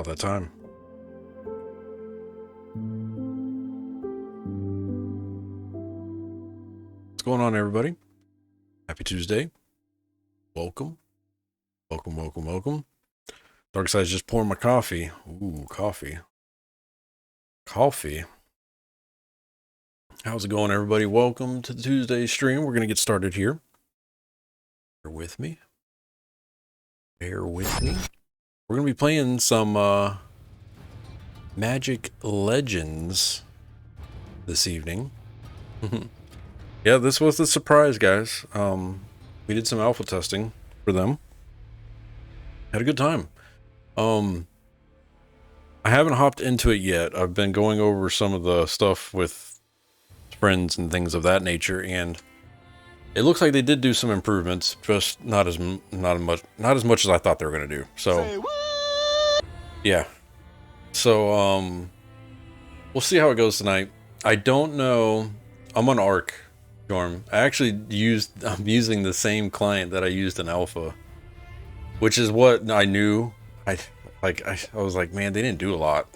About that time. What's going on, everybody? Happy Tuesday. Welcome. Welcome, welcome, welcome. Darkside's just pouring my coffee. Ooh, coffee. Coffee. How's it going, everybody? Welcome to the Tuesday stream. We're going to get started here. Bear with me. Bear with me. We're going to be playing some Magic Legends this evening. Yeah, this was the surprise, guys. We did some alpha testing for them. Had a good time. I haven't hopped into it yet. I've been going over some of the stuff with friends and things of that nature, and it looks like they did do some improvements, just not as much as I thought they were going to do. So yeah. So we'll see how it goes tonight. I don't know. I'm on Arc, Jorm. I'm using the same client that I used in alpha, which is what I knew. I was like, man, they didn't do a lot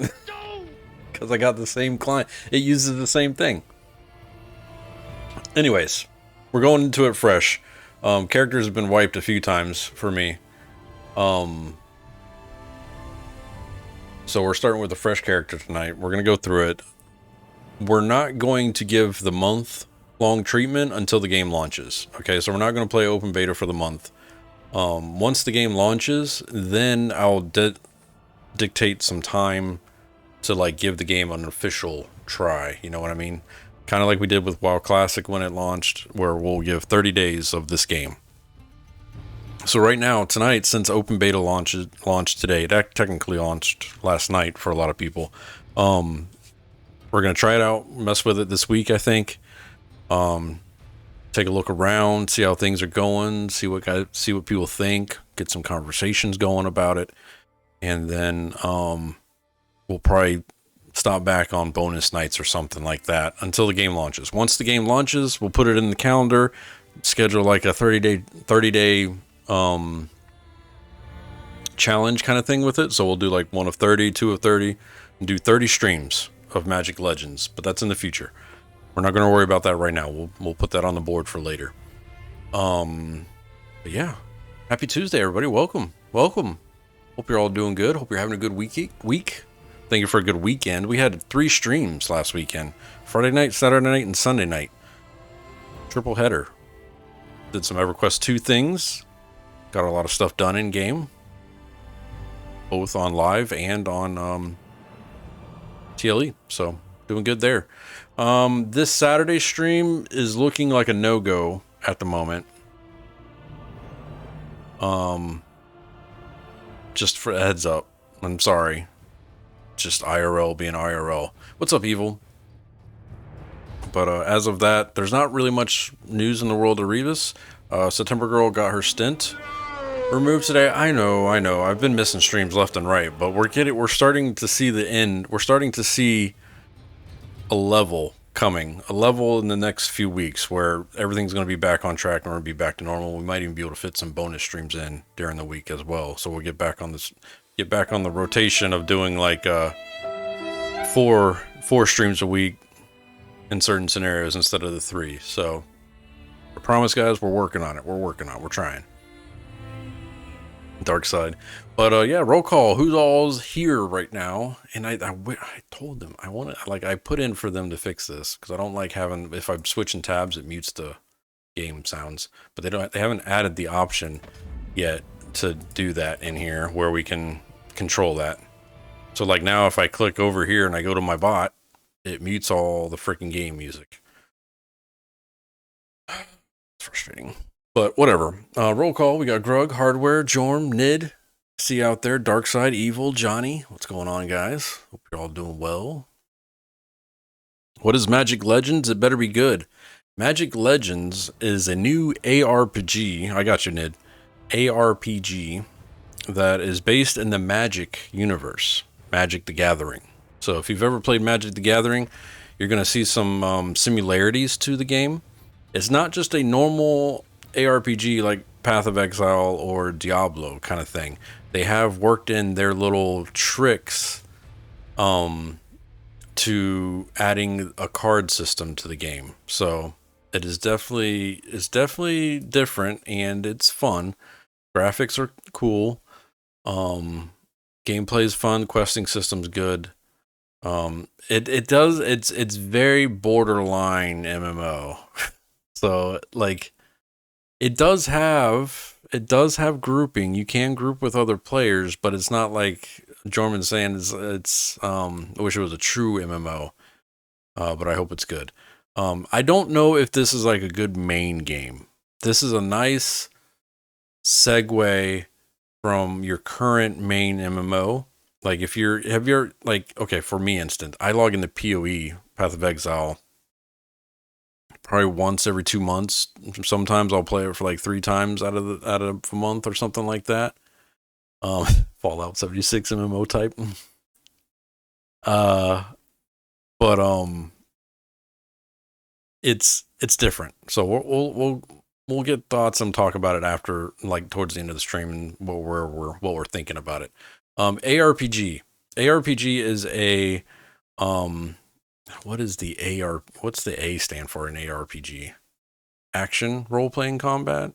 because I got the same client. It uses the same thing. Anyways, we're going into it fresh. Characters have been wiped a few times for me. So we're starting with a fresh character tonight. We're going to go through it. We're not going to give the month-long treatment until the game launches. Okay, so we're not going to play open beta for the month. Once the game launches, then I'll dictate some time to like give the game an official try. You know what I mean? Kind of like we did with WoW Classic when it launched, where we'll give 30 days of this game. So right now, tonight, since open beta launched today, it technically launched last night for a lot of people. We're going to try it out, mess with it this week, I think. Take a look around, see how things are going, see what people think, get some conversations going about it. And then we'll probably stop back on bonus nights or something like that until the game launches. Once the game launches, we'll put it in the calendar, schedule like a 30 day challenge kind of thing with it. So we'll do like 1 of 30, 2 of 30, and do 30 streams of Magic Legends, but that's in the future. We're not going to worry about that right now. We'll put that on the board for later. But yeah, happy Tuesday, everybody. Welcome. Hope you're all doing good. Hope you're having a good week. Thank you for a good weekend. We had 3 streams last weekend: Friday night, Saturday night, and Sunday night. Triple header. Did some EverQuest 2 things. Got a lot of stuff done in game, both on live and on TLE. So doing good there. This Saturday stream is looking like a no-go at the moment. Just for a heads up, I'm sorry. Just IRL being IRL. What's up, Evil? But as of that, there's not really much news in the world of Rebus. September Girl got her stint removed today. I know. I've been missing streams left and right, but we're starting to see the end. We're starting to see a level coming. A level in the next few weeks where everything's going to be back on track and we're going to be back to normal. We might even be able to fit some bonus streams in during the week as well. So we'll get back on the rotation of doing like four streams a week in certain scenarios instead of the 3. So I promise, guys, we're working on it. We're trying. Dark side. But yeah, roll call. Who's all's here right now? And I told them I put in for them to fix this because I don't like having, if I'm switching tabs, it mutes the game sounds. But they haven't added the option yet to do that in here where we can control that. So like now, if I click over here and I go to my bot, it mutes all the freaking game music. It's frustrating. But whatever. Roll call. We got Grug, Hardware, Jorm, Nid. See you out there. Dark Side, Evil, Johnny. What's going on, guys? Hope you're all doing well. What is Magic Legends? It better be good. Magic Legends is a new ARPG. I got you, Nid. ARPG that is based in the Magic universe. Magic the Gathering. So if you've ever played Magic the Gathering, you're going to see some similarities to the game. It's not just a normal ARPG like Path of Exile or Diablo kind of thing. They have worked in their little tricks to adding a card system to the game. So it's definitely different, and it's fun. Graphics are cool. Gameplay is fun. Questing system's good. It's very borderline MMO. So like it does have grouping. You can group with other players, but it's not like Jorman's saying it's I wish it was a true MMO. But I hope it's good. I don't know if this is like a good main game. This is a nice segue from your current main MMO. Like if you're like, okay, for me instance, I log into PoE, Path of Exile, probably once every 2 months. Sometimes I'll play it for like 3 times out of a month or something like that. Fallout 76 MMO type. But it's different. So we'll get thoughts and talk about it after, like towards the end of the stream, and what we're thinking about it. ARPG is a what's the A stand for in ARPG? Action role-playing combat?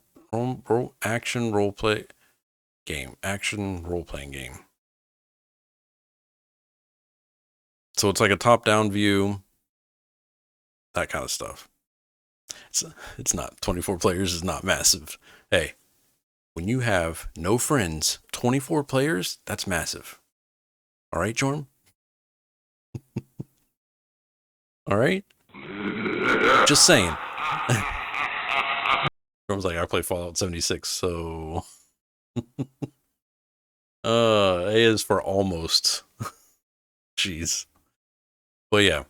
Action role-playing game. So it's like a top-down view, that kind of stuff. It's not 24 players is not massive. Hey, when you have no friends, 24 players, that's massive. All right, Jorm? All right? Just saying. Jorm's like, I play Fallout 76, so... A is for almost. Jeez. But yeah.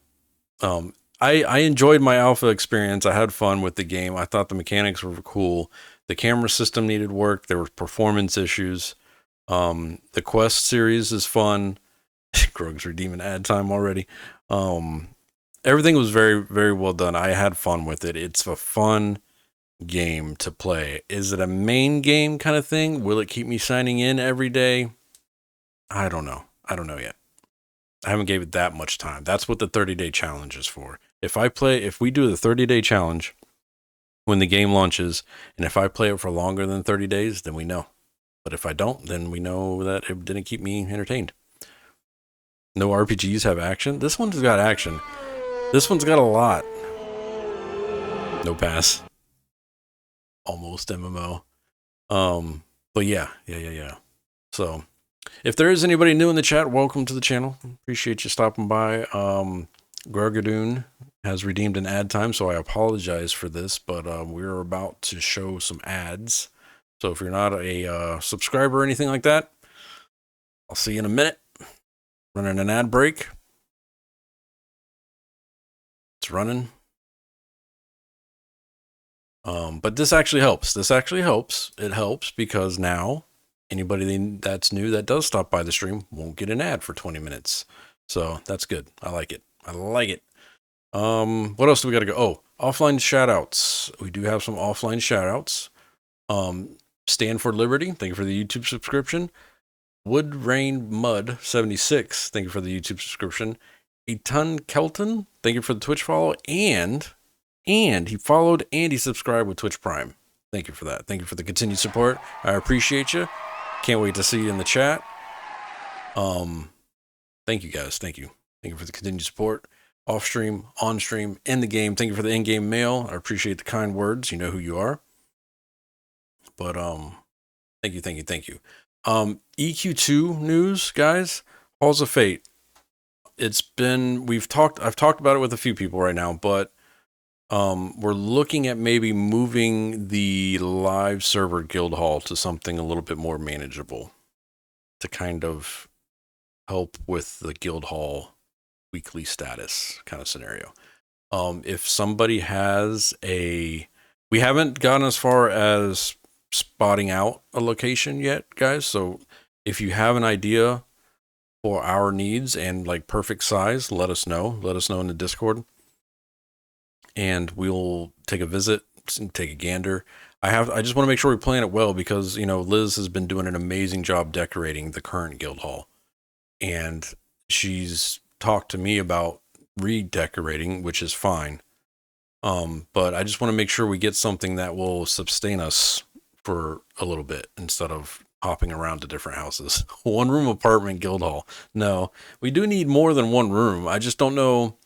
I enjoyed my alpha experience. I had fun with the game. I thought the mechanics were cool. The camera system needed work. There were performance issues. The quest series is fun. Grug's redeeming ad time already. Everything was very, very well done. I had fun with it. It's a fun game to play. Is it a main game kind of thing? Will it keep me signing in every day? I don't know. I don't know yet. I haven't gave it that much time. That's what the 30-day challenge is for. If we do the 30-day challenge when the game launches, and if I play it for longer than 30 days, then we know. But if I don't, then we know that it didn't keep me entertained. No RPGs have action. This one's got action. This one's got a lot. No pass. Almost MMO. But yeah. So, if there is anybody new in the chat, welcome to the channel. Appreciate you stopping by. Gargadoon has redeemed an ad time, so I apologize for this, but we're about to show some ads. So if you're not a subscriber or anything like that, I'll see you in a minute. Running an ad break. It's running. But this actually helps. It helps because now anybody that's new that does stop by the stream won't get an ad for 20 minutes. So that's good. I like it. What else do we got to go? Oh, offline shoutouts. We do have some offline shoutouts. Stand for Liberty. Thank you for the YouTube subscription. Wood Rain Mud 76. Thank you for the YouTube subscription. A Ton Kelton. Thank you for the Twitch follow. And he followed and he subscribed with Twitch Prime. Thank you for that. Thank you for the continued support. I appreciate you. Can't wait to see you in the chat. Thank you guys. Thank you. Thank you for the continued support. Off stream, on stream, in the game. Thank you for the in-game mail. I appreciate the kind words. You know who you are. But thank you. EQ2 news, guys. Halls of Fate. I've talked about it with a few people right now, but we're looking at maybe moving the live server guild hall to something a little bit more manageable to kind of help with the guild hall weekly status kind of scenario. If somebody has we haven't gotten as far as spotting out a location yet, guys. So if you have an idea for our needs and like perfect size, let us know. Let us know in the Discord. And we'll take a visit, take a gander. I just want to make sure we plan it well because, you know, Liz has been doing an amazing job decorating the current guild hall. And she's talked to me about redecorating, which is fine. But I just want to make sure we get something that will sustain us for a little bit instead of hopping around to different houses. One room apartment guild hall. No, we do need more than one room. I just don't know.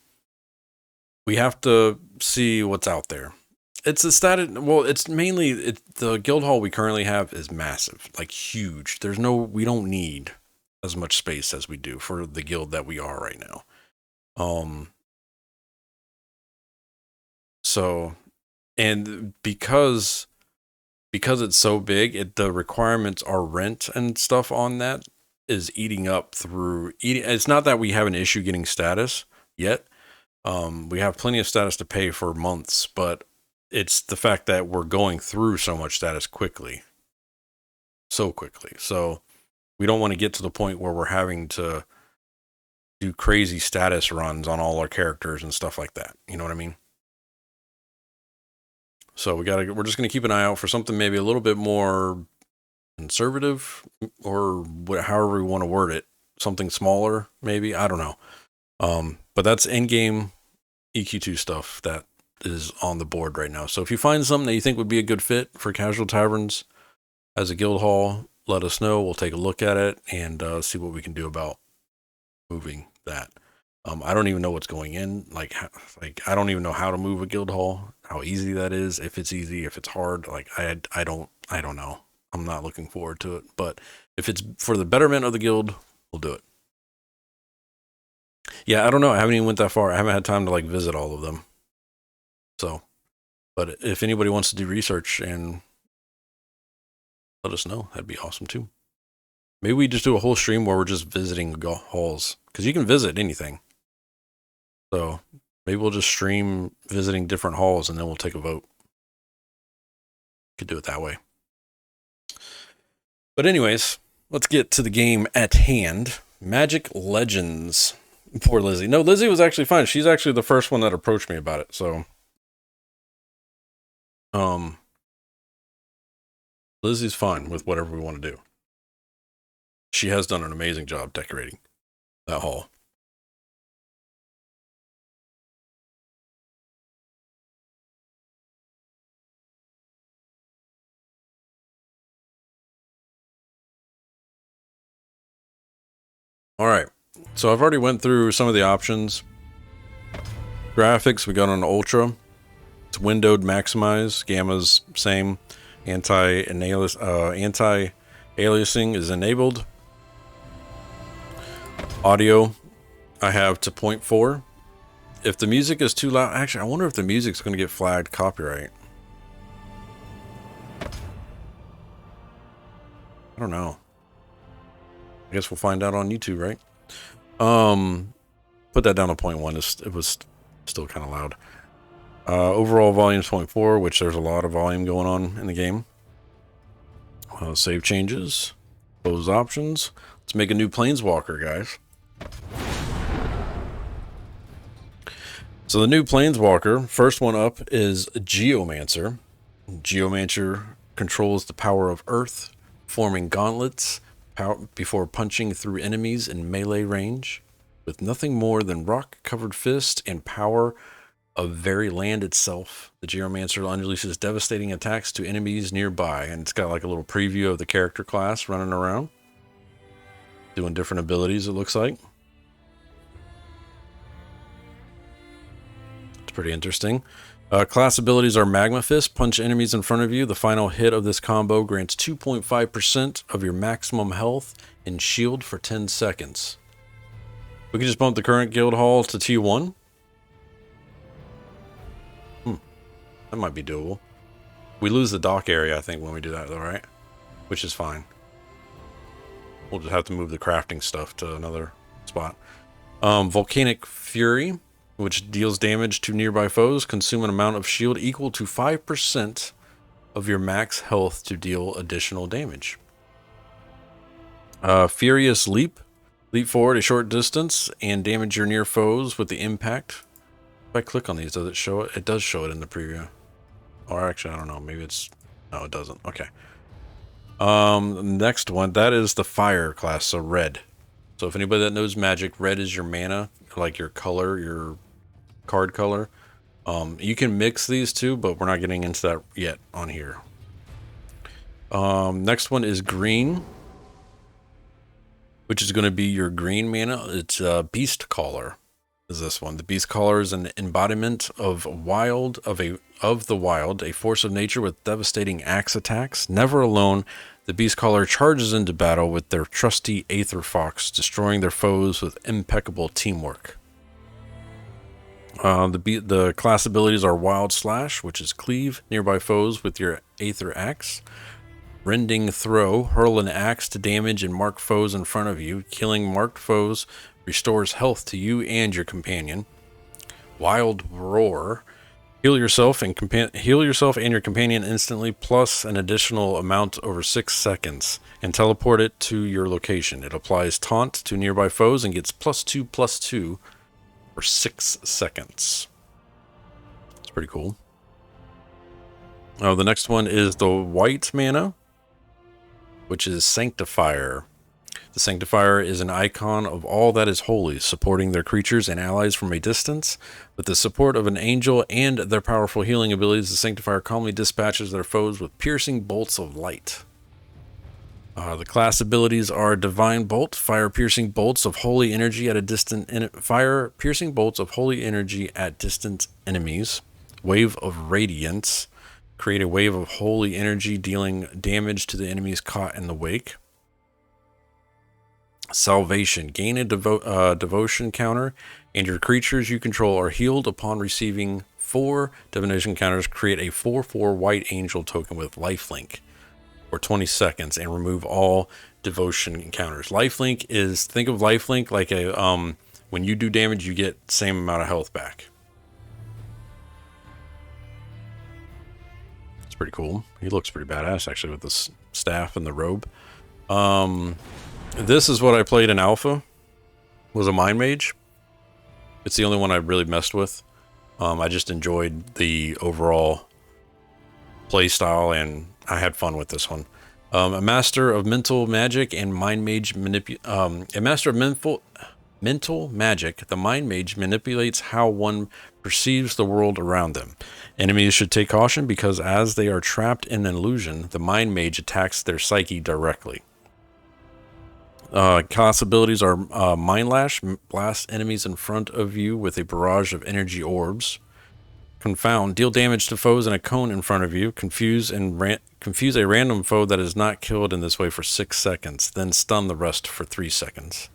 We have to see what's out there. It's a static. Well, it's mainly the guild hall we currently have is massive, like huge. We don't need as much space as we do for the guild that we are right now. So, and because it's so big, the requirements are rent and stuff on that is eating up through eating. It's not that we have an issue getting status yet. We have plenty of status to pay for months, but it's the fact that we're going through so much status so quickly. So we don't want to get to the point where we're having to do crazy status runs on all our characters and stuff like that. You know what I mean? So we're just going to keep an eye out for something maybe a little bit more conservative or however we want to word it. Something smaller, maybe. I don't know. But that's in-game EQ2 stuff that is on the board right now. So if you find something that you think would be a good fit for Casual Taverns as a guild hall, let us know. We'll take a look at it and see what we can do about moving that. I don't even know what's going in. Like I don't even know how to move a guild hall, how easy that is, if it's easy, if it's hard. Like I don't know. I'm not looking forward to it. But if it's for the betterment of the guild, we'll do it. Yeah, I don't know. I haven't even went that far. I haven't had time to like visit all of them. So, but if anybody wants to do research and let us know, that'd be awesome too. Maybe we just do a whole stream where we're just visiting halls, because you can visit anything. So maybe we'll just stream visiting different halls and then we'll take a vote. Could do it that way. But anyways, let's get to the game at hand. Magic Legends. Poor Lizzie. No, Lizzie was actually fine. She's actually the first one that approached me about it. So, Lizzie's fine with whatever we want to do. She has done an amazing job decorating that hall. All right. So I've already went through some of the options. Graphics, we got on Ultra. It's windowed maximize. Gamma's same. Anti-aliasing is enabled. Audio, I have to 0.4. If the music is too loud, actually, I wonder if the music's going to get flagged copyright. I don't know. I guess we'll find out on YouTube, right? Put that down to 0.1. It was still kind of loud. Overall volume is 0.4, which there's a lot of volume going on in the game. Save changes. Close options. Let's make a new planeswalker, guys. So the new planeswalker, first one up is GEOMANCER. GEOMANCER controls the power of Earth, forming gauntlets before punching through enemies in melee range. With nothing more than rock-covered fist and power of very land itself, the GEOMANCER unleashes devastating attacks to enemies nearby. And it's got like a little preview of the character class running around, doing different abilities, it looks like. It's pretty interesting. Class abilities are Magma Fist. Punch enemies in front of you. The final hit of this combo grants 2.5% of your maximum health and shield for 10 seconds. We can just bump the current guild hall to T1. That might be doable. We lose the dock area, I think, when we do that, though, right? Which is fine. We'll just have to move the crafting stuff to another spot. Volcanic Fury, which deals damage to nearby foes. Consume an amount of shield equal to 5% of your max health to deal additional damage. Furious Leap. Leap forward a short distance and damage your near foes with the impact. If I click on these, does it show it? It does show it in the preview. Or actually, I don't know. Maybe it's No, it doesn't. Okay. Next one, that is the fire class, so red. So if anybody that knows Magic, red is your mana, like your color, your card color. You can mix these two, but we're not getting into that yet on here. Next one is green, which is going to be your green mana. It's BEASTCALLER. Is this one? The BEASTCALLER is an embodiment of the wild, a force of nature with devastating axe attacks. Never alone, the BEASTCALLER charges into battle with their trusty Aether Fox, destroying their foes with impeccable teamwork. The class abilities are Wild Slash, which is cleave nearby foes with your Aether Axe. Rending Throw, hurl an axe to damage and mark foes in front of you. Killing marked foes restores health to you and your companion. Wild Roar, heal yourself and your companion instantly, plus an additional amount over 6 seconds, and teleport it to your location. It applies taunt to nearby foes and gets +2/+2 for 6 seconds. It's pretty cool. Oh, the next one is the white mana, which is Sanctifier. The Sanctifier is an icon of all that is holy, supporting their creatures and allies from a distance. With the support of an angel and their powerful healing abilities, the Sanctifier calmly dispatches their foes with piercing bolts of light. The class abilities are Divine Bolt, fire piercing bolts of holy energy at distant enemies. Wave of Radiance, create a wave of holy energy dealing damage to the enemies caught in the wake. Salvation, gain a devotion counter, and your creatures you control are healed upon receiving 4 divination counters. Create a 4/4 white angel token with lifelink for 20 seconds and remove all devotion encounters. Lifelink is, think of lifelink like a when you do damage you get the same amount of health back. It's pretty cool. He looks pretty badass actually with this staff and the robe. This is what I played in alpha, was a Mind Mage. It's the only one I really messed with. I just enjoyed the overall play style and I had fun with this one. A master of mental magic and Mind Mage a master of mental magic, the Mind Mage manipulates how one perceives the world around them. Enemies should take caution because as they are trapped in an illusion, the Mind Mage attacks their psyche directly. Class abilities are Mind Lash, blast enemies in front of you with a barrage of energy orbs. Confound, deal damage to foes in a cone in front of you. Confuse a random foe that is not killed in this way for 6 seconds, then stun the rest for 3 seconds.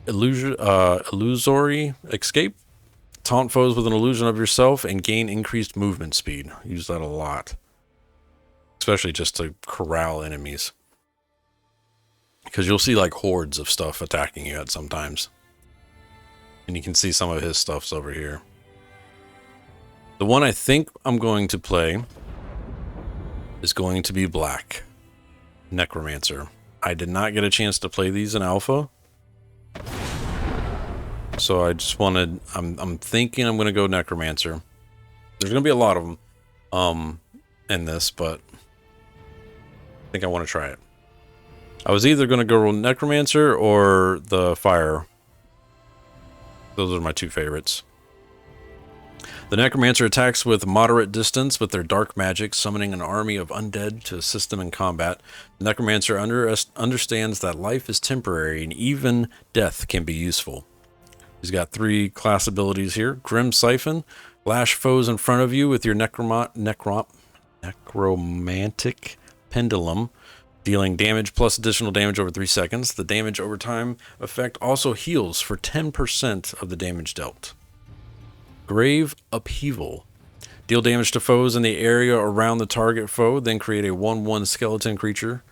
Illusory Escape, taunt foes with an illusion of yourself and gain increased movement speed. Use that a lot, especially just to corral enemies. Because you'll see like hordes of stuff attacking you at sometimes. And you can see some of his stuff's over here. The one I think I'm going to play is going to be black. Necromancer. I did not get a chance to play these in alpha. So I just wanted, I'm thinking I'm going to go Necromancer. There's going to be a lot of them in this, but I think I want to try it. I was either going to go Necromancer or the Fire. Those are my 2 favorites. The Necromancer attacks with moderate distance with their dark magic, summoning an army of undead to assist them in combat. The Necromancer understands that life is temporary and even death can be useful. He's got 3 class abilities here. Grim Siphon, lash foes in front of you with your necromantic pendulum, dealing damage plus additional damage over 3 seconds. The damage over time effect also heals for 10% of the damage dealt. Grave Upheaval. Deal damage to foes in the area around the target foe, then create a 1/1 skeleton creature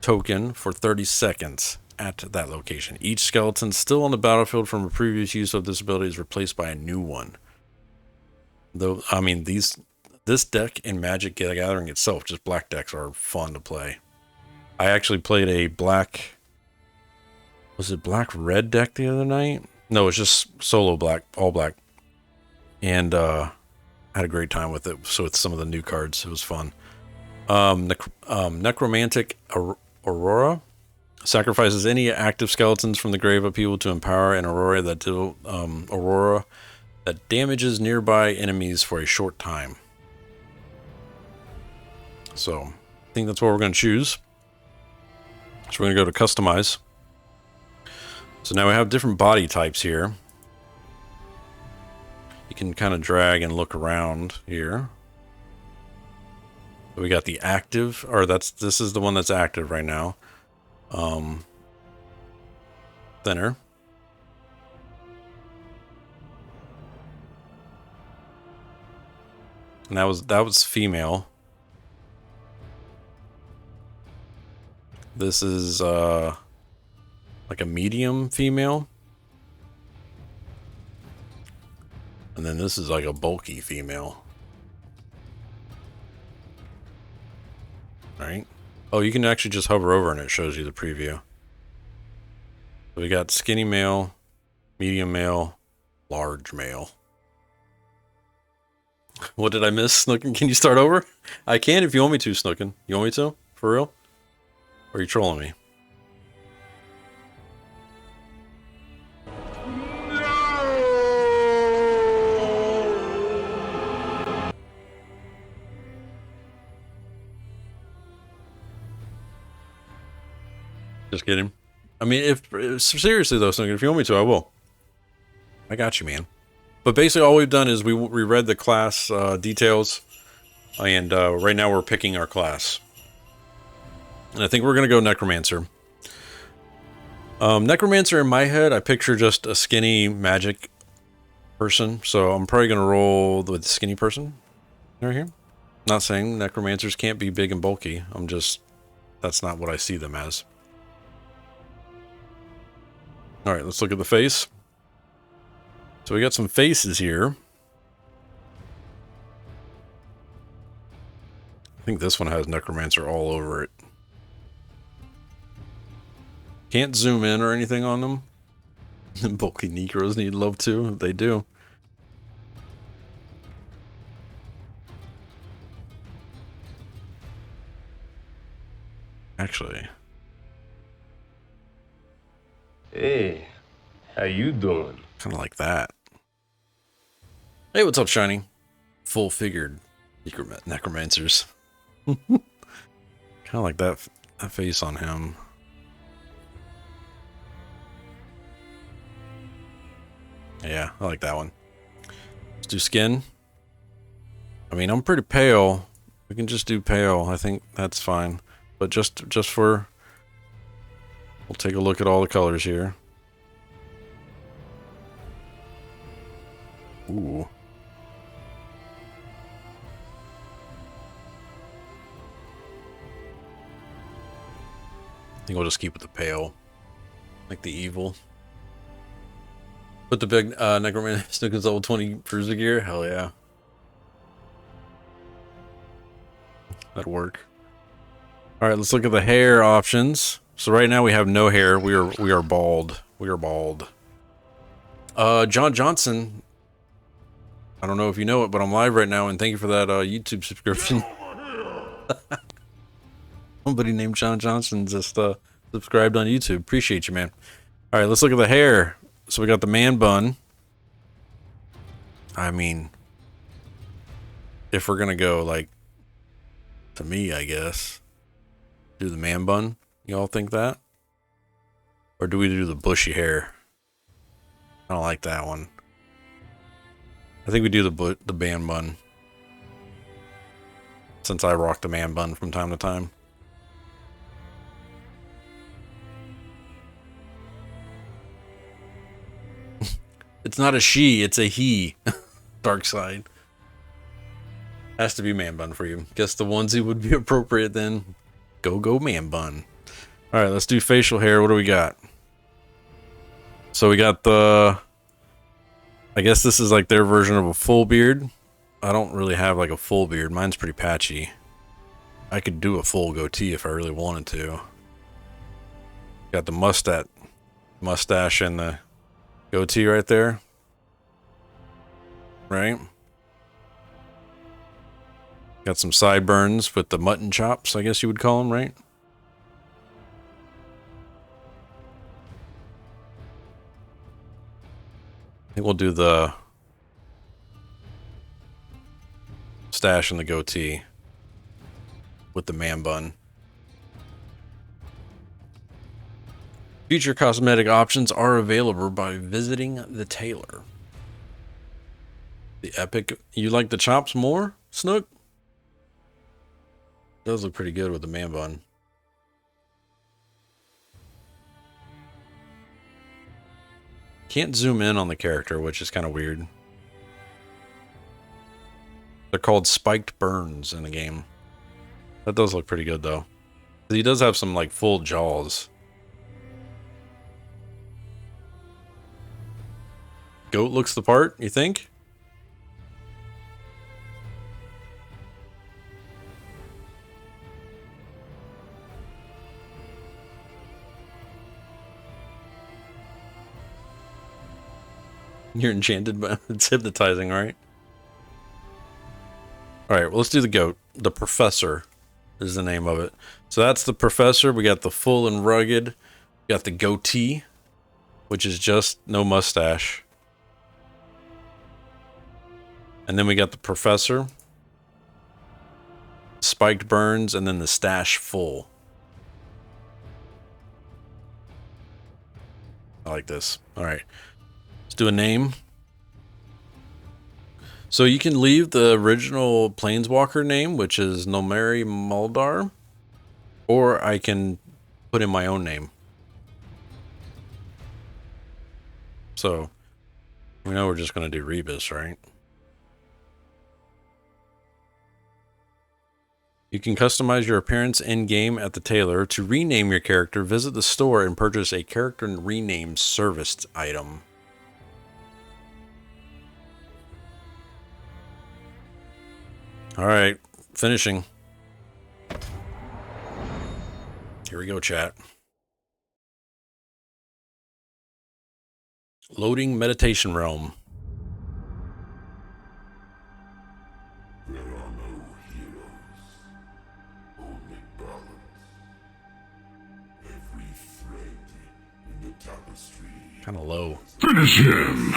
token for 30 seconds at that location. Each skeleton still on the battlefield from a previous use of this ability is replaced by a new one. Though, I mean, this deck in Magic the Gathering itself, just black decks, are fun to play. I actually played a black, was it black-red deck the other night? No, it's just solo black, all black. And had a great time with it. So with some of the new cards, it was fun. Necromantic Aurora. Sacrifices any active skeletons from the grave upheaval to empower an Aurora that damages nearby enemies for a short time. So, I think that's what we're going to choose. So we're going to go to Customize. So now we have different body types here. You can kind of drag and look around here. So we got the active, or this is the one that's active right now. Thinner. And that was female. This is like a medium female. And then this is like a bulky female. Alright. Oh, you can actually just hover over and it shows you the preview. So we got skinny male, medium male, large male. What did I miss, Snookin? Can you start over? I can if you want me to, Snookin. You want me to? For real? Or are you trolling me? Just kidding. I mean, if seriously though, Snookin, if you want me to, I will. I got you, man. But basically all we've done is we read the class details, and right now we're picking our class. And I think we're going to go Necromancer. Necromancer in my head, I picture just a skinny magic person, so I'm probably going to roll with the skinny person right here. Not saying Necromancers can't be big and bulky, that's not what I see them as. Alright, let's look at the face. So we got some faces here. I think this one has Necromancer all over it. Can't zoom in or anything on them. Bulky Necros need love too. They do. Actually. Hey, how you doing? Kind of like that. Hey, what's up, Shiny? Full-figured Necromancers. Kind of like that face on him. Yeah, I like that one. Let's do skin. I mean, I'm pretty pale. We can just do pale. I think that's fine. But just for... We'll take a look at all the colors here. Ooh. I think we'll just keep with the pale. Like the evil. Put the big Necromancer Snookins level 20 cruiser gear? Hell yeah. That'd work. Alright, let's look at the hair options. So right now we have no hair. We are bald. We are bald. John Johnson. I don't know if you know it, but I'm live right now, and thank you for that YouTube subscription. Somebody named John Johnson just subscribed on YouTube. Appreciate you, man. Alright, let's look at the hair. So we got the man bun. I mean, if we're gonna go, like, to me, I guess, do the man bun. Y'all think that? Or do we do the bushy hair? I don't like that one. I think we do the man bun. Since I rock the man bun from time to time. It's not a she, it's a he. Dark side. Has to be man bun for you. Guess the onesie would be appropriate then. Go man bun. Alright, let's do facial hair. What do we got? So we got the... I guess this is like their version of a full beard. I don't really have like a full beard. Mine's pretty patchy. I could do a full goatee if I really wanted to. Got the mustache and the goatee right there. Right? Got some sideburns with the mutton chops, I guess you would call them, right? I think we'll do the stash and the goatee with the man bun. Future cosmetic options are available by visiting the tailor. The epic. You like the chops more, Snook? Those look pretty good with the man bun. Can't zoom in on the character, which is kind of weird. They're called spiked burns in the game. That does look pretty good, though. He does have some, like, full jaws. Goat looks the part, you think? You're enchanted, but it's hypnotizing, right? Alright, well, let's do the goat. The Professor is the name of it. So that's the Professor. We got the full and rugged. We got the goatee, which is just no mustache. And then we got the Professor, spiked burns, and then the stash full. I like this. Alright. Let's do a name. So you can leave the original planeswalker name, which is Nomari Muldar, or I can put in my own name. So we know we're just going to do Rebus, right? You can customize your appearance in-game at the tailor. To rename your character, visit the store and purchase a character rename service item. Alright, finishing. Here we go, chat. Loading meditation realm. There are no heroes, only balance. Every thread in the tapestry. Kind of low. Finish him!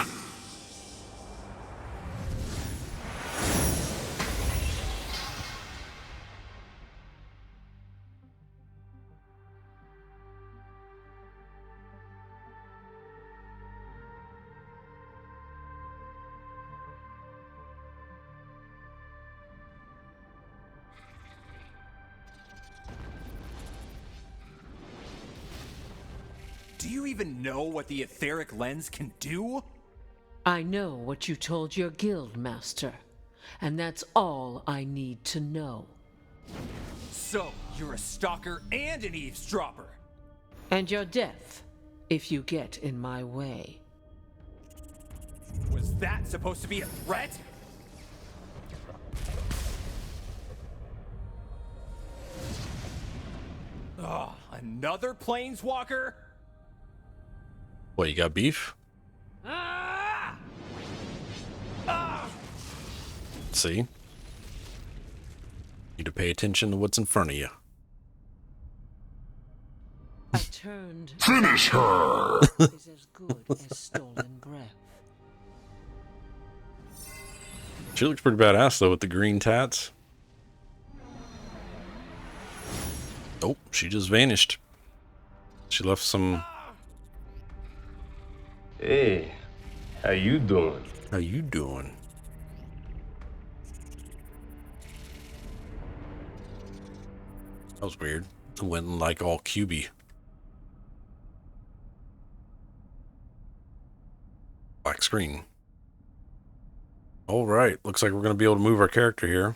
Do you even know what the etheric lens can do? I know what you told your guild master, and that's all I need to know. So, you're a stalker and an eavesdropper. And your death, if you get in my way. Was that supposed to be a threat? Ugh, another planeswalker? What, you got beef? Ah! Ah! See? Need to pay attention to what's in front of you. I turned. Finish her! Is as good as stolen breath. She looks pretty badass, though, with the green tats. Oh, she just vanished. She left some... Hey, how you doing? How you doing? That was weird. It went like all cubey. Black screen. Alright, looks like we're going to be able to move our character here.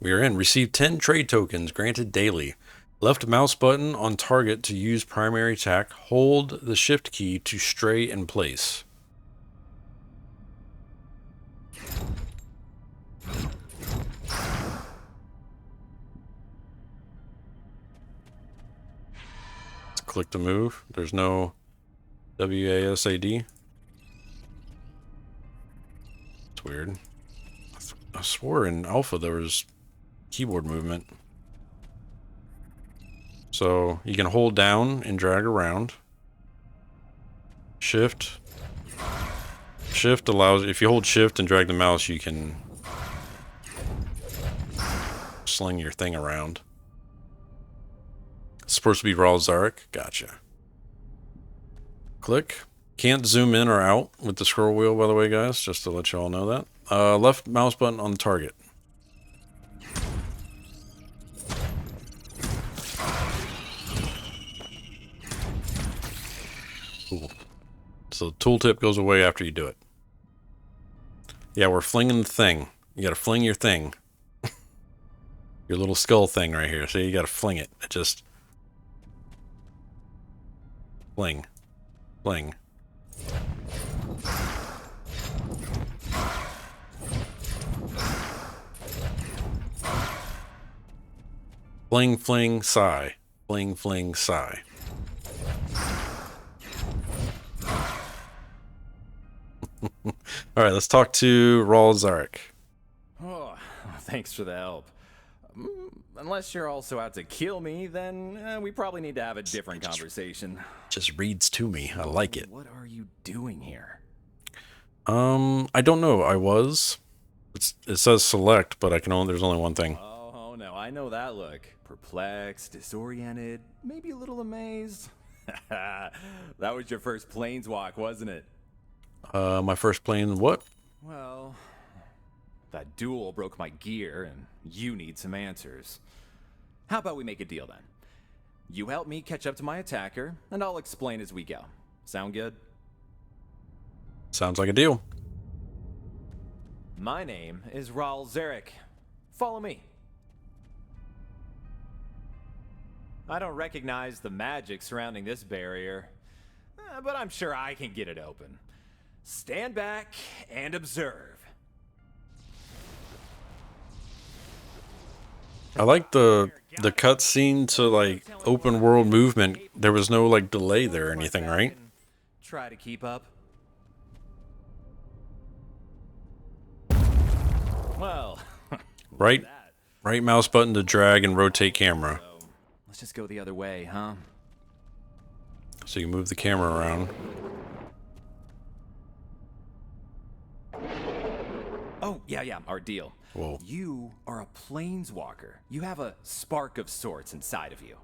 We are in. Receive 10 trade tokens granted daily. Left mouse button on target to use primary attack. Hold the shift key to stray in place. Let's click to move. There's no WASD. It's weird. I swore in alpha there was keyboard movement. So you can hold down and drag around. Shift. Shift allows, if you hold shift and drag the mouse, you can sling your thing around. It's supposed to be Raw Zarek. Gotcha. Click. Can't zoom in or out with the scroll wheel, by the way, guys, just to let you all know that. Left mouse button on the target. Cool. So the tooltip goes away after you do it. Yeah, we're flinging the thing. You gotta fling your thing. Your little skull thing right here. So you gotta fling it. It just... Fling. Fling. Fling, fling, sigh. Fling, fling, sigh. Alright, let's talk to Raul Zarek. Oh, thanks for the help. Unless you're also out to kill me, then we probably need to have a different conversation. Just reads to me. I like it. What are you doing here? I don't know. I was. It says select, but I can only. There's only one thing. Oh no, I know that look. Perplexed, disoriented, maybe a little amazed. That was your first planeswalk, wasn't it? My first plane. What? Well, that duel broke my gear, and you need some answers. How about we make a deal then? You help me catch up to my attacker, and I'll explain as we go. Sound good? Sounds like a deal. My name is Raul Zarek. Follow me. I don't recognize the magic surrounding this barrier, but I'm sure I can get it open. Stand back and observe. I like the cutscene to like open world movement. There was no like delay there or anything, right? Try to keep up. Well, Right mouse button to drag and rotate camera. so let's just go the other way, huh? So you move the camera around. Oh, yeah, our deal. Whoa. You are a planeswalker. You have a spark of sorts inside of you.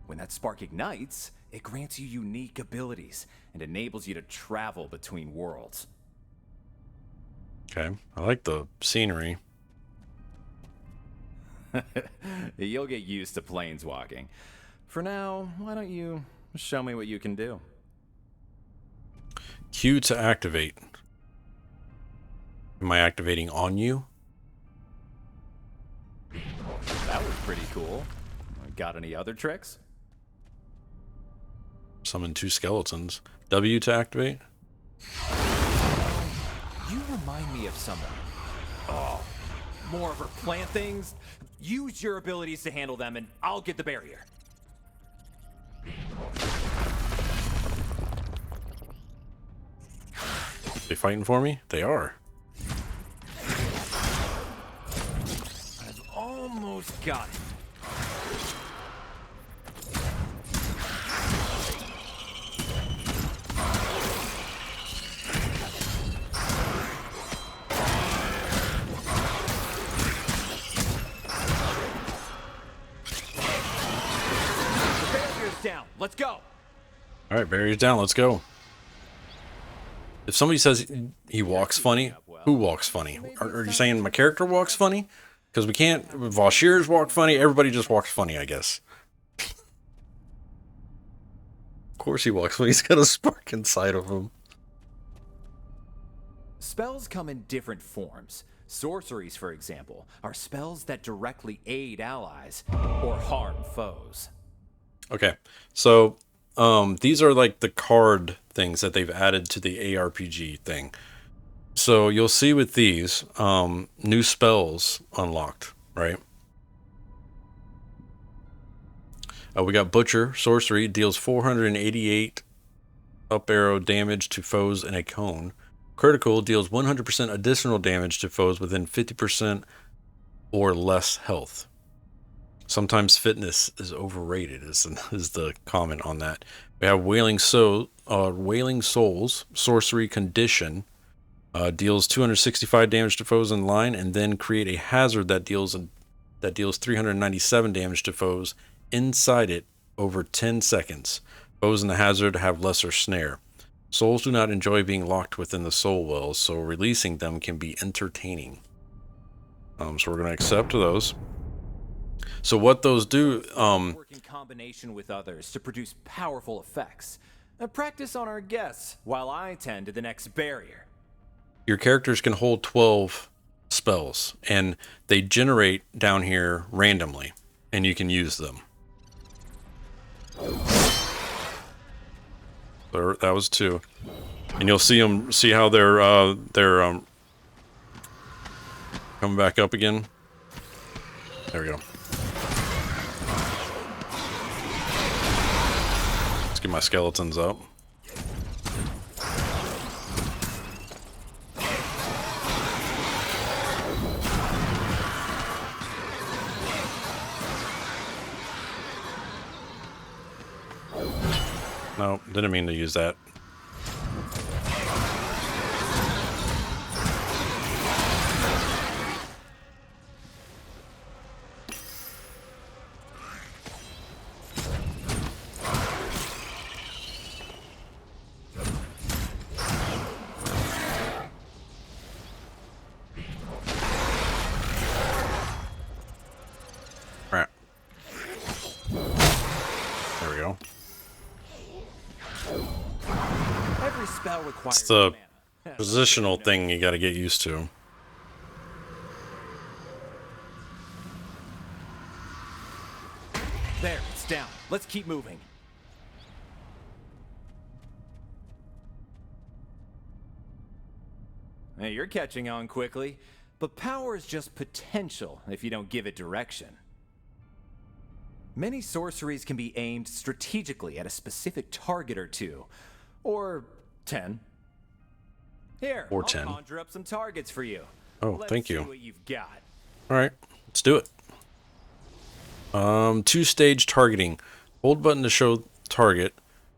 When that spark ignites, it grants you unique abilities and enables you to travel between worlds. Okay. I like the scenery. You'll get used to planeswalking. For now, why don't you show me what you can do? Q to activate. Am I activating on you? That was pretty cool. Got any other tricks? Summon 2 skeletons. W to activate? You remind me of someone. Oh, more of her plant things? Use your abilities to handle them and I'll get the barrier. They fighting for me? They are. I've almost got it. Down. Let's go. All right, barriers down. Let's go. If somebody says he walks funny, who walks funny? Are you saying my character walks funny? Because we can't. Vashir's walk funny. Everybody just walks funny, I guess. Of course he walks funny. He's got a spark inside of him. Spells come in different forms. Sorceries, for example, are spells that directly aid allies or harm foes. Okay, so these are like the card things that they've added to the ARPG thing. So you'll see with these new spells unlocked, right? We got Butcher, sorcery, deals 488 up arrow damage to foes in a cone. Critical deals 100% additional damage to foes within 50% or less health. Sometimes fitness is overrated, is the comment on that. We have Wailing Souls, sorcery condition, deals 265 damage to foes in line, and then create a hazard that deals 397 damage to foes inside it over 10 seconds. Foes in the hazard have lesser snare. Souls do not enjoy being locked within the soul wells, so releasing them can be entertaining. So we're going to accept those. So what those do, work in combination with others to produce powerful effects. Practice on our guests while I tend to the next barrier. Your characters can hold 12 spells, and they generate down here randomly, and you can use them. So that was 2, and you'll see them. See how they're coming back up again. There we go. Let's get my skeletons up. No, didn't mean to use that. Right. There we go. Every spell requires It's the mana. positional thing you got to get used to. There, it's down. Let's keep moving. Hey, you're catching on quickly, but power is just potential if you don't give it direction. Many sorceries can be aimed strategically at a specific target or 2, or 10. Here, Or I'll 10. conjure up some targets for you. Oh, Let's thank see you. what you've got. All right, let's do it. 2-stage targeting. Hold button to show target.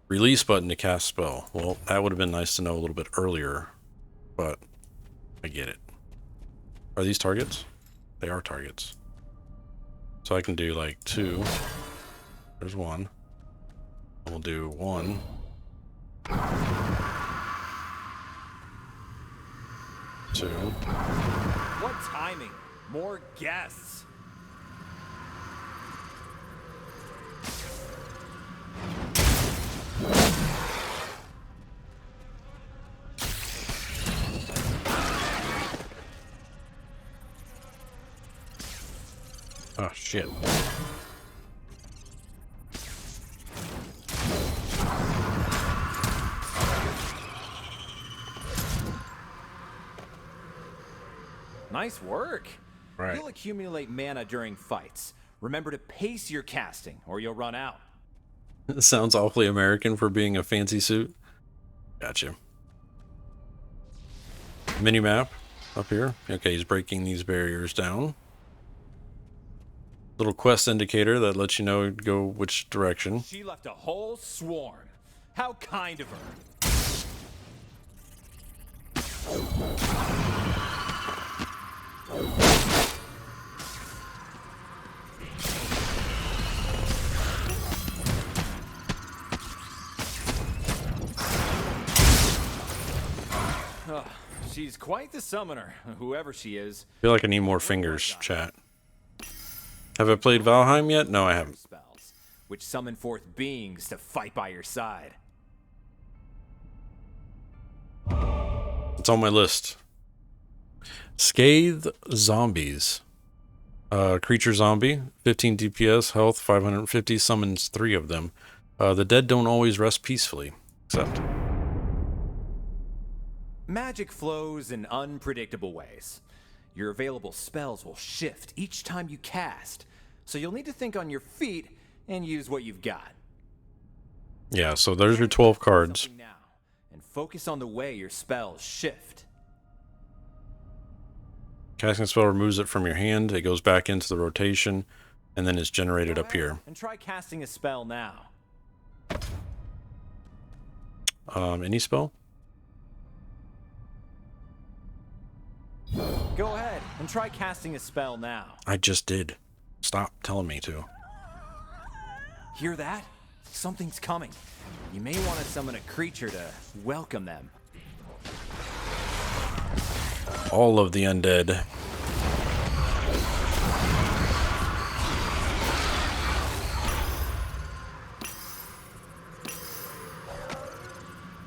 Release button to cast spell. Well, that would have been nice to know a little bit earlier, but I get it. Are these targets? They are targets. So I can do like 2. There's 1. We'll do 1. 2. What timing? More guests. Oh, shit. Nice work. Right. You'll accumulate mana during fights. Remember to pace your casting, or you'll run out. It sounds awfully American for being a fancy suit. Gotcha. Mini-map up here. Okay, he's breaking these barriers down. Little quest indicator that lets you know go which direction. She left a whole swarm. How kind of her. She's quite the summoner, whoever she is. I feel like I need more fingers, chat. Have I played Valheim yet? No, I haven't. Spells, which summon forth beings to fight by your side. It's on my list. Scathe Zombies. Creature zombie, 15 DPS, health 550, summons 3 of them. The dead don't always rest peacefully, except... Magic flows in unpredictable ways. Your available spells will shift each time you cast, so you'll need to think on your feet and use what you've got. Yeah, so there's your 12 cards. Now. and focus on the way your spells shift. Casting a spell removes it from your hand. It goes back into the rotation, and then it's generated up here. And try casting a spell now. Any spell? Go ahead and try casting a spell now. I just did. Stop telling me to. Hear that? Something's coming. You may want to summon a creature to welcome them. All of the undead.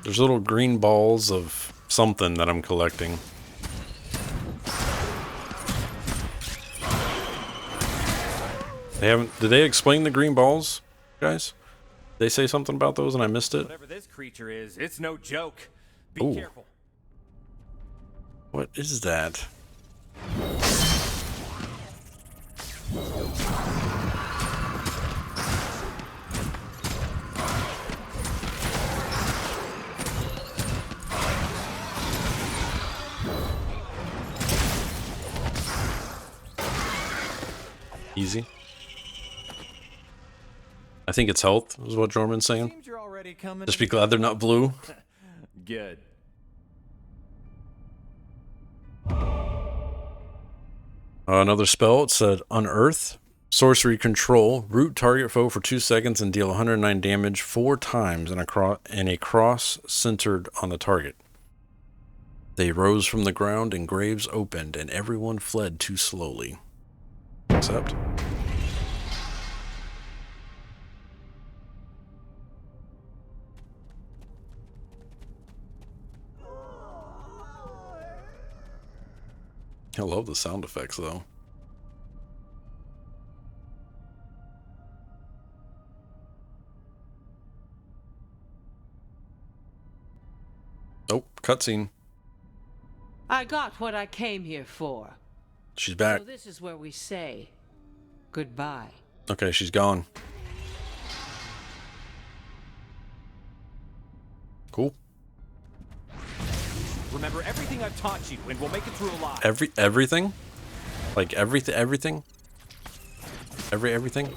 There's little green balls of something that I'm collecting. Did they explain the green balls, guys? They say something about those and I missed it? Whatever this creature is, it's no joke. Be Ooh. careful. What is that? Easy. I think it's health, is what Jorman's saying. Seems you're already coming. Just be glad they're not blue. Good. Another spell, it said Unearth. Sorcery Control. Root target foe for 2 seconds and deal 109 damage 4 times in a cross centered on the target. They rose from the ground and graves opened and everyone fled too slowly. Except... I love the sound effects, though. Oh, cutscene. I got what I came here for. She's back. So this is where we say goodbye. Okay, she's gone. Cool. Remember everything I've taught you, and we'll make it through alive. Everything? Like everything? Everything?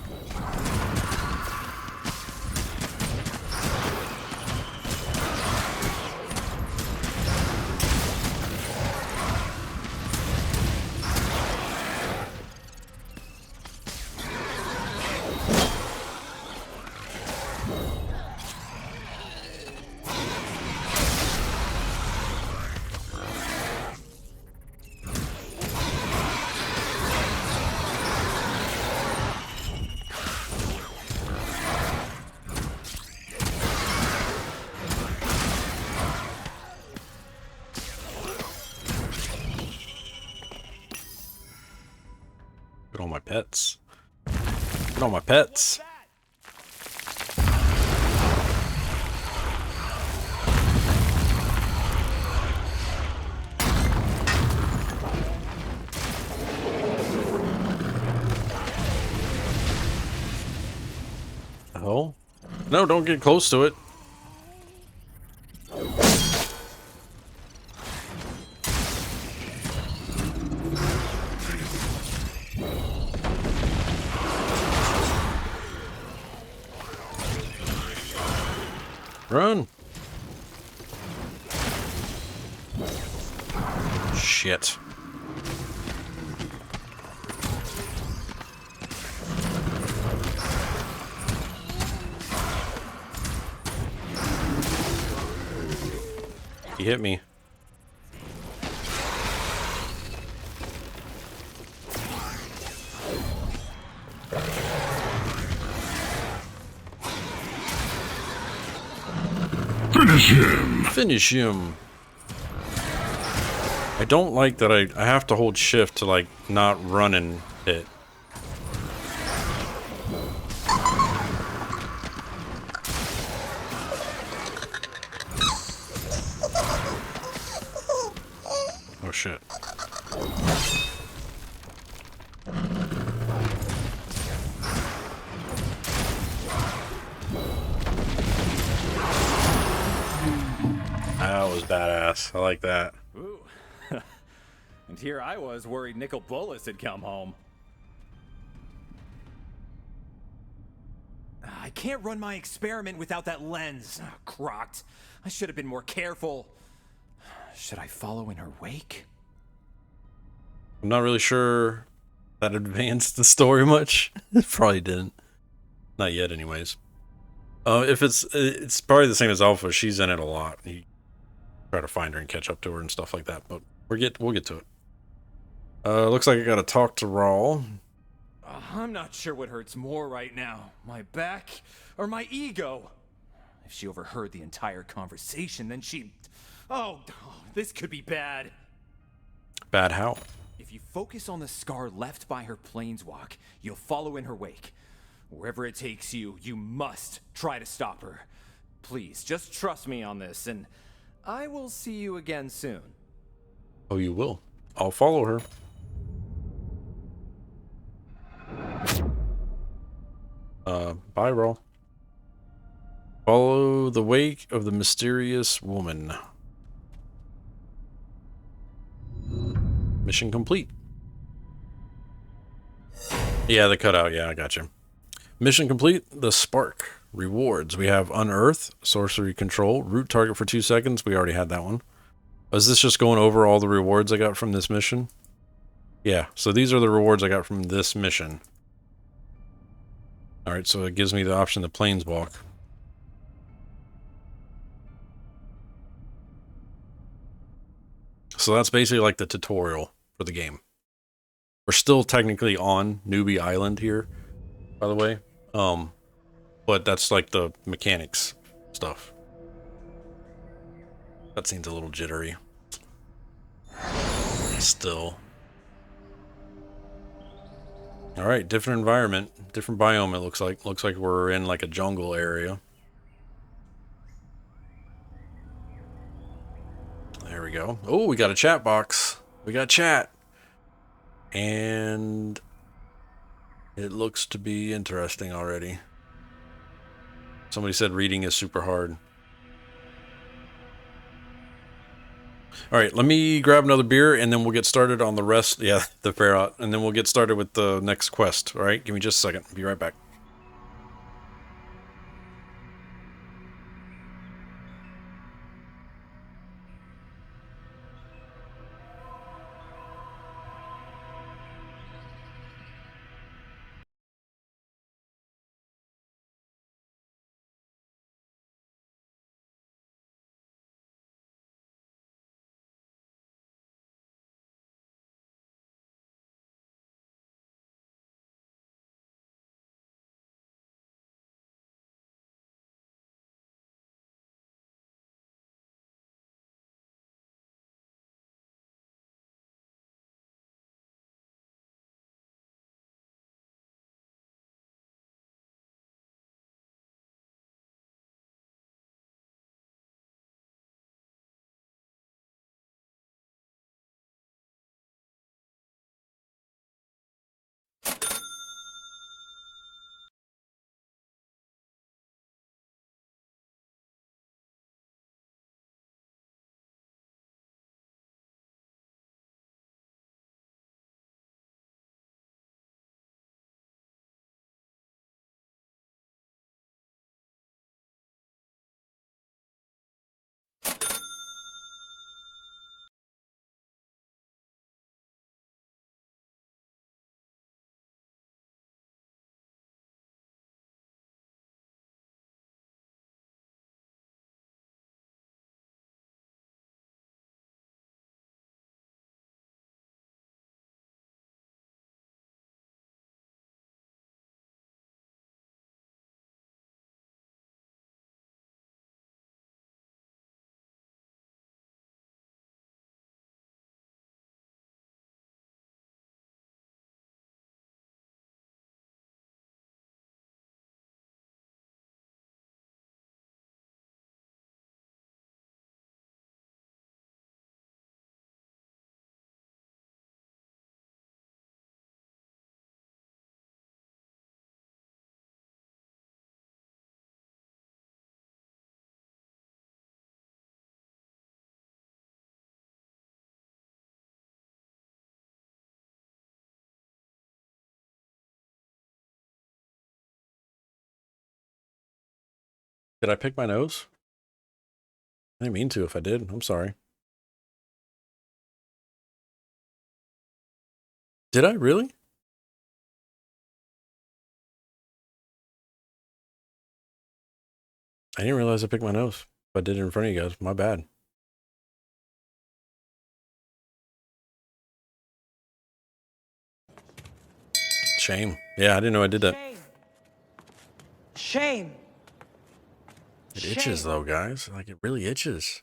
Look at all my pets. Look at all my pets. Oh? No, don't get close to it. Run! Shit. He hit me. Finish him! Finish him. I don't like that I have to hold shift to like not run and hit. Oh shit. That was badass. I like that. Ooh. And here I was worried Nicol Bolas had come home. I can't run my experiment without that lens. Crocked. I should have been more careful. Should I follow in her wake? I'm not really sure that advanced the story much. It probably didn't. Not yet, anyways. If it's probably the same as Alpha. She's in it a lot. You try to find her and catch up to her and stuff like that. But we'll get to it. Looks like I gotta talk to Rawl. I'm not sure what hurts more right now. My back or my ego. If she overheard the entire conversation, then she... Oh, this could be bad. Bad how? If you focus on the scar left by her planeswalk, you'll follow in her wake. Wherever it takes you, you must try to stop her. Please, just trust me on this, and I will see you again soon. Oh, you will. I'll follow her. Bye, Rawl. Follow the wake of the mysterious woman. Mission complete. Yeah, the cutout. Yeah, I got you. Mission complete. The Spark. Rewards. We have Unearth, Sorcery Control, Root Target for 2 seconds. We already had that one. Is this just going over all the rewards I got from this mission? Yeah, so these are the rewards I got from this mission. Alright, so it gives me the option to planeswalk. So that's basically like the tutorial for the game. We're still technically on Newbie Island here, by the way. But that's like the mechanics stuff. That seems a little jittery. Still. Alright, different environment, different biome it looks like. Looks like we're in like a jungle area. There we go. Oh, we got a chat box. We got chat. And it looks to be interesting already. Somebody said reading is super hard. Alright, let me grab another beer and then we'll get started on the rest. Yeah, the ferret. And then we'll get started with the next quest. Alright, give me just a second. Be right back. Did I pick my nose? I didn't mean to if I did. I'm sorry. Did I really? I didn't realize I picked my nose. If I did it in front of you guys, my bad. Shame. Yeah, I didn't know I did that. Shame. It itches though, guys. Like, it really itches.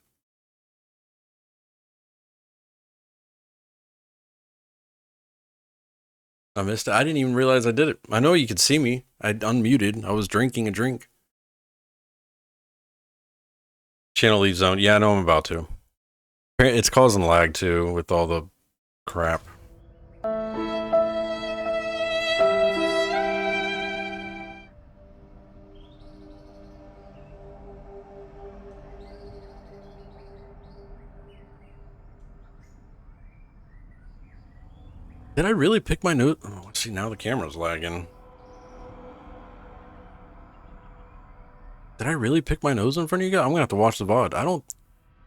I missed it. I didn't even realize I did it. I know you could see me. I unmuted. I was drinking a drink. Channel leave zone. Yeah, I know I'm about to. It's causing lag too with all the crap. Did I really pick my nose? Oh, see, now the camera's lagging. Did I really pick my nose in front of you guys? I'm gonna have to watch the VOD. I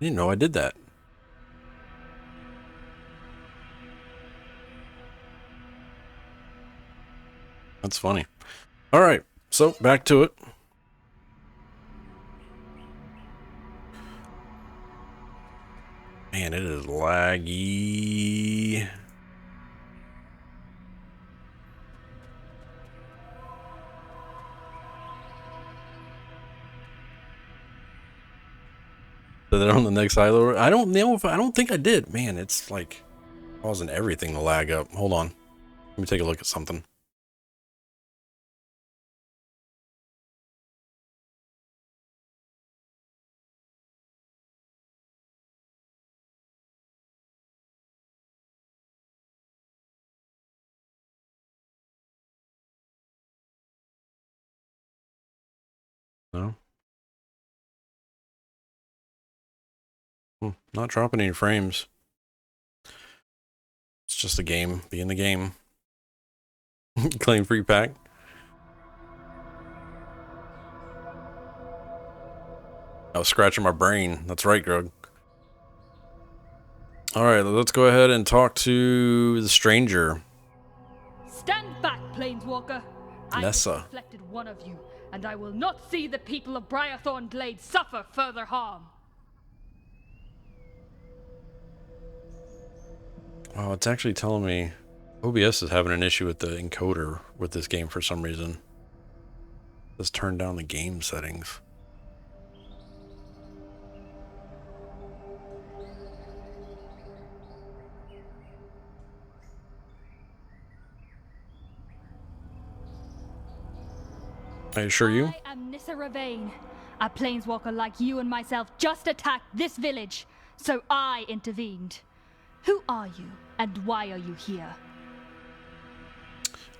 didn't know I did that. That's funny. All right, so back to it. Man, it is laggy. So they're on the next silo. I don't know if I don't think I did. Man, it's like causing everything to lag up. Hold on. Let me take a look at something. No. Not dropping any frames. It's just a game. Being the game. Claim free pack. I was scratching my brain. That's right, Grug. Alright, let's go ahead and talk to the stranger. Stand back, planeswalker. I Nessa. have reflected one of you, and I will not see the people of Briarthorn Glade suffer further harm. Oh, it's actually telling me OBS is having an issue with the encoder with this game for some reason. Let's turn down the game settings. I assure you. I am Nissa Ravane. A planeswalker like you and myself just attacked this village, so I intervened. Who are you, and why are you here?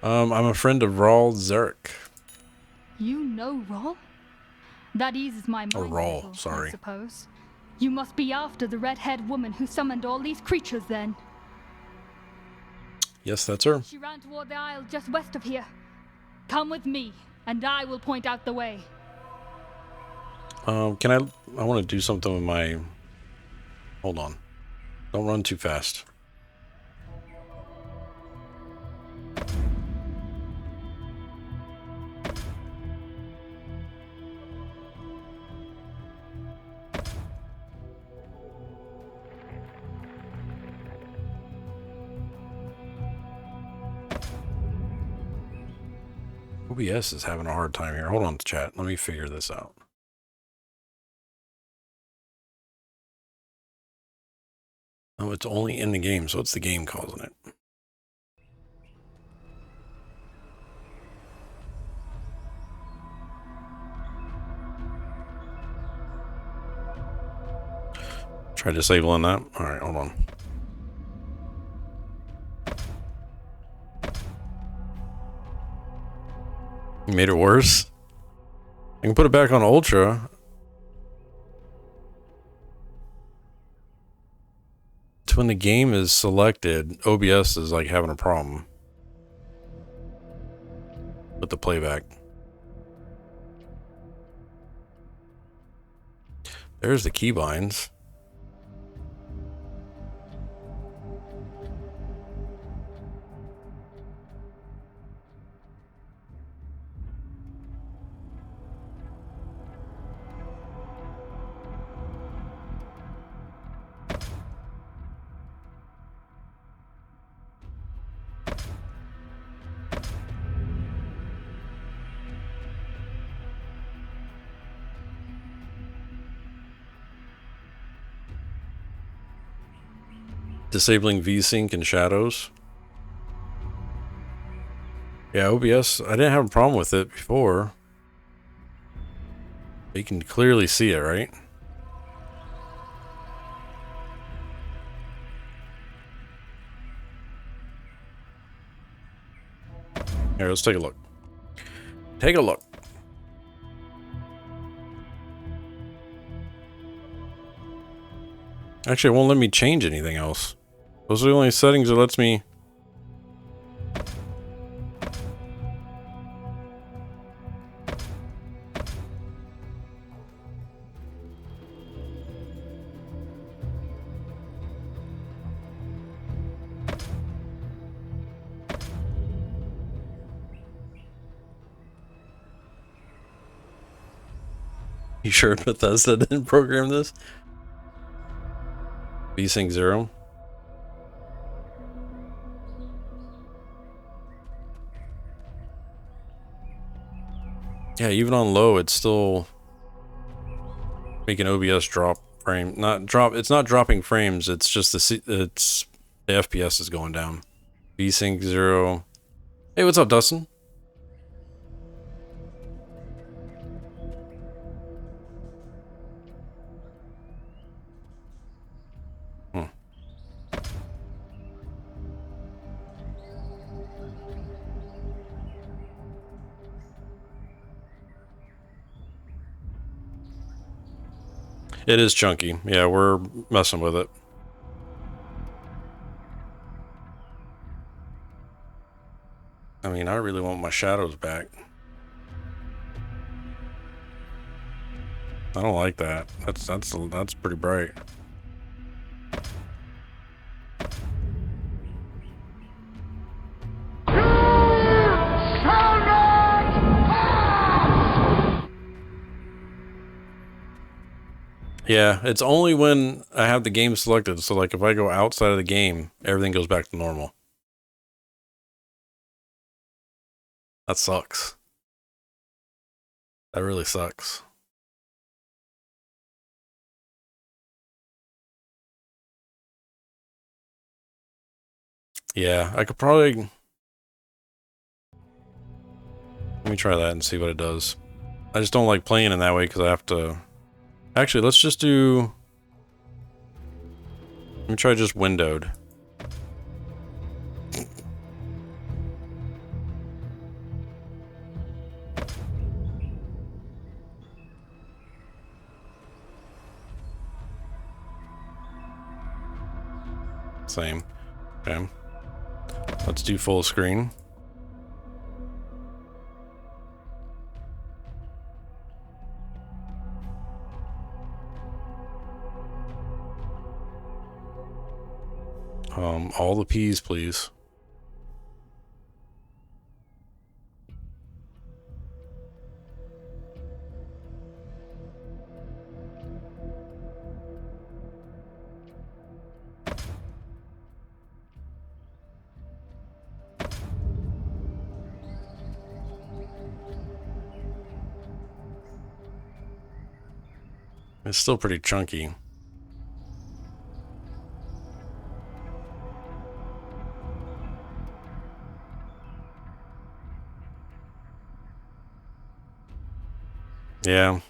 I'm a friend of Raul Zarek. You know Raul? That eases my mind a Raul, little, sorry. I suppose. You must be after the red-haired woman who summoned all these creatures, then. Yes, that's her. She ran toward the isle just west of here. Come with me, and I will point out the way. I want to do something with my... Hold on. Don't run too fast. OBS is having a hard time here. Hold on, chat. Let me figure this out. Oh, it's only in the game, so it's the game causing it. Try disabling that. All right, hold on. You made it worse. I can put it back on Ultra. It's when the game is selected, OBS is like having a problem with the playback. There's the keybinds. Disabling VSync and shadows. Yeah, OBS, I didn't have a problem with it before. You can clearly see it, right? Here, let's take a look. Take a look. Actually, it won't let me change anything else. Those are the only settings it lets me... You sure Bethesda didn't program this? VSync 0. Yeah, even on low, it's still making OBS drop frame. Not drop. It's not dropping frames. It's just the FPS is going down. VSync 0. Hey, what's up, Dustin? It is chunky. Yeah, we're messing with it. I mean, I really want my shadows back. I don't like that. That's pretty bright. Yeah, it's only when I have the game selected. So like if I go outside of the game, everything goes back to normal. That sucks. That really sucks. Yeah, I could probably... Let me try that and see what it does. I just don't like playing in that way because I have to... Actually, let's just do... Let me try just windowed. Same. Okay. Let's do full screen. All the P's, please. It's still pretty chunky. Yeah.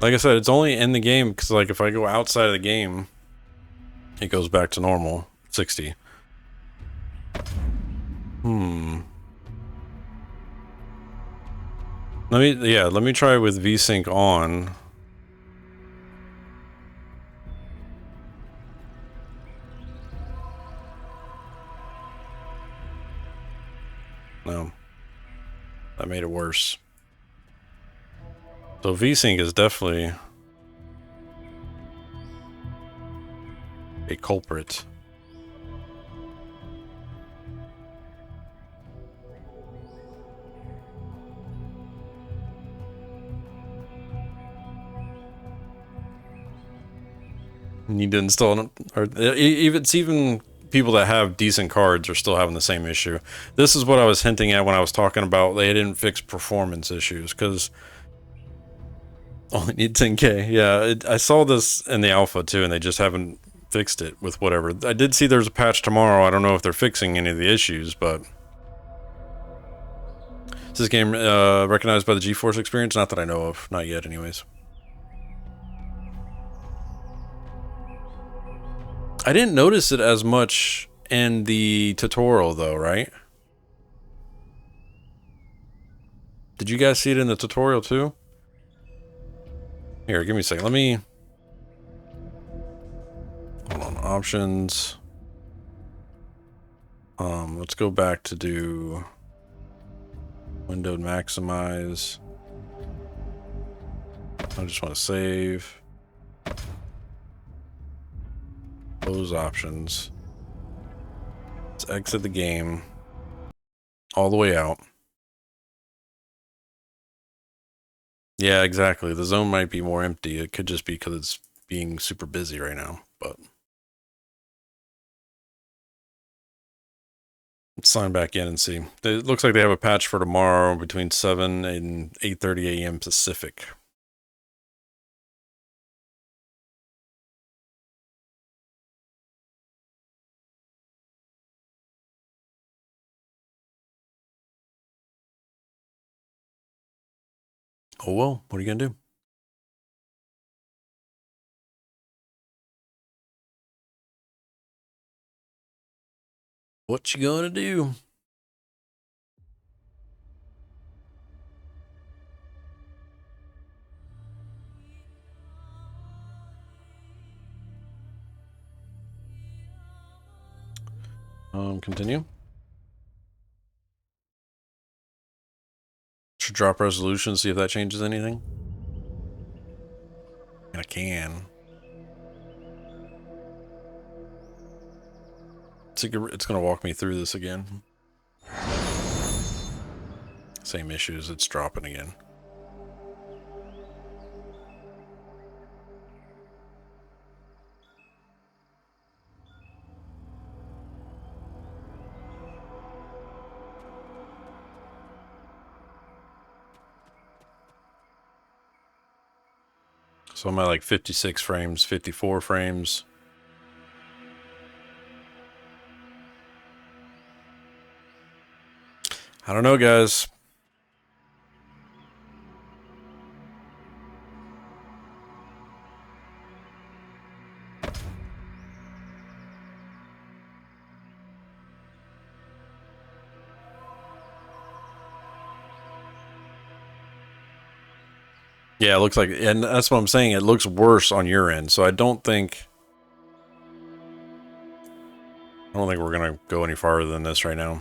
Like I said, it's only in the game because like if I go outside of the game, it goes back to normal, 60. Let me try with VSync on. No. That made it worse. So VSync is definitely a culprit. Need to install it, or it's even people that have decent cards are still having the same issue. This is what I was hinting at when I was talking about they didn't fix performance issues, because only need 10k. Yeah, I saw this in the alpha too, and they just haven't fixed it with whatever. I did see there's a patch tomorrow. I don't know if they're fixing any of the issues, but is this game recognized by the GeForce experience? Not that I know of. Not yet, anyways. I didn't notice it as much in the tutorial, though, right? Did you guys see it in the tutorial, too? Here, give me a second. Let me... Hold on. Options. Let's go back to do... Windowed maximize. I just want to save. Close options. Let's exit the game. All the way out. Yeah, exactly. The zone might be more empty. It could just be because it's being super busy right now, but... Let's sign back in and see. It looks like they have a patch for tomorrow between 7 and 8:30 a.m. Pacific. Oh well, what are you gonna do? What you gonna do? Continue. Should drop resolution, see if that changes anything. And I can. It's gonna walk me through this again. Same issues, it's dropping again. So I'm at like 56 frames, 54 frames. I don't know, guys. Yeah, it looks like, and that's what I'm saying. It looks worse on your end, so I don't think we're gonna go any farther than this right now.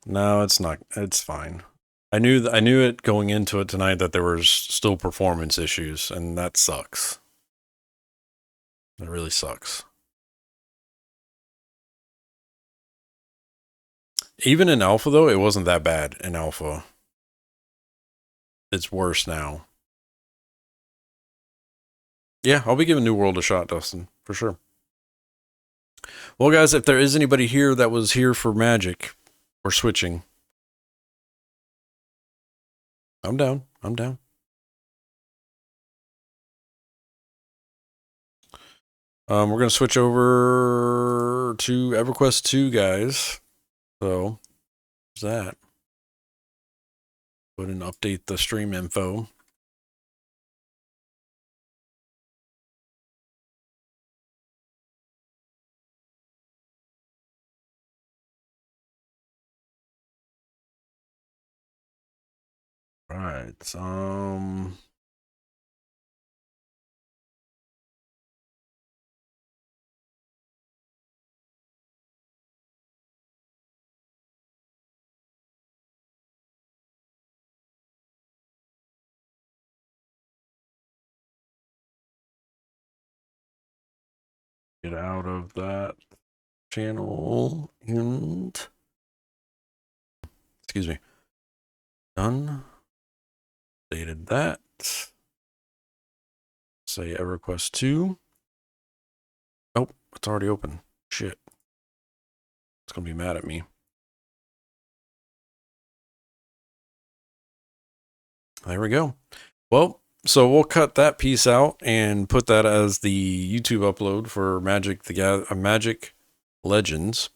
No, it's not. It's fine. I knew it going into it tonight that there was still performance issues, and that sucks. It really sucks. Even in alpha, though, it wasn't that bad in alpha. It's worse now. Yeah, I'll be giving New World a shot, Dustin, for sure. Well, guys, if there is anybody here that was here for Magic or switching, I'm down. I'm down. We're going to switch over to EverQuest 2, guys. So, there's that. Go ahead and update the stream info. Right. get out of that channel and excuse me. Done. Stated that. Say EverQuest 2. Oh, it's already open. Shit. It's gonna be mad at me. There we go. Well, so we'll cut that piece out and put that as the YouTube upload for Magic Legends.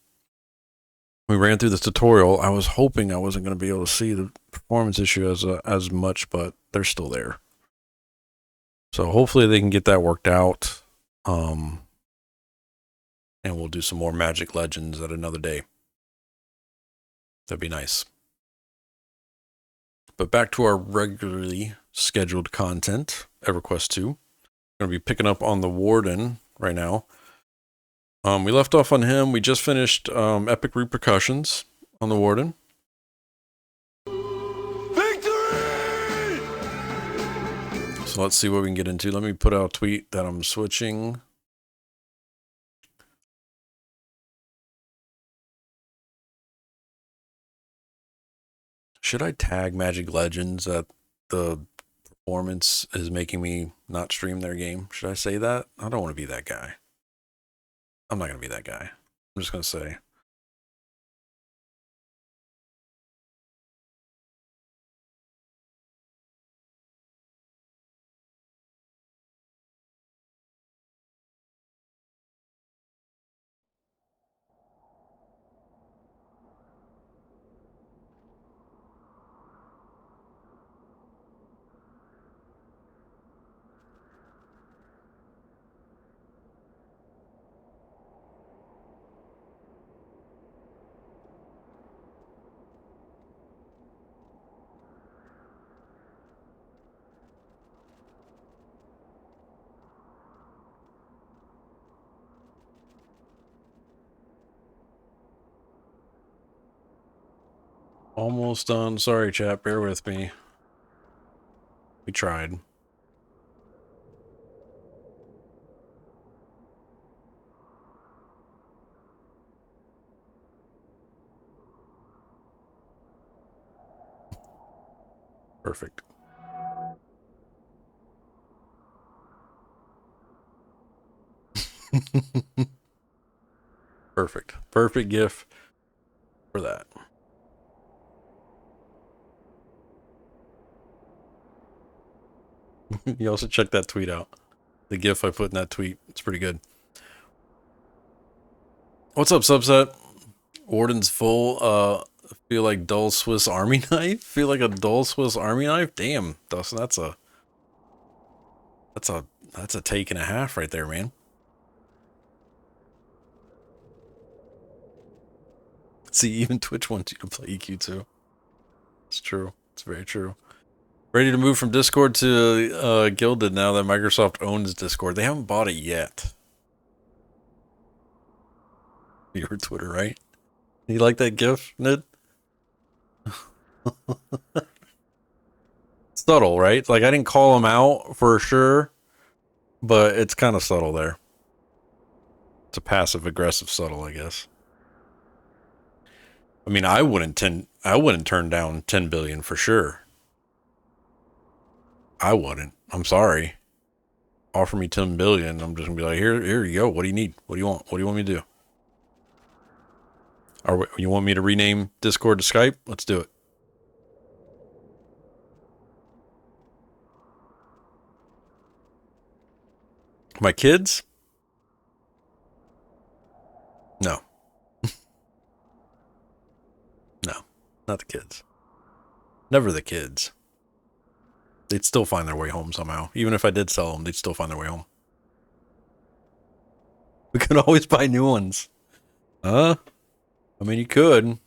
We ran through this tutorial. I was hoping I wasn't going to be able to see the performance issue as much, but they're still there. So hopefully they can get that worked out. And we'll do some more Magic Legends at another day. That'd be nice. But back to our regularly scheduled content, EverQuest 2. Going to be picking up on the Warden right now. We left off on him. We just finished Epic Repercussions on the Warden. Victory! So let's see what we can get into. Let me put out a tweet that I'm switching. Should I tag Magic Legends that the performance is making me not stream their game? Should I say that? I don't want to be that guy. I'm not going to be that guy. I'm just going to say. Almost done. Sorry, chat. Bear with me. We tried. Perfect. Perfect. Perfect GIF for that. You also check that tweet out. The GIF I put in that tweet. It's pretty good. What's up, Subset? Warden's full. Feel like dull Swiss Army knife? Feel like a dull Swiss Army knife? Damn, Dustin, that's a take and a half right there, man. See, even Twitch wants you to play EQ too. It's true. It's very true. Ready to move from Discord to Gilded now that Microsoft owns Discord. They haven't bought it yet. Your Twitter, right? You like that GIF, Ned? Subtle, right? Like, I didn't call him out for sure, but it's kind of subtle there. It's a passive-aggressive subtle, I guess. I mean, I wouldn't turn down 10 billion for sure. I wouldn't. I'm sorry. Offer me 10 billion. I'm just gonna be like, here you go. What do you need? What do you want? What do you want me to do? You want me to rename Discord to Skype? Let's do it. My kids? No. No, not the kids. Never the kids. They'd still find their way home somehow. Even if I did sell them, they'd still find their way home. We could always buy new ones. Huh? I mean, you could.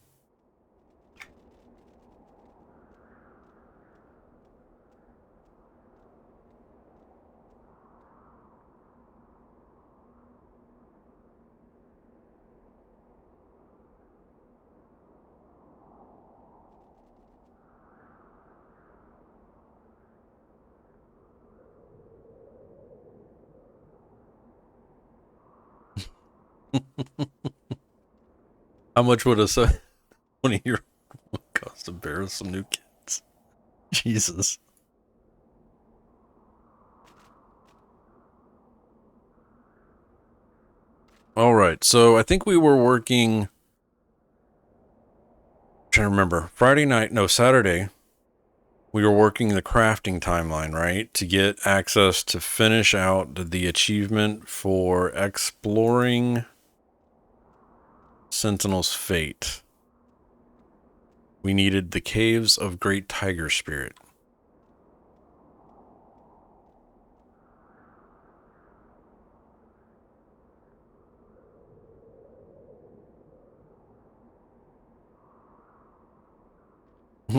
How much would a 20-year-old cost to bear some new kids? Jesus. All right, so I think we were working. I'm trying to remember. Friday night, no, Saturday. We were working the crafting timeline, right? To get access to finish out the achievement for exploring Sentinel's fate. We needed the caves of Great Tiger Spirit.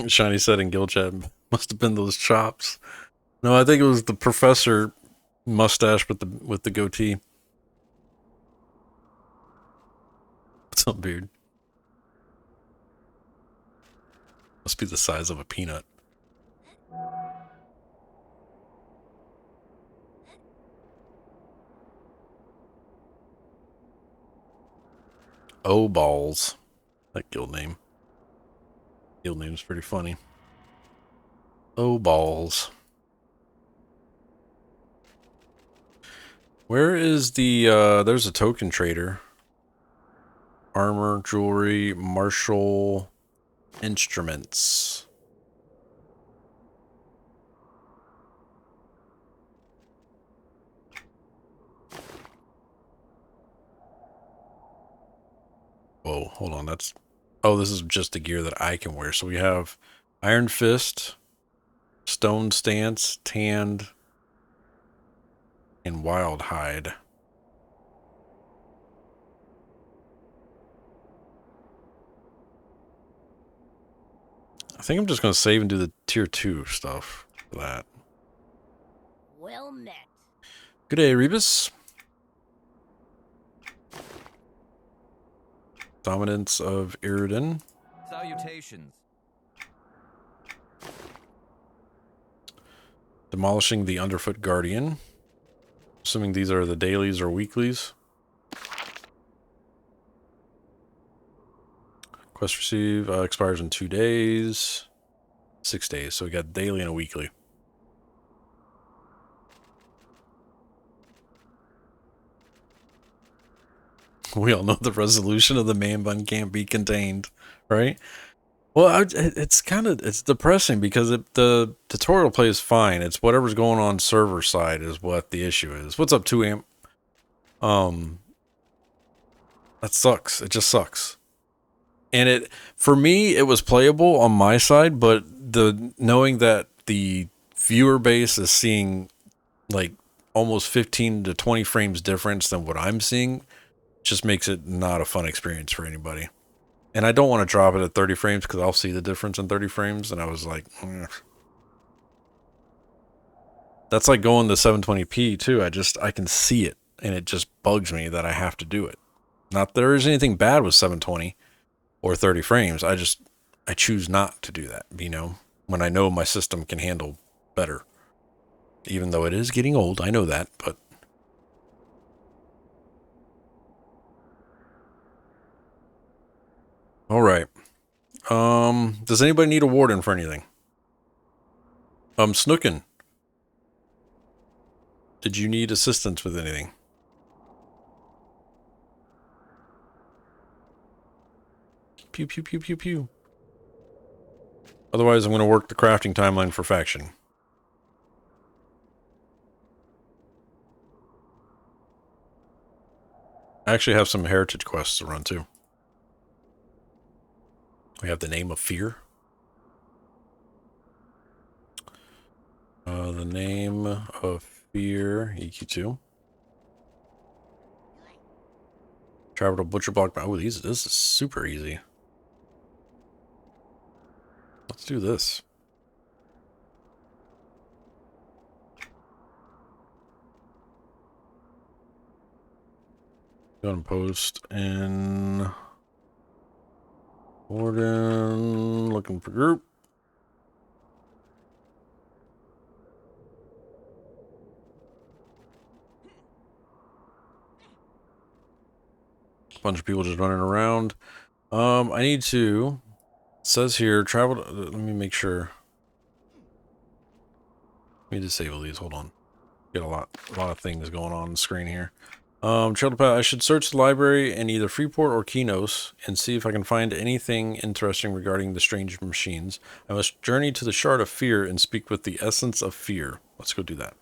Shiny said in Guild Chat, must have been those chops. No, I think it was the professor mustache with the goatee. What's up, beard? Must be the size of a peanut. Oh, balls. That guild name. Guild name's pretty funny. Oh, balls. Where is the, there's a token trader. Armor, jewelry, martial instruments. Whoa, hold on, that's... Oh, this is just the gear that I can wear. So we have Iron Fist, Stone Stance, Tanned, and Wild Hide. I think I'm just going to save and do the tier 2 stuff for that. Well met. Good day, Rebus. Dominance of Iridan. Salutations. Demolishing the Underfoot Guardian. Assuming these are the dailies or weeklies. Quest receive expires in 2 days. 6 days. So we got daily and a weekly. We all know the resolution of the man bun can't be contained, right? Well, it's kind of, it's depressing because the tutorial play is fine. It's whatever's going on server side is what the issue is. What's up, 2amp? That sucks. It just sucks. And for me, it was playable on my side, but knowing that the viewer base is seeing like almost 15 to 20 frames difference than what I'm seeing just makes it not a fun experience for anybody. And I don't want to drop it at 30 frames because I'll see the difference in 30 frames. And I was like, that's like going to 720p too. I can see it and it just bugs me that I have to do it. Not that there is anything bad with 720 or 30 frames. I choose not to do that, you know, when I know my system can handle better. Even though it is getting old, I know that, but all right. Does anybody need a warden for anything? Snookin'. Did you need assistance with anything? Pew, pew, pew, pew, pew. Otherwise, I'm going to work the crafting timeline for faction. I actually have some heritage quests to run too. We have the Name of Fear. The Name of Fear, EQ2. Travel to Butcher Block. Oh, this is super easy. Let's do this. Go and post in Warden, looking for group. Bunch of people just running around. I need to, it says here, travel to, let me make sure. Let me disable these, hold on. Get a lot of things going on the screen here. Travel path, I should search the library in either Freeport or Kinos and see if I can find anything interesting regarding the strange machines. I must journey to the Shard of Fear and speak with the Essence of Fear. Let's go do that.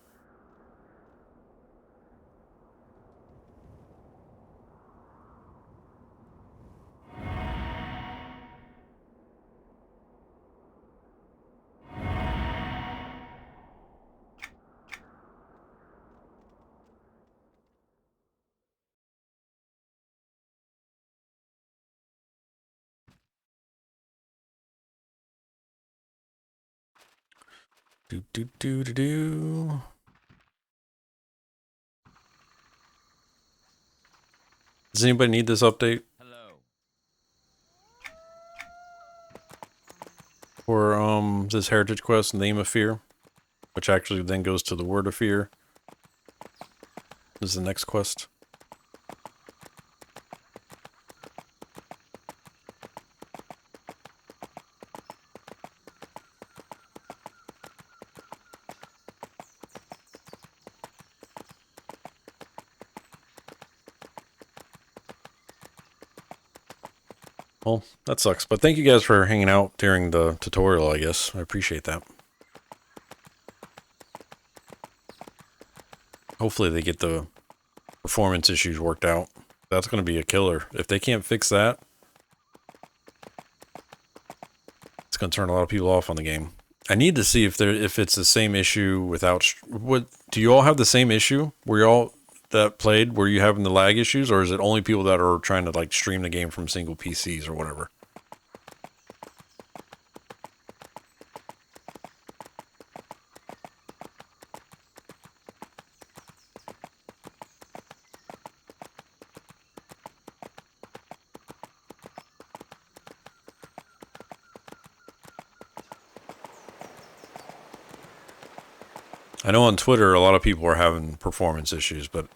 Do. Does anybody need this update? Hello. For this Heritage Quest, Name of Fear, which actually then goes to the Word of Fear. This is the next quest. Well, that sucks, but thank you guys for hanging out during the tutorial, I guess. I appreciate that. Hopefully they get the performance issues worked out. That's going to be a killer. If they can't fix that, it's going to turn a lot of people off on the game. I need to see if it's the same issue without... do you all have the same issue? Were you all that played, were you having the lag issues, or is it only people that are trying to like stream the game from single PCs or whatever? I know on Twitter a lot of people are having performance issues, but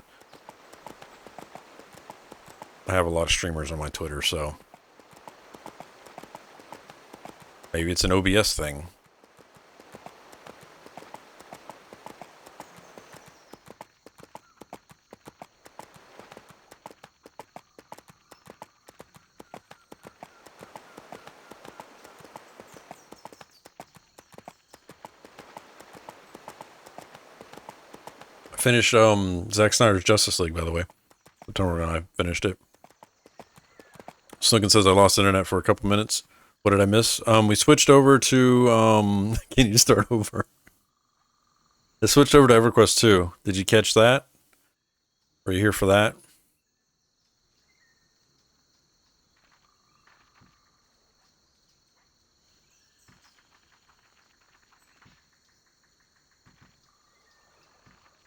I have a lot of streamers on my Twitter, so maybe it's an OBS thing. Finished Zack Snyder's Justice League, by the way. September when I finished it. Snookin says I lost internet for a couple minutes. What did I miss? We switched over to can you start over? I switched over to EverQuest 2. Did you catch that? Were you here for that?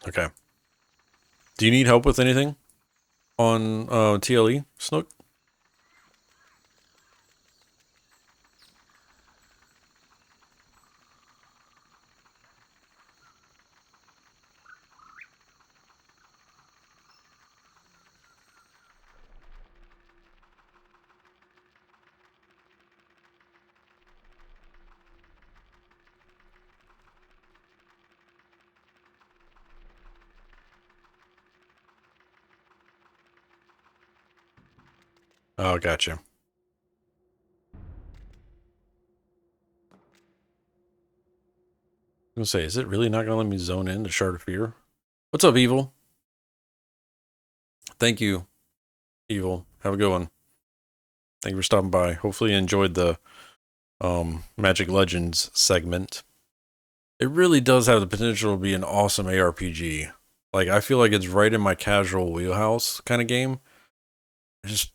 Okay. Do you need help with anything on TLE, Snook? Oh, gotcha. I was gonna say, is it really not gonna let me zone in to Shard of Fear? What's up, Evil? Thank you, Evil. Have a good one. Thank you for stopping by. Hopefully you enjoyed the Magic Legends segment. It really does have the potential to be an awesome ARPG. Like, I feel like it's right in my casual wheelhouse kind of game.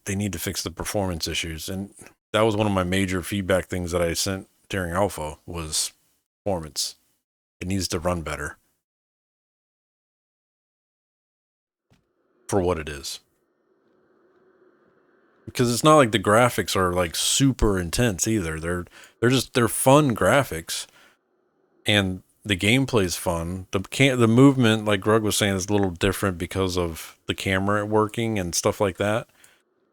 They need to fix the performance issues, and that was one of my major feedback things that I sent during alpha was performance. It needs to run better for what it is, because it's not like the graphics are like super intense either. They're fun graphics, and the gameplay's fun. The movement, like Grug was saying, is a little different because of the camera working and stuff like that.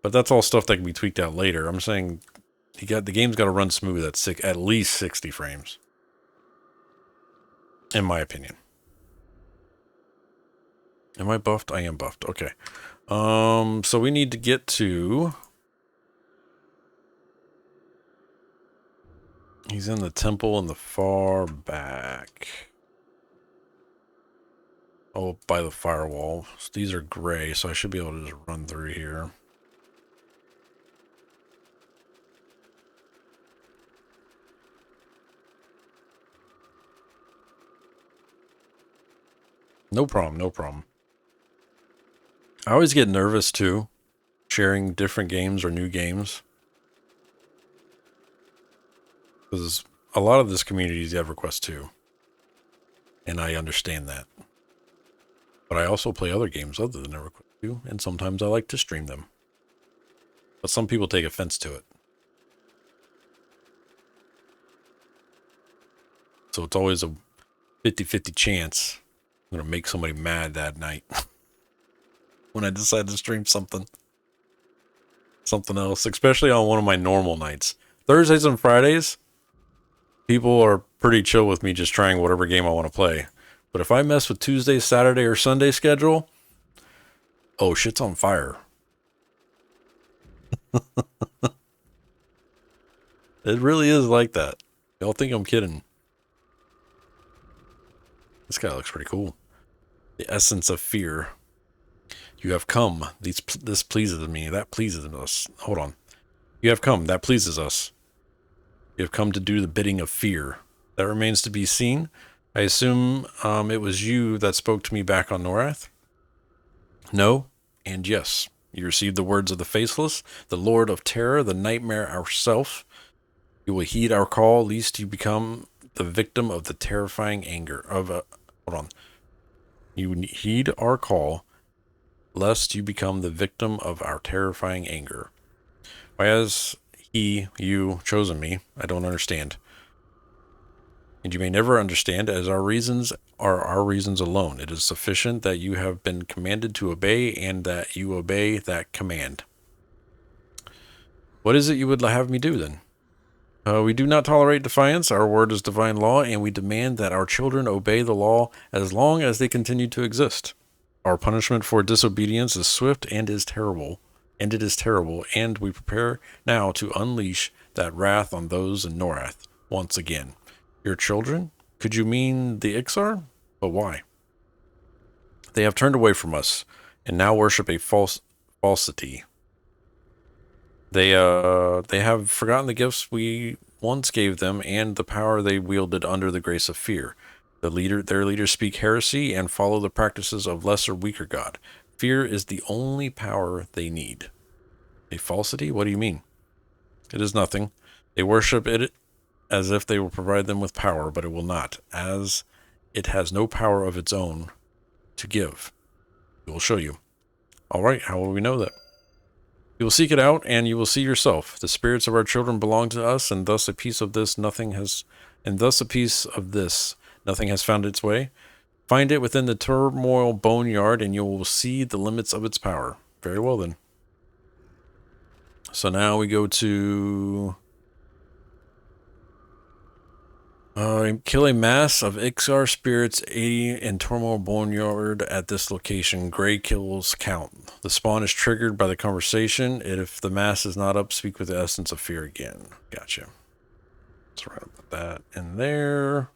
But that's all stuff that can be tweaked out later. I'm saying the game's got to run smooth at at least 60 frames. In my opinion. Am I buffed? I am buffed. Okay. So we need to get to... He's in the temple in the far back. Oh, by the firewall. So these are gray, so I should be able to just run through here. No problem, no problem. I always get nervous too, sharing different games or new games. Because a lot of this community is EverQuest too. And I understand that. But I also play other games other than EverQuest too, and sometimes I like to stream them. But some people take offense to it. So it's always a 50-50 chance I'm going to make somebody mad that night. When I decide to stream something else, especially on one of my normal nights. Thursdays and Fridays, people are pretty chill with me just trying whatever game I want to play. But if I mess with Tuesday, Saturday, or Sunday schedule, oh, shit's on fire. It really is like that. Y'all think I'm kidding. This guy looks pretty cool. The essence of fear. You have come. This pleases me. That pleases us. Hold on. You have come. That pleases us. You have come to do the bidding of fear. That remains to be seen. I assume it was you that spoke to me back on Norath? No, and yes. You received the words of the Faceless, the Lord of Terror, the Nightmare ourself. You will heed our call, lest you become the victim of the terrifying anger of a... Hold on. You heed our call, lest you become the victim of our terrifying anger. Why has you chosen me? I don't understand. And you may never understand, as our reasons are our reasons alone. It is sufficient that you have been commanded to obey, and that you obey that command. What is it you would have me do, then? We do not tolerate defiance. Our word is divine law, and we demand that our children obey the law as long as they continue to exist. Our punishment for disobedience is swift and is terrible, and it is terrible, and we prepare now to unleash that wrath on those in Norath once again. Your children? Could you mean the Ixar? But why? They have turned away from us, and now worship a falsity. They have forgotten the gifts we once gave them and the power they wielded under the grace of fear. Their leaders speak heresy and follow the practices of lesser, weaker god. Fear is the only power they need. A falsity? What do you mean? It is nothing. They worship it as if they will provide them with power, but it will not, as it has no power of its own to give. We will show you. All right, how will we know that? You will seek it out, and you will see yourself. The spirits of our children belong to us, and thus a piece of this nothing has found its way. Find it within the turmoil boneyard, and you will see the limits of its power. Very well, then. So now we go to... kill a mass of Ixar spirits 80 in Turmoil Boneyard at this location. Gray kills count. The spawn is triggered by the conversation. If the mass is not up, speak with the essence of fear again. Gotcha. Let's write about that in there.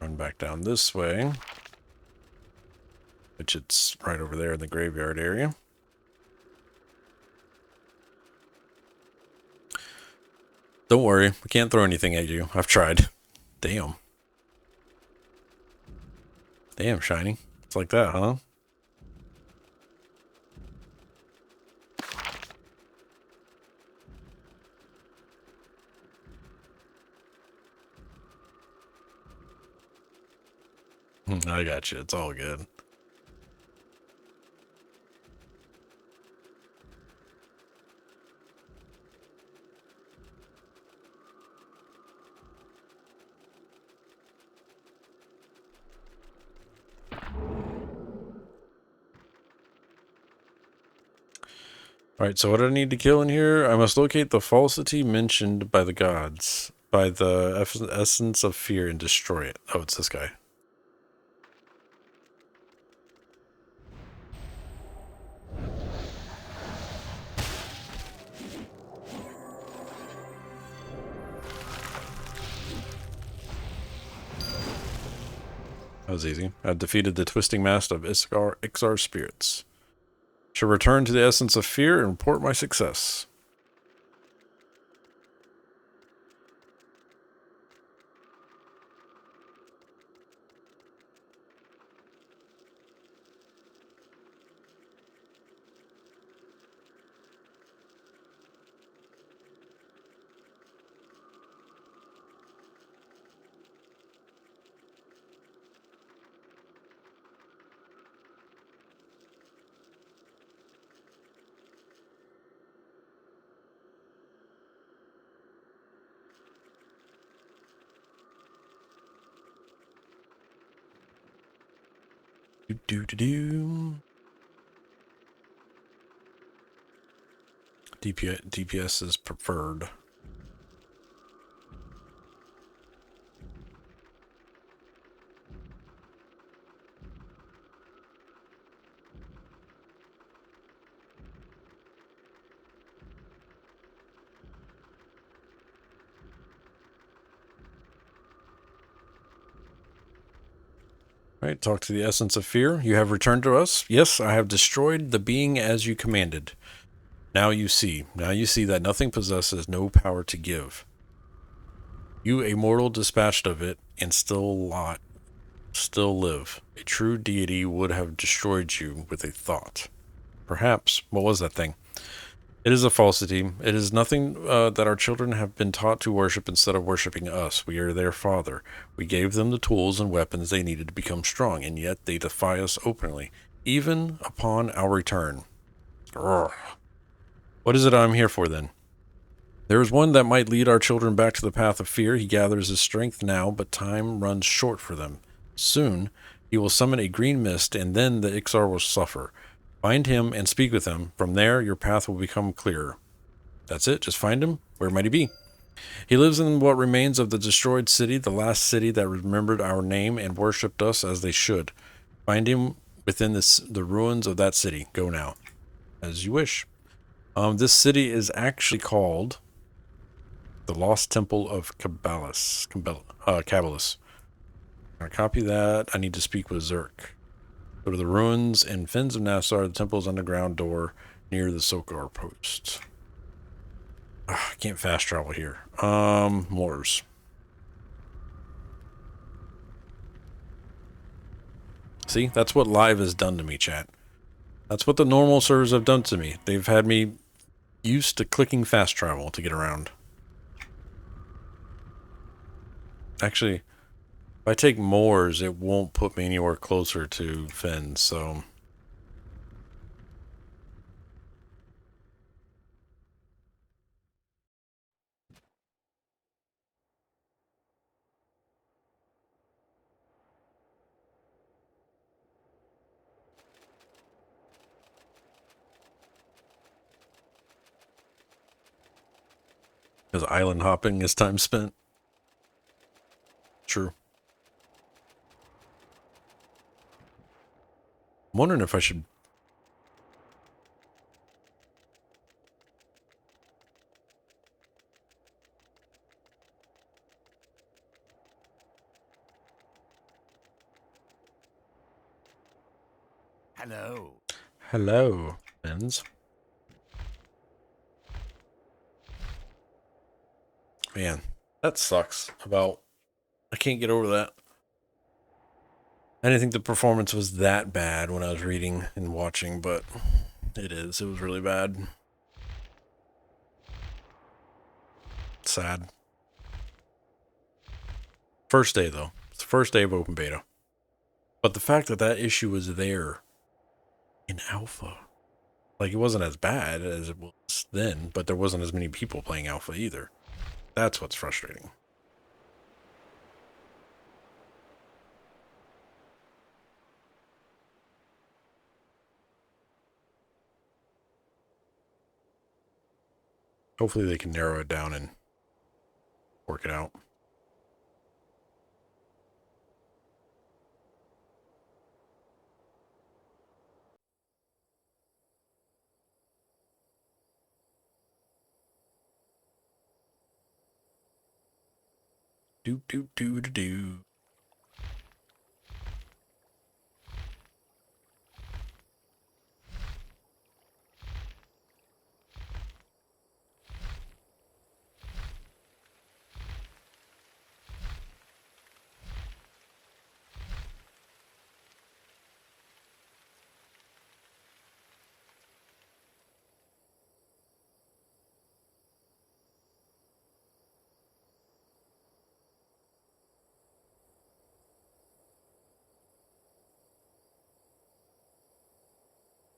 Run back down this way. Which it's right over there in the graveyard area. Don't worry, I can't throw anything at you. I've tried. Damn. Damn, shiny. It's like that, huh? I got you. It's all good. Alright, so what do I need to kill in here? I must locate the falsity mentioned by the gods, by the essence of fear, and destroy it. Oh, it's this guy. That was easy. I've defeated the twisting mass of Ixar spirits. Shall return to the essence of fear and report my success. DPS is preferred. Right, talk to the essence of fear. You have returned to us. Yes, I have destroyed the being as you commanded. Now you see that nothing possesses no power to give. You, a mortal, dispatched of it, and still live. A true deity would have destroyed you with a thought. Perhaps. What was that thing? It is a falsity. It is nothing that our children have been taught to worship instead of worshiping us. We are their father. We gave them the tools and weapons they needed to become strong, and yet they defy us openly, even upon our return. Urgh. What is it I'm here for, then? There is one that might lead our children back to the path of fear. He gathers his strength now, but time runs short for them. Soon, he will summon a green mist, and then the Ixar will suffer. Find him and speak with him. From there, your path will become clearer. That's it. Just find him. Where might he be? He lives in what remains of the destroyed city, the last city that remembered our name and worshipped us as they should. Find him within the ruins of that city. Go now. As you wish. This city is actually called the Lost Temple of Kabbalas. I copy that. I need to speak with Zerk. Go to the ruins and Fens of Nassar, the temple's underground door near the Sokar post. I can't fast travel here. Moors. See, that's what live has done to me, chat. That's what the normal servers have done to me. They've had me used to clicking fast travel to get around. Actually, if I take Moors, it won't put me anywhere closer to Fens, so... Because island hopping is time spent. True. I'm wondering if I should... Hello. Hello, Fens. Man, that sucks about... I can't get over that. I didn't think the performance was that bad when I was reading and watching, but it is. It was really bad. Sad. First day, though. It's the first day of open beta. But the fact that that issue was there in alpha. Like, it wasn't as bad as it was then, but there wasn't as many people playing alpha either. That's what's frustrating. Hopefully they can narrow it down and work it out. Do do do do do.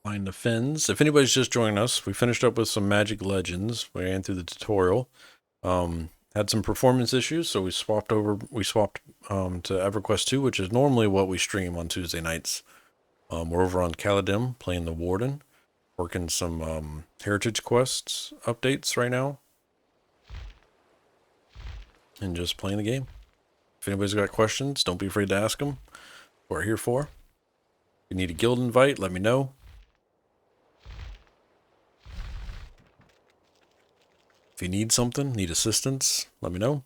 Find the fins. If anybody's just joining us, we finished up with some Magic Legends. We ran through the tutorial. Had some performance issues, so we swapped to EverQuest 2, which is normally what we stream on Tuesday nights. We're over on Kaladim playing the Warden, working some Heritage Quests updates right now, and just playing the game. If anybody's got questions, don't be afraid to ask them. We're here for. If you need a guild invite, let me know. If you need something, need assistance, let me know.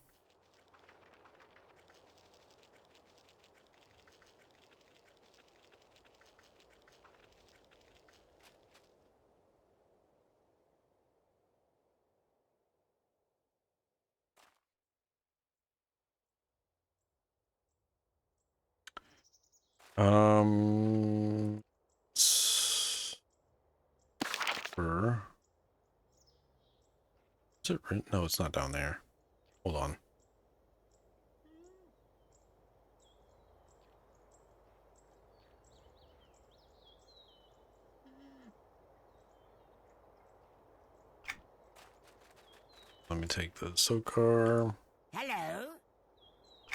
Is it? No, it's not down there. Hold on. Let me take the Sokar. Hello.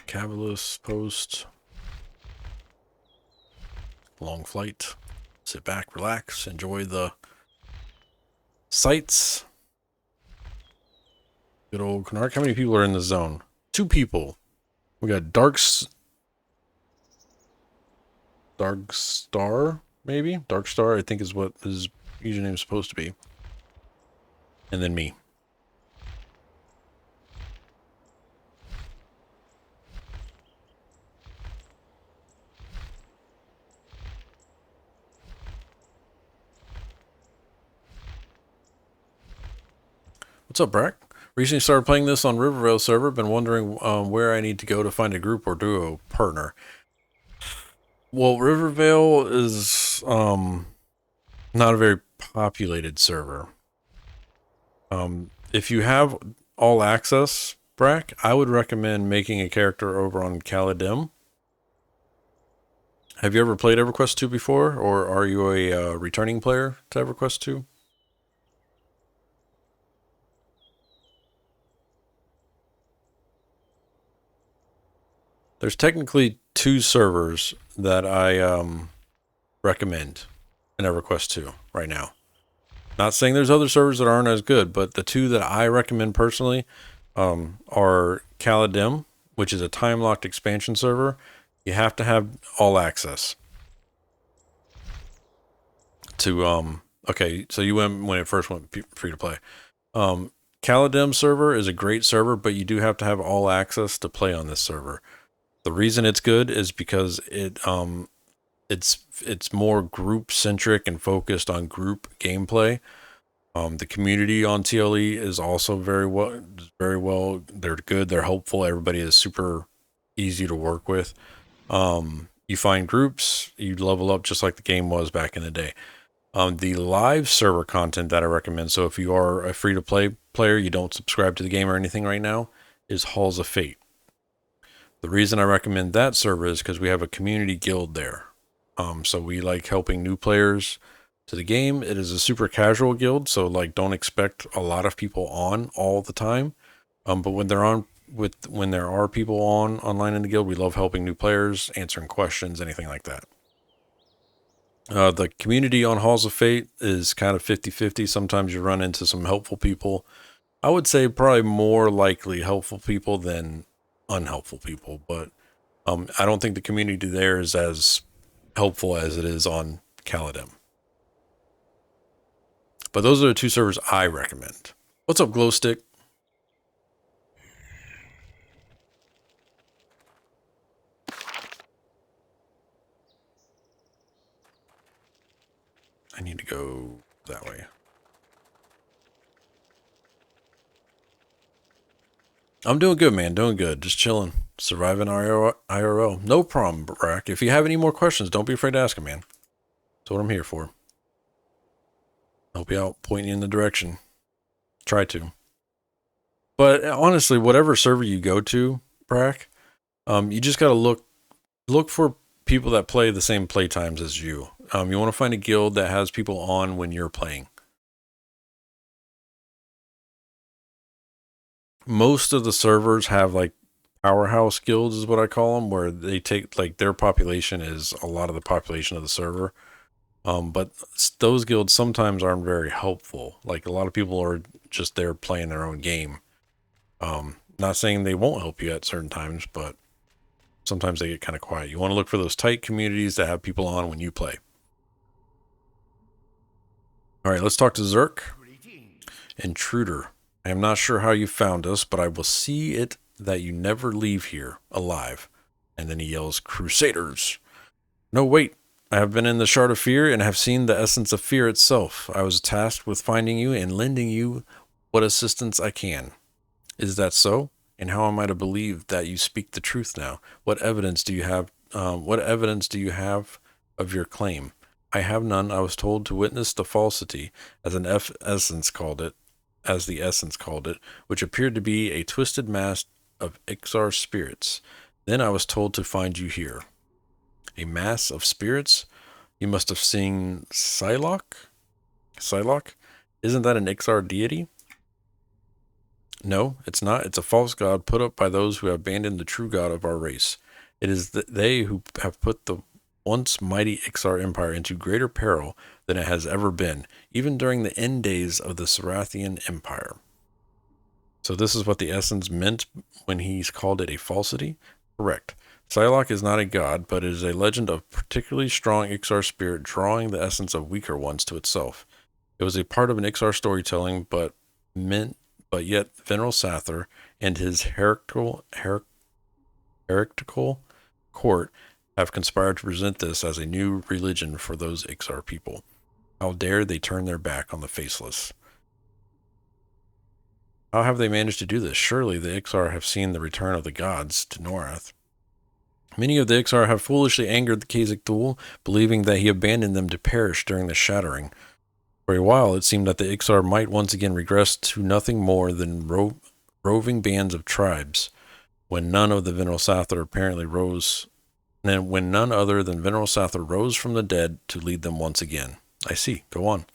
Cabalus post. Long flight. Sit back, relax, enjoy the sights. Good old Knark. How many people are in the zone? 2 people. We got Dark Star, maybe? Dark Star, I think is what his username is supposed to be. And then me. What's up, Brack? Recently started playing this on Rivervale server. Been wondering where I need to go to find a group or duo partner. Well, Rivervale is not a very populated server. If you have all access, Brack, I would recommend making a character over on Kaladim. Have you ever played EverQuest 2 before, or are you a returning player to EverQuest 2? There's technically 2 servers that I recommend in EverQuest 2 right now. Not saying there's other servers that aren't as good, but the 2 that I recommend personally are Kaladim, which is a time-locked expansion server. You have to have all access to okay, so you went when it first went free to play. Kaladim server is a great server, but you do have to have all access to play on this server. The reason it's good is because it's more group centric and focused on group gameplay. The community on TLE is also very well. They're good. They're helpful. Everybody is super easy to work with. You find groups, you level up just like the game was back in the day. The live server content that I recommend, so if you are a free to play player, you don't subscribe to the game or anything right now, is Halls of Fate. The reason I recommend that server is because we have a community guild there. So we like helping new players to the game. It is a super casual guild, so like don't expect a lot of people on all the time. But when there are people online in the guild, we love helping new players, answering questions, anything like that. The community on Halls of Fate is kind of 50-50. Sometimes you run into some helpful people, I would say probably more likely helpful people than unhelpful people, but I don't think the community there is as helpful as it is on Kaladim. But those are the two servers I recommend. What's up, Glowstick? I need to go that way. I'm doing good, man. Doing good. Just chilling. Surviving IRL. No problem, Brack. If you have any more questions, don't be afraid to ask them, man. That's what I'm here for. Help you out, point you in the direction. Try to. But honestly, whatever server you go to, Brack, you just gotta look for people that play the same play times as you. You want to find a guild that has people on when you're playing. Most of the servers have like powerhouse guilds is what I call them, where they take like their population is a lot of the population of the server. But those guilds sometimes aren't very helpful. Like a lot of people are just there playing their own game. Not saying they won't help you at certain times, but sometimes they get kind of quiet. You want to look for those tight communities that have people on when you play. All right, let's talk to Zerk. Intruder. I am not sure how you found us, but I will see it that you never leave here alive. And then he yells, Crusaders. No, wait. I have been in the Shard of Fear and have seen the essence of fear itself. I was tasked with finding you and lending you what assistance I can. Is that so? And how am I to believe that you speak the truth now? What evidence do you have? What evidence do you have of your claim? I have none. I was told to witness the falsity, as the essence called it, which appeared to be a twisted mass of Ixar spirits. Then I was told to find you here. A mass of spirits? You must have seen Psylocke? Psylocke? Isn't that an Ixar deity? No, it's not. It's a false god put up by those who have abandoned the true god of our race. It is they who have put the once mighty Ixar empire into greater peril than it has ever been, even during the end days of the Sarathian empire. So this is what the essence meant when he's called it a falsity? Correct. Psylocke is not a god, but it is a legend of particularly strong Ixar spirit drawing the essence of weaker ones to itself. It was a part of an Ixar storytelling, but yet Veneral Sather and his heretical court have conspired to present this as a new religion for those Ixar people. How dare they turn their back on the faceless? How have they managed to do this? Surely the Ixar have seen the return of the gods to Norath. Many of the Ixar have foolishly angered the Khazak Thul, believing that he abandoned them to perish during the shattering. For a while, it seemed that the Ixar might once again regress to nothing more than roving bands of tribes, when none other than Veneral Sather rose from the dead to lead them once again. I see. Go on.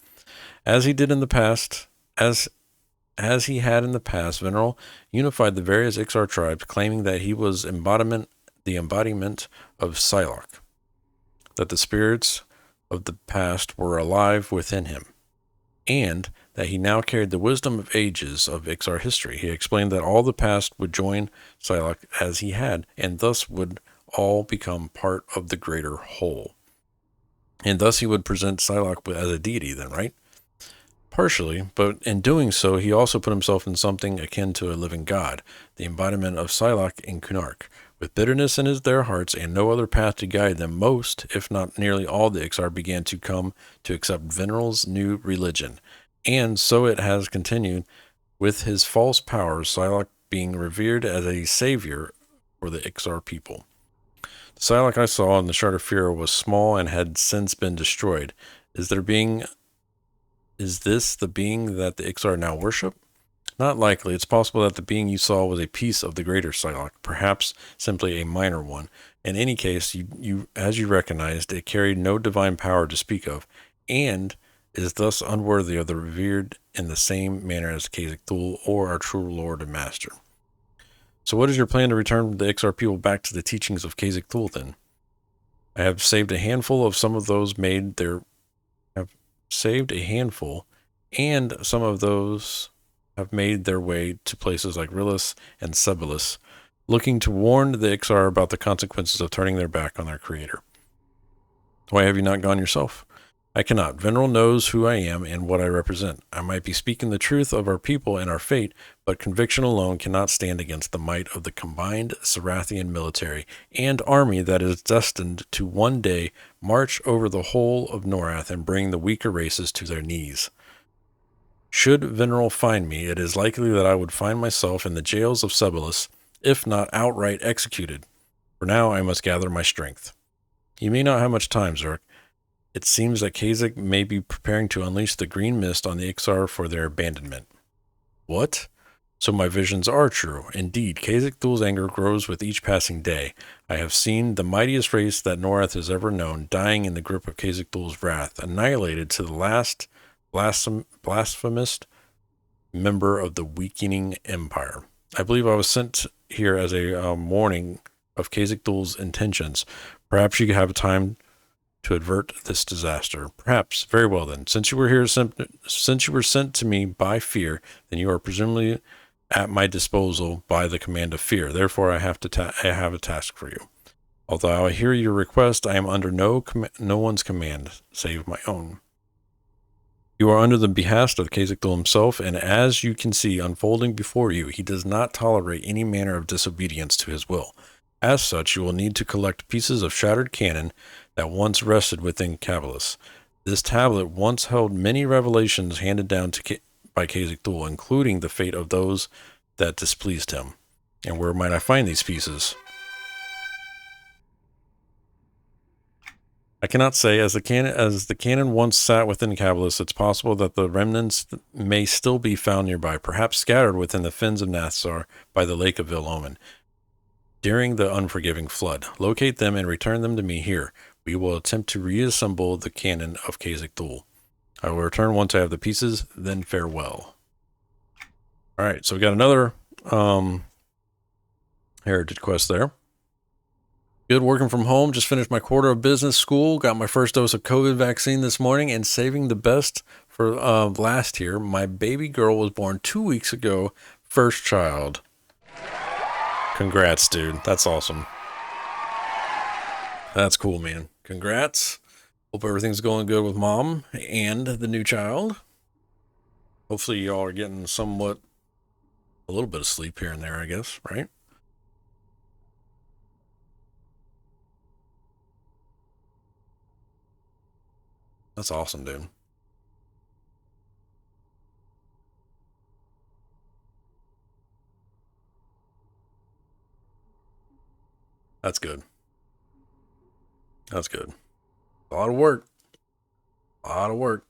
As he had in the past, Veneral unified the various Ixar tribes, claiming that he was the embodiment of Psylocke, that the spirits of the past were alive within him, and that he now carried the wisdom of ages of Ixar history. He explained that all the past would join Psylocke as he had, and thus would all become part of the greater whole. And thus he would present Psylocke as a deity then, right? Partially, but in doing so, he also put himself in something akin to a living god, the embodiment of Psylocke in Kunark. With bitterness in their hearts and no other path to guide them, most, if not nearly all the Ixar began to come to accept Veneral's new religion. And so it has continued, with his false powers, Psylocke being revered as a savior for the Ixar people. The Psylocke I saw in the Shard of Fear was small and had since been destroyed. Is this the being that the Ixar now worship? Not likely. It's possible that the being you saw was a piece of the greater Psylocke, perhaps simply a minor one. In any case, as you recognized, it carried no divine power to speak of, and is thus unworthy of the revered in the same manner as Khazak Thul or our true Lord and Master. So what is your plan to return the Ixar people back to the teachings of Khazak Thul then? I have saved a handful of some of those and some of those have made their way to places like Rillis and Sebulus, looking to warn the Ixar about the consequences of turning their back on their creator. Why have you not gone yourself? I cannot. Veneral knows who I am and what I represent. I might be speaking the truth of our people and our fate, but conviction alone cannot stand against the might of the combined Sarathian military and army that is destined to one day march over the whole of Norath and bring the weaker races to their knees. Should Veneral find me, it is likely that I would find myself in the jails of Sebulus, if not outright executed. For now, I must gather my strength. You may not have much time, Zerk. It seems that Kha'Zix may be preparing to unleash the green mist on the Ixar for their abandonment. What? So my visions are true. Indeed, Kha'Zix Thul's anger grows with each passing day. I have seen the mightiest race that Norath has ever known dying in the grip of Kha'Zix Thul's wrath, annihilated to the last blasphemous member of the weakening empire. I believe I was sent here as a warning of Kha'Zix Thul's intentions. Perhaps you have time to avert this disaster. Perhaps. Very well then. Since you were sent to me by fear, then you are presumably at my disposal by the command of fear. Therefore, I have a task for you. Although I hear your request, I am under no one's command save my own. You are under the behest of Kha'Zix Thul himself, and as you can see unfolding before you, he does not tolerate any manner of disobedience to his will. As such, you will need to collect pieces of shattered cannon that once rested within Cabalus. This tablet once held many revelations handed down by Kha'Zix Thul, including the fate of those that displeased him. And where might I find these pieces? I cannot say. As the cannon once sat within Cabalus, it's possible that the remnants may still be found nearby, perhaps scattered within the fens of Nathzar by the lake of Vil-Omen during the unforgiving flood. Locate them and return them to me here. We will attempt to reassemble the cannon of Kha'Zix Thul. I will return once I have the pieces, then farewell. Alright, so we got another heritage quest there. Good, working from home. Just finished my quarter of business school. Got my first dose of COVID vaccine this morning, and saving the best for last year. My baby girl was born 2 weeks ago. First child. Congrats, dude. That's awesome. That's cool, man. Congrats. Hope everything's going good with mom and the new child. Hopefully y'all are getting a little bit of sleep here and there, I guess, right? That's awesome, dude. That's good. That's good. A lot of work. A lot of work.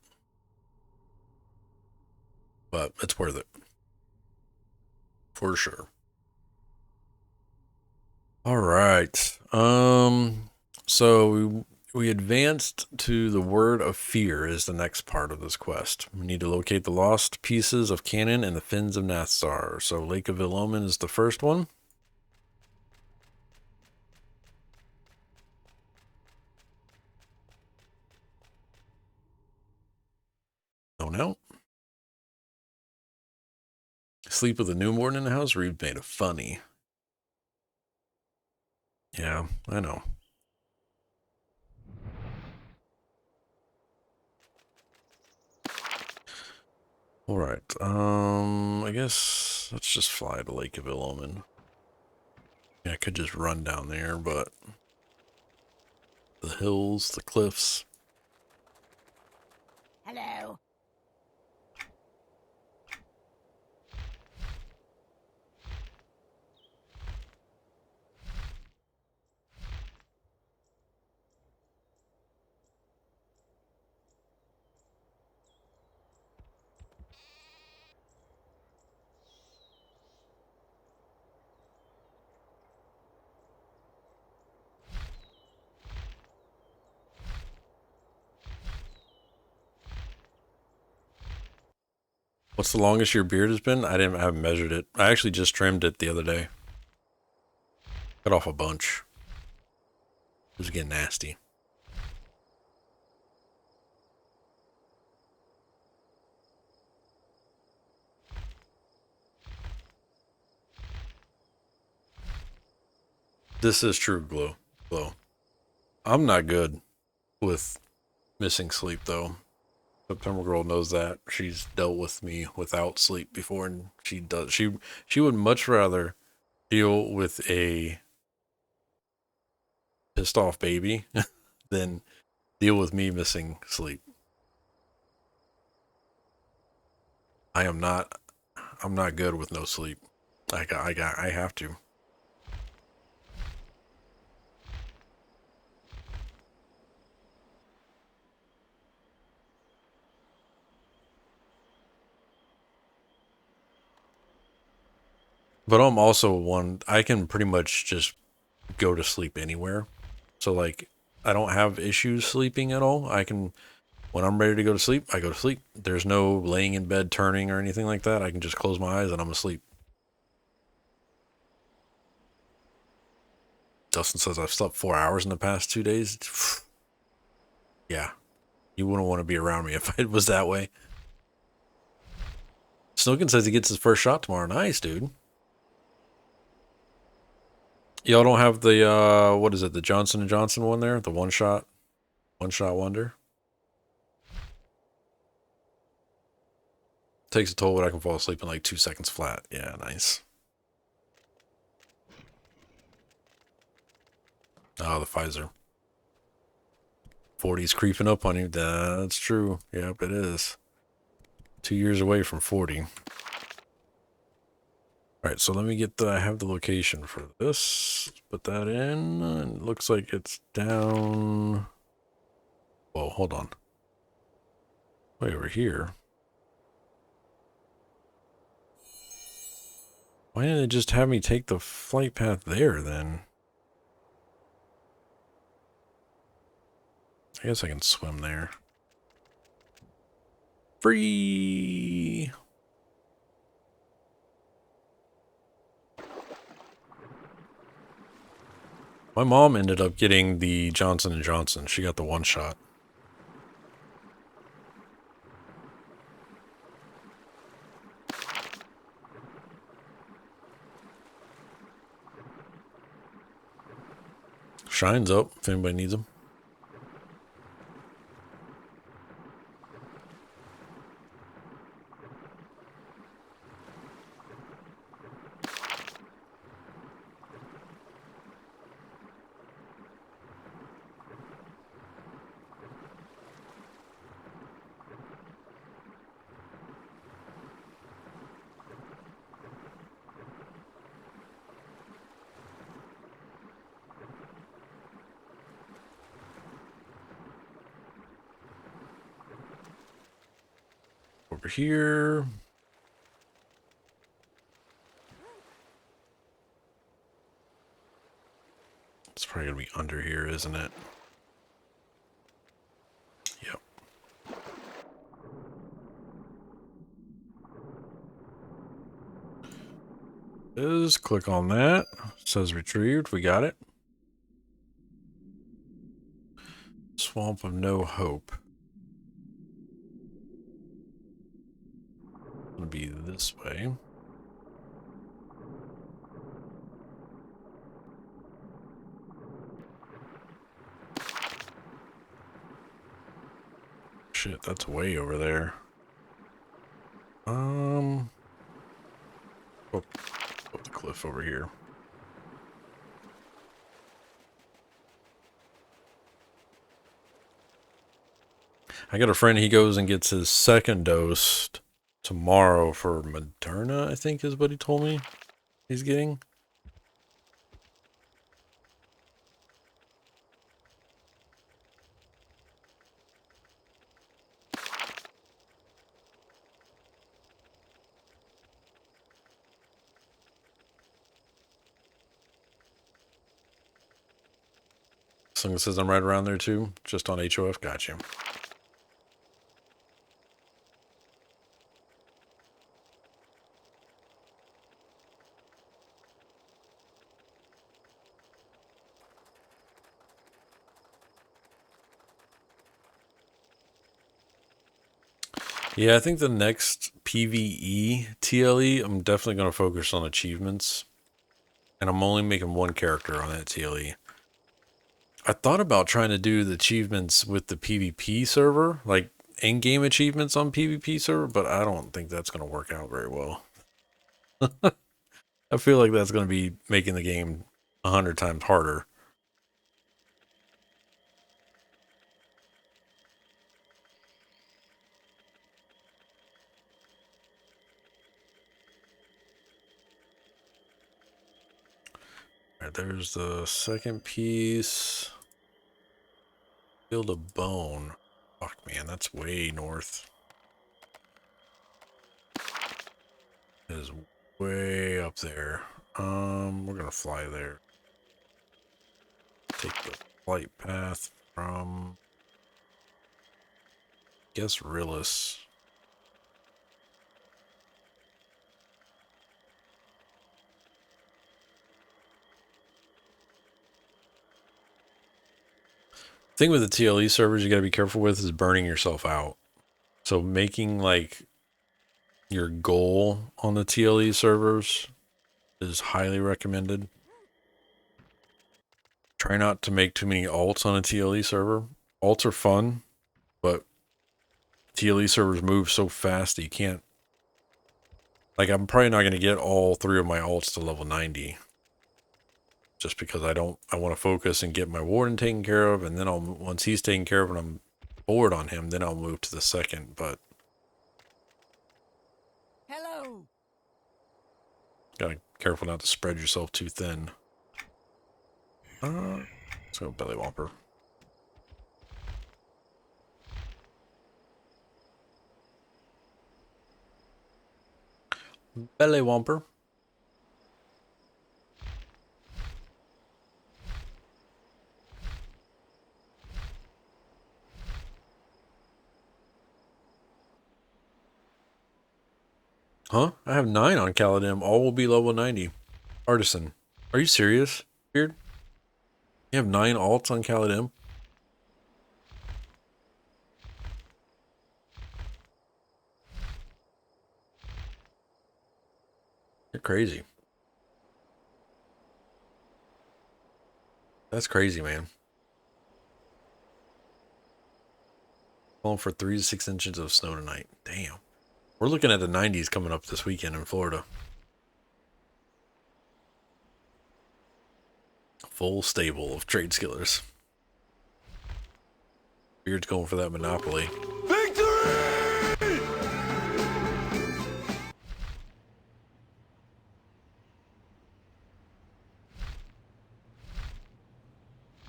But it's worth it. For sure. All right. So we advanced to the Word of Fear is the next part of this quest. We need to locate the lost pieces of cannon and the Fens of Nathzar. So Lake of Vil-Omen is the first one. Oh no. Sleep with a newborn in the house? Reed made it funny. Yeah, I know. All right. I guess let's just fly to Lake of Vil-Omen. Yeah, I could just run down there, but the hills, the cliffs. Hello. What's the longest your beard has been? I haven't measured it. I actually just trimmed it the other day. Cut off a bunch. It was getting nasty. This is true, Glow. I'm not good with missing sleep, though. September Girl knows that. She's dealt with me without sleep before, and she does. She would much rather deal with a pissed off baby than deal with me missing sleep. I'm not good with no sleep. I have to. But I'm also one, I can pretty much just go to sleep anywhere. So like, I don't have issues sleeping at all. I can, when I'm ready to go to sleep, I go to sleep. There's no laying in bed turning or anything like that. I can just close my eyes and I'm asleep. Dustin says I've slept 4 hours in the past 2 days. Yeah. You wouldn't want to be around me if it was that way. Snookin says he gets his first shot tomorrow. Nice, dude. Y'all don't have the, what is it? The Johnson & Johnson one there? The one shot wonder? Takes a toll, but I can fall asleep in like 2 seconds flat. Yeah, nice. Oh, the Pfizer. 40's creeping up on you. That's true. Yep, it is. 2 years away from 40. Alright, so let me get I have the location for this. Put that in. It looks like it's down. Whoa, hold on. Way over here. Why didn't it just have me take the flight path there then? I guess I can swim there. Free! My mom ended up getting the Johnson & Johnson. She got the one shot. Shine's up if anybody needs them. Over here. It's probably gonna be under here, isn't it? Yep. Is click on that. Says retrieved. We got it. Swamp of No Hope. Gonna be this way. Shit, that's way over there. Oh, up the cliff over here. I got a friend, he goes and gets his second dose tomorrow for Moderna, I think is what he told me he's getting. Someone says I'm right around there too, just on HOF. Gotcha. Yeah, I think the next PvE TLE, I'm definitely going to focus on achievements And I'm only making one character on that TLE. I thought about trying to do the achievements with the PvP server, like in-game achievements on PvP server, but I don't think that's going to work out very well. I feel like that's going to be making the game 100 times harder. All right, there's the second piece. Build a bone. Fuck, man, that's way north. It is way up there. We're gonna fly there. Take the flight path from, I guess, Rebus. Thing with the TLE servers you gotta be careful with is burning yourself out. So making like your goal on the TLE servers is highly recommended. Try not to make too many alts on a TLE server. Alts are fun, but TLE servers move so fast that you can't. Like, I'm probably not going to get all 3 of my alts to level 90. Just because I want to focus and get my warden taken care of, and then once he's taken care of and I'm bored on him, then I'll move to the second, but. Hello. Gotta be careful not to spread yourself too thin. Let's go belly whopper. Belly whopper. Huh? I have 9 on Kaladim. All will be level 90. Artisan. Are you serious, Beard? You have 9 alts on Kaladim? You're crazy. That's crazy, man. Falling for 3 to 6 inches of snow tonight. Damn. We're looking at the 90s coming up this weekend in Florida. Full stable of trade skillers. Beard's going for that Monopoly. Victory!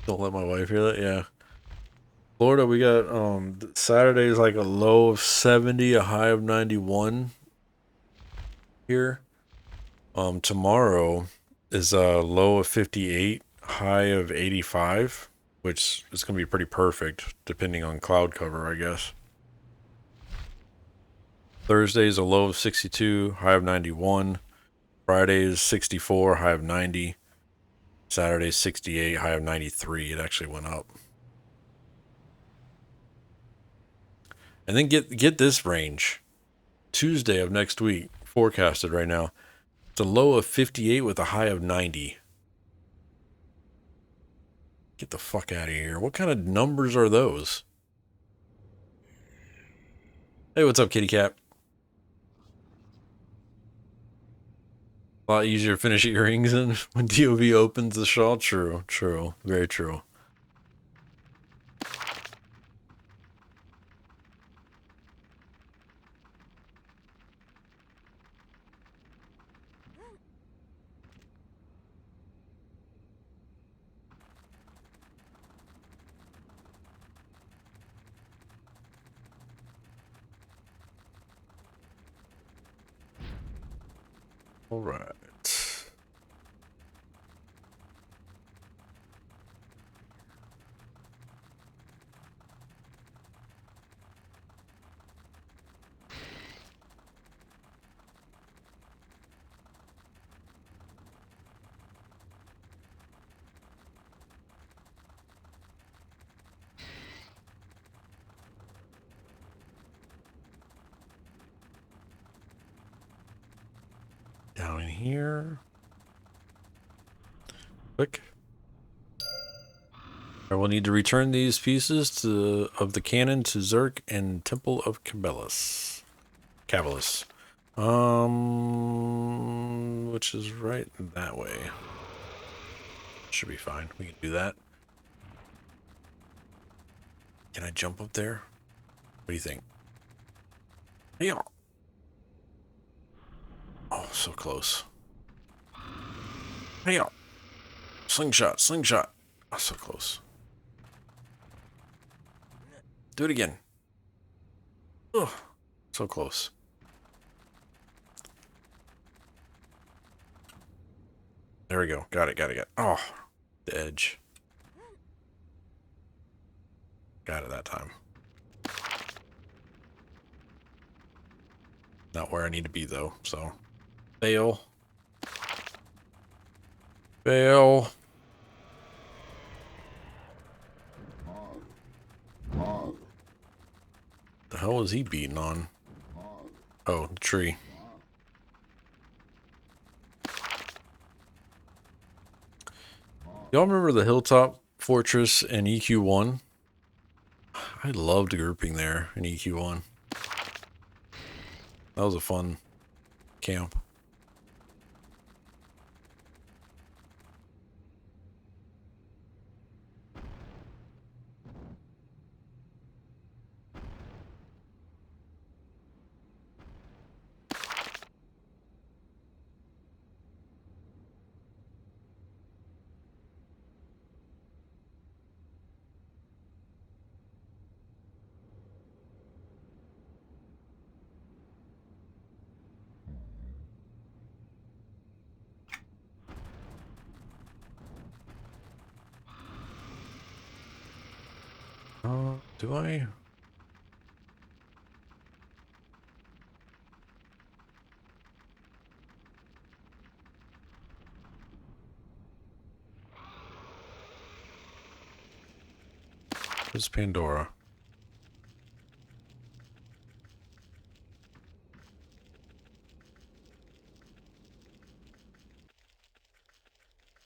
Don't let my wife hear that. Yeah. Florida, we got Saturday is like a low of 70, a high of 91 here. Tomorrow is a low of 58, high of 85, which is going to be pretty perfect depending on cloud cover, I guess. Thursday is a low of 62, high of 91. Friday is 64, high of 90. Saturday is 68, high of 93. It actually went up. And then get this range. Tuesday of next week, forecasted right now. It's a low of 58 with a high of 90. Get the fuck out of here. What kind of numbers are those? Hey, what's up, kitty cat? A lot easier to finish earrings in when DOV opens the shawl. True, true, very true. All right. Down in here. Click. I will need to return these pieces of the cannon to Zerk and Temple of Cabellus. Which is right that way. Should be fine. We can do that. Can I jump up there? What do you think? Yeah. Oh, so close. Yeah. Slingshot, slingshot. Oh, so close. Do it again. Ugh. So close. There we go. Got it. Oh, the edge. Got it that time. Not where I need to be, though, so. Fail. Fail. The hell was he beating on? Oh, the tree. Y'all remember the Hilltop Fortress in EQ1? I loved grouping there in EQ1. That was a fun camp. Do I? This is Pandora.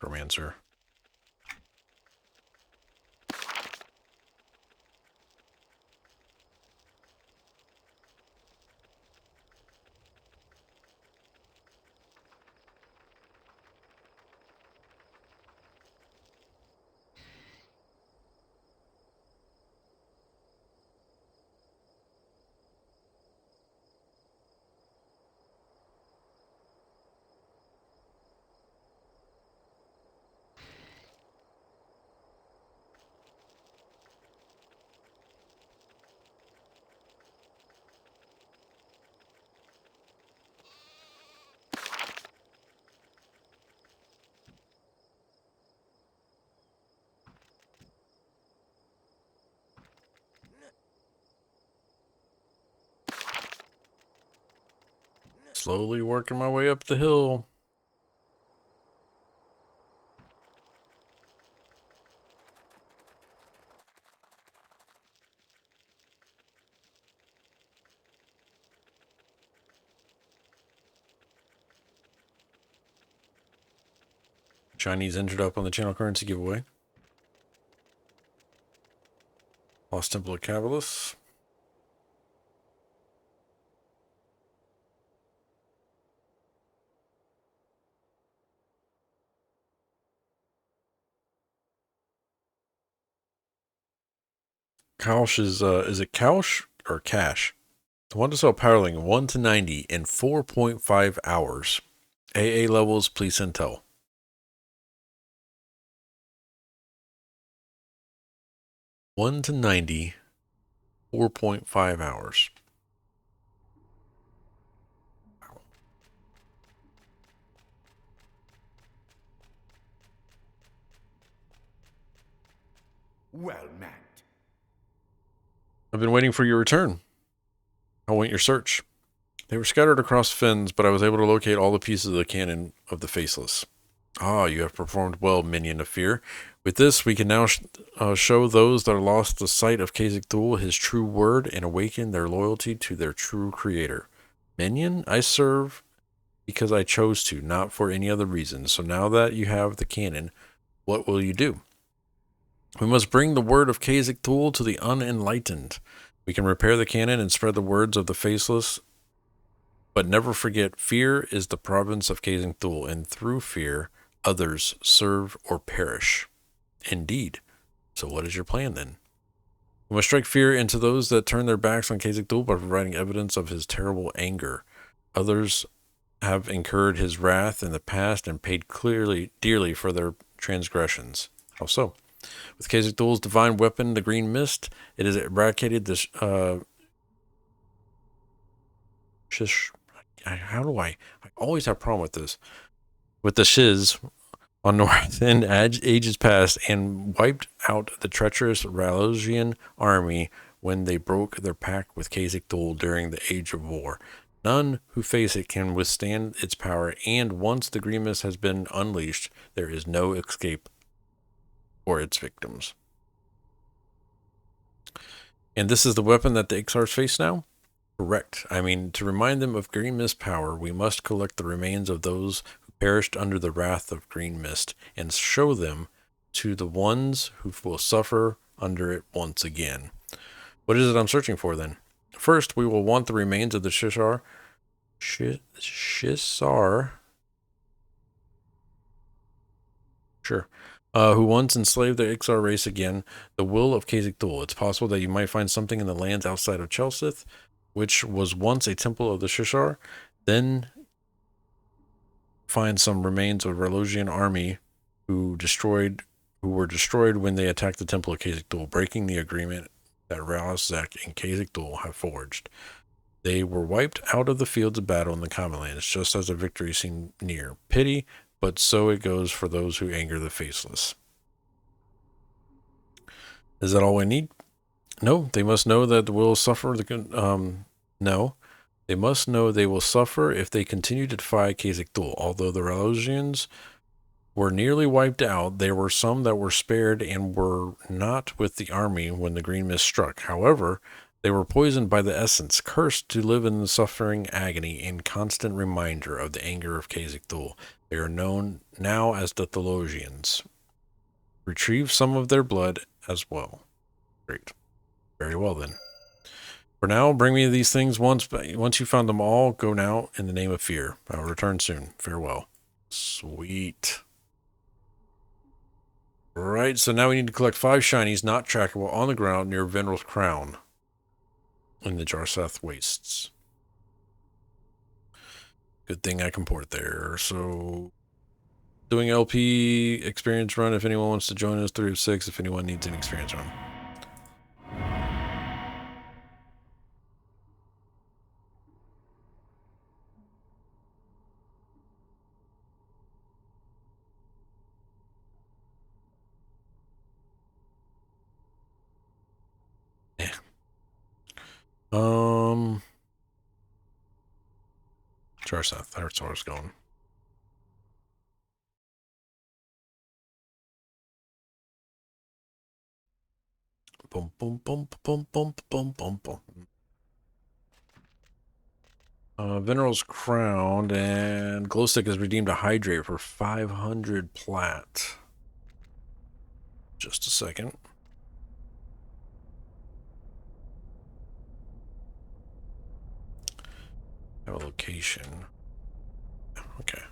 NECROMANCER. Slowly working my way up the hill. Chinese ended up on the channel currency giveaway. Lost Temple of Cabellus. Kaush is it Kaush or Cash? I want to sell Powerling 1 to 90 in 4.5 hours. AA levels, please intel. One to 90, 4.5 hours. Well met. I've been waiting for your return. I want your search. They were scattered across Fens, but I was able to locate all the pieces of the cannon of the Faceless. Ah, you have performed well, Minion of Fear. With this, we can now show those that are lost the sight of Kha'Zix Thul his true word and awaken their loyalty to their true creator. Minion, I serve because I chose to, not for any other reason. So now that you have the cannon, What will you do? We must bring the word of Khazak Thul to the unenlightened. We can repair the canon and spread the words of the faceless, but never forget, fear is the province of Khazak Thul, and through fear, others serve or perish. Indeed. So what is your plan then? We must strike fear into those that turn their backs on Khazak Thul by providing evidence of his terrible anger. Others have incurred his wrath in the past and paid dearly for their transgressions. How so? With Khazak Thul's divine weapon, the green mist, it has eradicated the I always have a problem with this. With the shiz on North in ages past, and wiped out the treacherous Ralosian army when they broke their pact with Khazak Thul during the Age of War. None who face it can withstand its power, and once the green mist has been unleashed, there is no escape for its victims. And this is the weapon that the Ixars face now? Correct. I mean, to remind them of Green Mist power, we must collect the remains of those who perished under the wrath of Green Mist and show them to the ones who will suffer under it once again. What is it I'm searching for then? First, we will want the remains of the Shisar. Sure. Who once enslaved the Ixar race again, the will of Khazak Thul. It's possible that you might find something in the lands outside of Chelsith, which was once a temple of the Shishar. Then find some remains of Ralosian army who were destroyed when they attacked the temple of Khazak Thul, breaking the agreement that Ralazak and Khazak Thul have forged. They were wiped out of the fields of battle in the common lands, just as a victory seemed near. Pity, but so it goes for those who anger the faceless. Is that all we need? No, they must know that will suffer no. They must know they will suffer if they continue to defy Khazak Thul. Although the Ralosians were nearly wiped out, there were some that were spared and were not with the army when the green mist struck. However, they were poisoned by the essence, cursed to live in the suffering agony and constant reminder of the anger of Khazak Thul. They are known now as the Thalosians. Retrieve some of their blood as well. Great. Very well then. For now, bring me these things once you found them all. Go now in the name of fear. I'll return soon. Farewell. Sweet. Right, so now we need to collect 5 shinies not trackable on the ground near Veneral's Crown in the Jarsath Wastes. Good thing I can port there. So, doing LP experience run. If anyone wants to join us, 3 of 6. If anyone needs an experience run. Jarsath, that's where I was going. Boom, boom, boom, boom, boom, boom, boom, boom. Veneral's Crown and Glowstick has redeemed a Hydrate for 500 plat. Just a second. Have a location. Okay.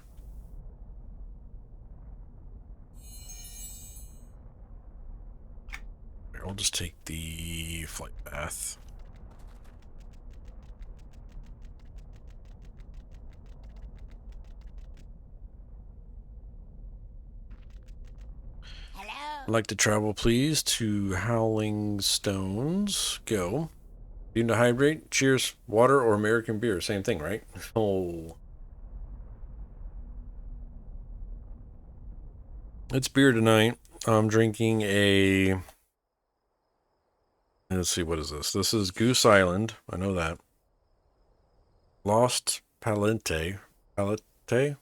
Here, I'll just take the flight path. I'd like to travel, please, to Howling Stones. Go. You need to hydrate? Cheers. Water or American beer. Same thing, right? Oh. It's beer tonight. I'm drinking a... Let's see, what is this? This is Goose Island. I know that. Lost Palette. Palette? See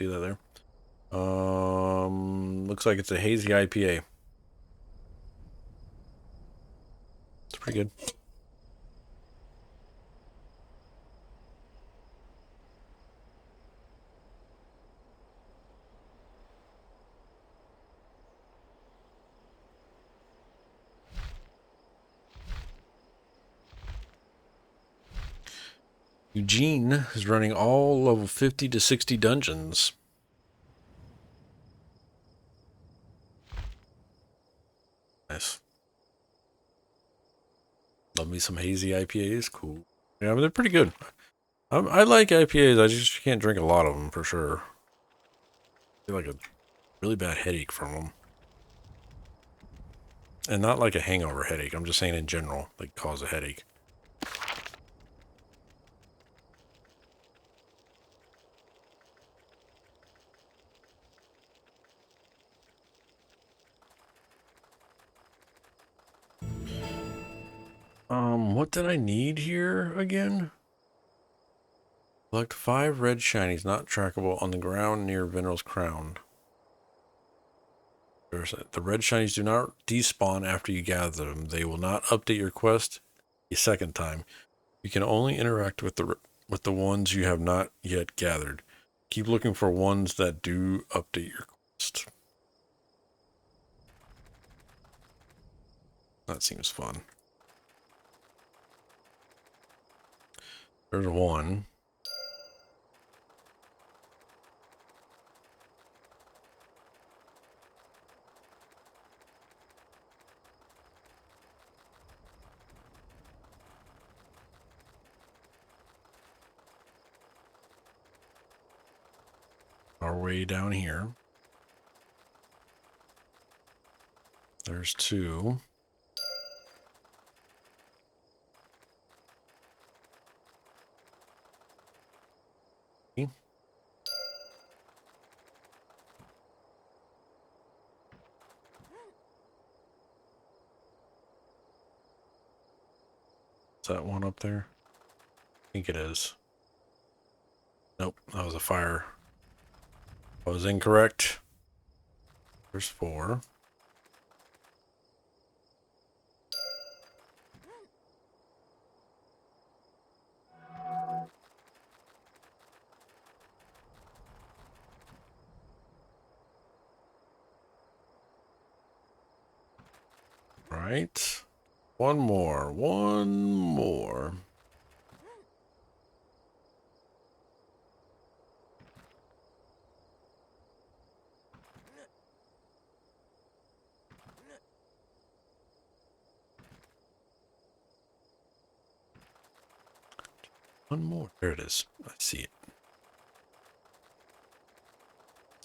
that there? Looks like it's a hazy IPA. It's pretty good. Eugene is running all level 50 to 60 dungeons. Nice. Love me some hazy IPAs. Cool. Yeah, but they're pretty good. I like IPAs. I just can't drink a lot of them for sure. I feel like a really bad headache from them. And not like a hangover headache. I'm just saying in general, like cause a headache. What did I need here again? Collect 5 red shinies not trackable on the ground near Veneral's Crown. The red shinies do not despawn after you gather them. They will not update your quest a second time. You can only interact with the ones you have not yet gathered. Keep looking for ones that do update your quest. That seems fun. There's one. Our way down here. There's 2. Is that one up there? I think it is. Nope, that was a fire. I was incorrect. There's 4. Right. One more. One more. One more. There it is. I see it.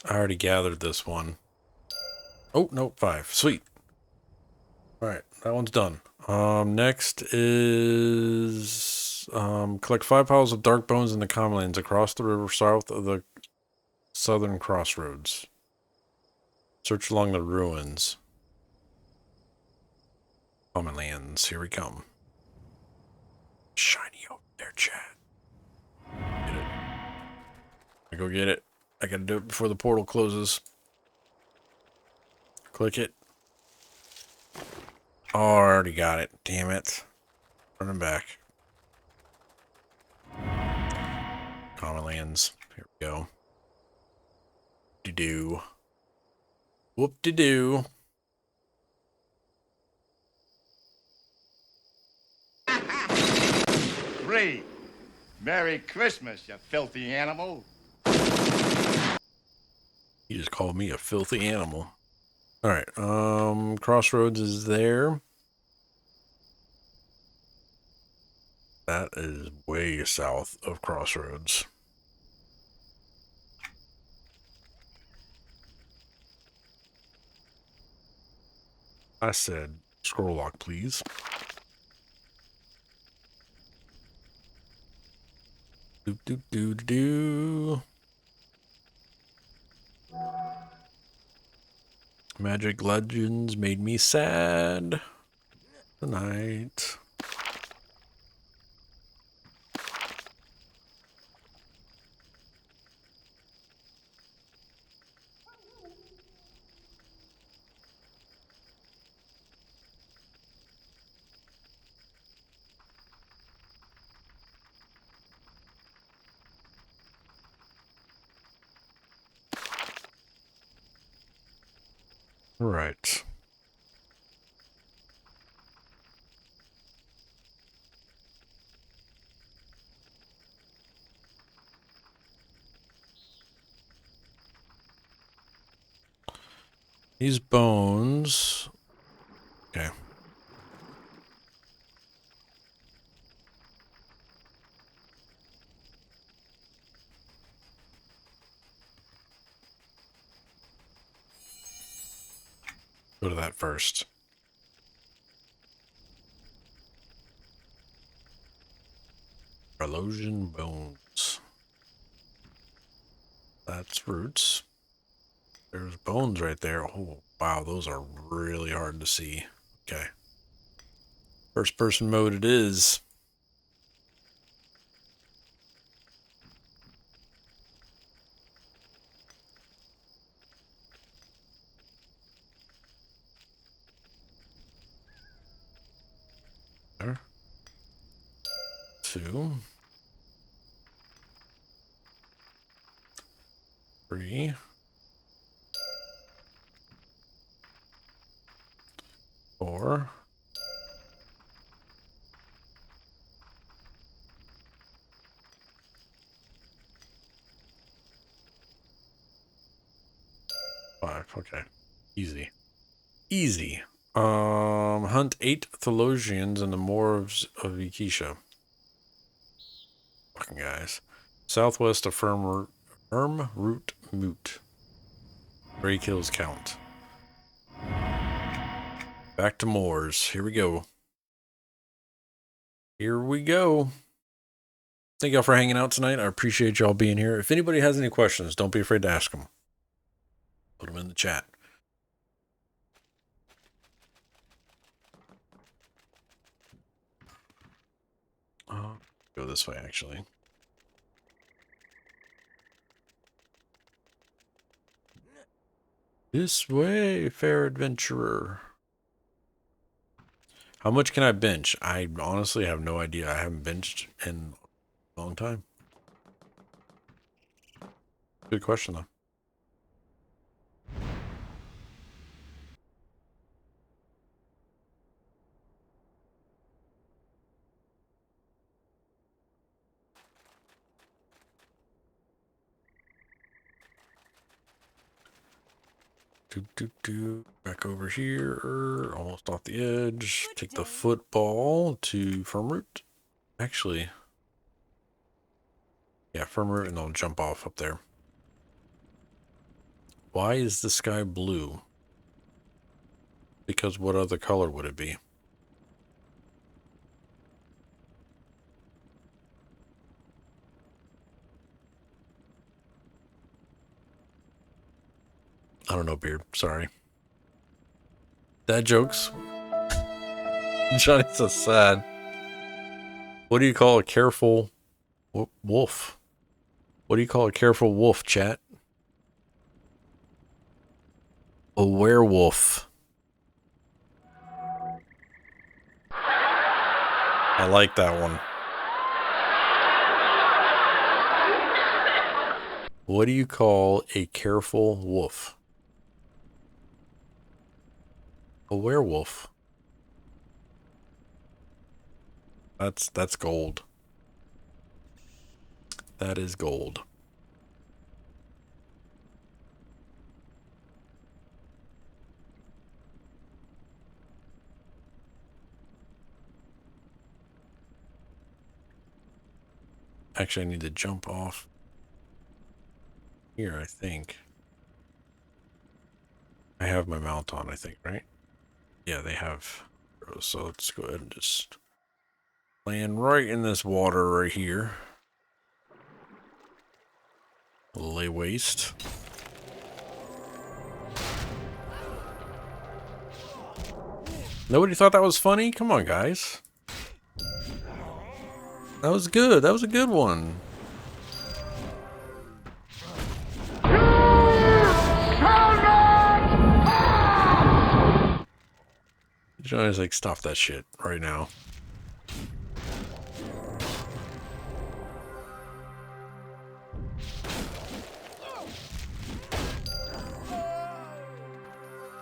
I already gathered this one. Oh, no, 5. Sweet. Alright, that one's done. Next is collect 5 piles of dark bones in the Commonlands across the river south of the southern crossroads. Search along the ruins. Commonlands, here we come. Shiny over there, chat. Get it. I go get it. I gotta do it before the portal closes. Click it. Oh, I already got it. Damn it. Running back. Commonlands. Here we go. De-doo. Whoop-de-doo. Great. Merry Christmas, you filthy animal. You just called me a filthy animal. Alright, Crossroads is there. That is way south of Crossroads. I said, scroll lock, please. Doop doop doo doo. Magic Legends made me sad tonight. Right. These bones. Okay. Go to that first. Erosion bones. That's roots. There's bones right there. Oh, wow. Those are really hard to see. Okay. First person mode it is. There. 2. 3. 4. 5. Okay. Easy. Easy. Hunt 8 Thelosians in the Moors of Ikisha. Fucking guys. Southwest of Firm Root Moot. 3 kills count. Back to Moors. Here we go. Here we go. Thank y'all for hanging out tonight. I appreciate y'all being here. If anybody has any questions, don't be afraid to ask them. Put them in the chat. Go this way, actually. This way, fair adventurer. How much can I bench? I honestly have no idea. I haven't benched in a long time. Good question, though. Back over here, almost off the edge. Take the football to firm root. Actually, yeah, firm root, and I'll jump off up there. Why is the sky blue? Because what other color would it be? I don't know, Beard. Sorry. Dad jokes. Johnny's so sad. What do you call a careful wolf? What do you call a careful wolf, chat? A werewolf. I like that one. What do you call a careful wolf? A werewolf. That's gold. That is gold. Actually, I need to jump off here, I think. I have my mount on, I think, right? Yeah, they have. So let's go ahead and just land right in this water right here. Lay waste. Nobody thought that was funny? Come on, guys. That was good. That was a good one. Johnny's like, stop that shit right now.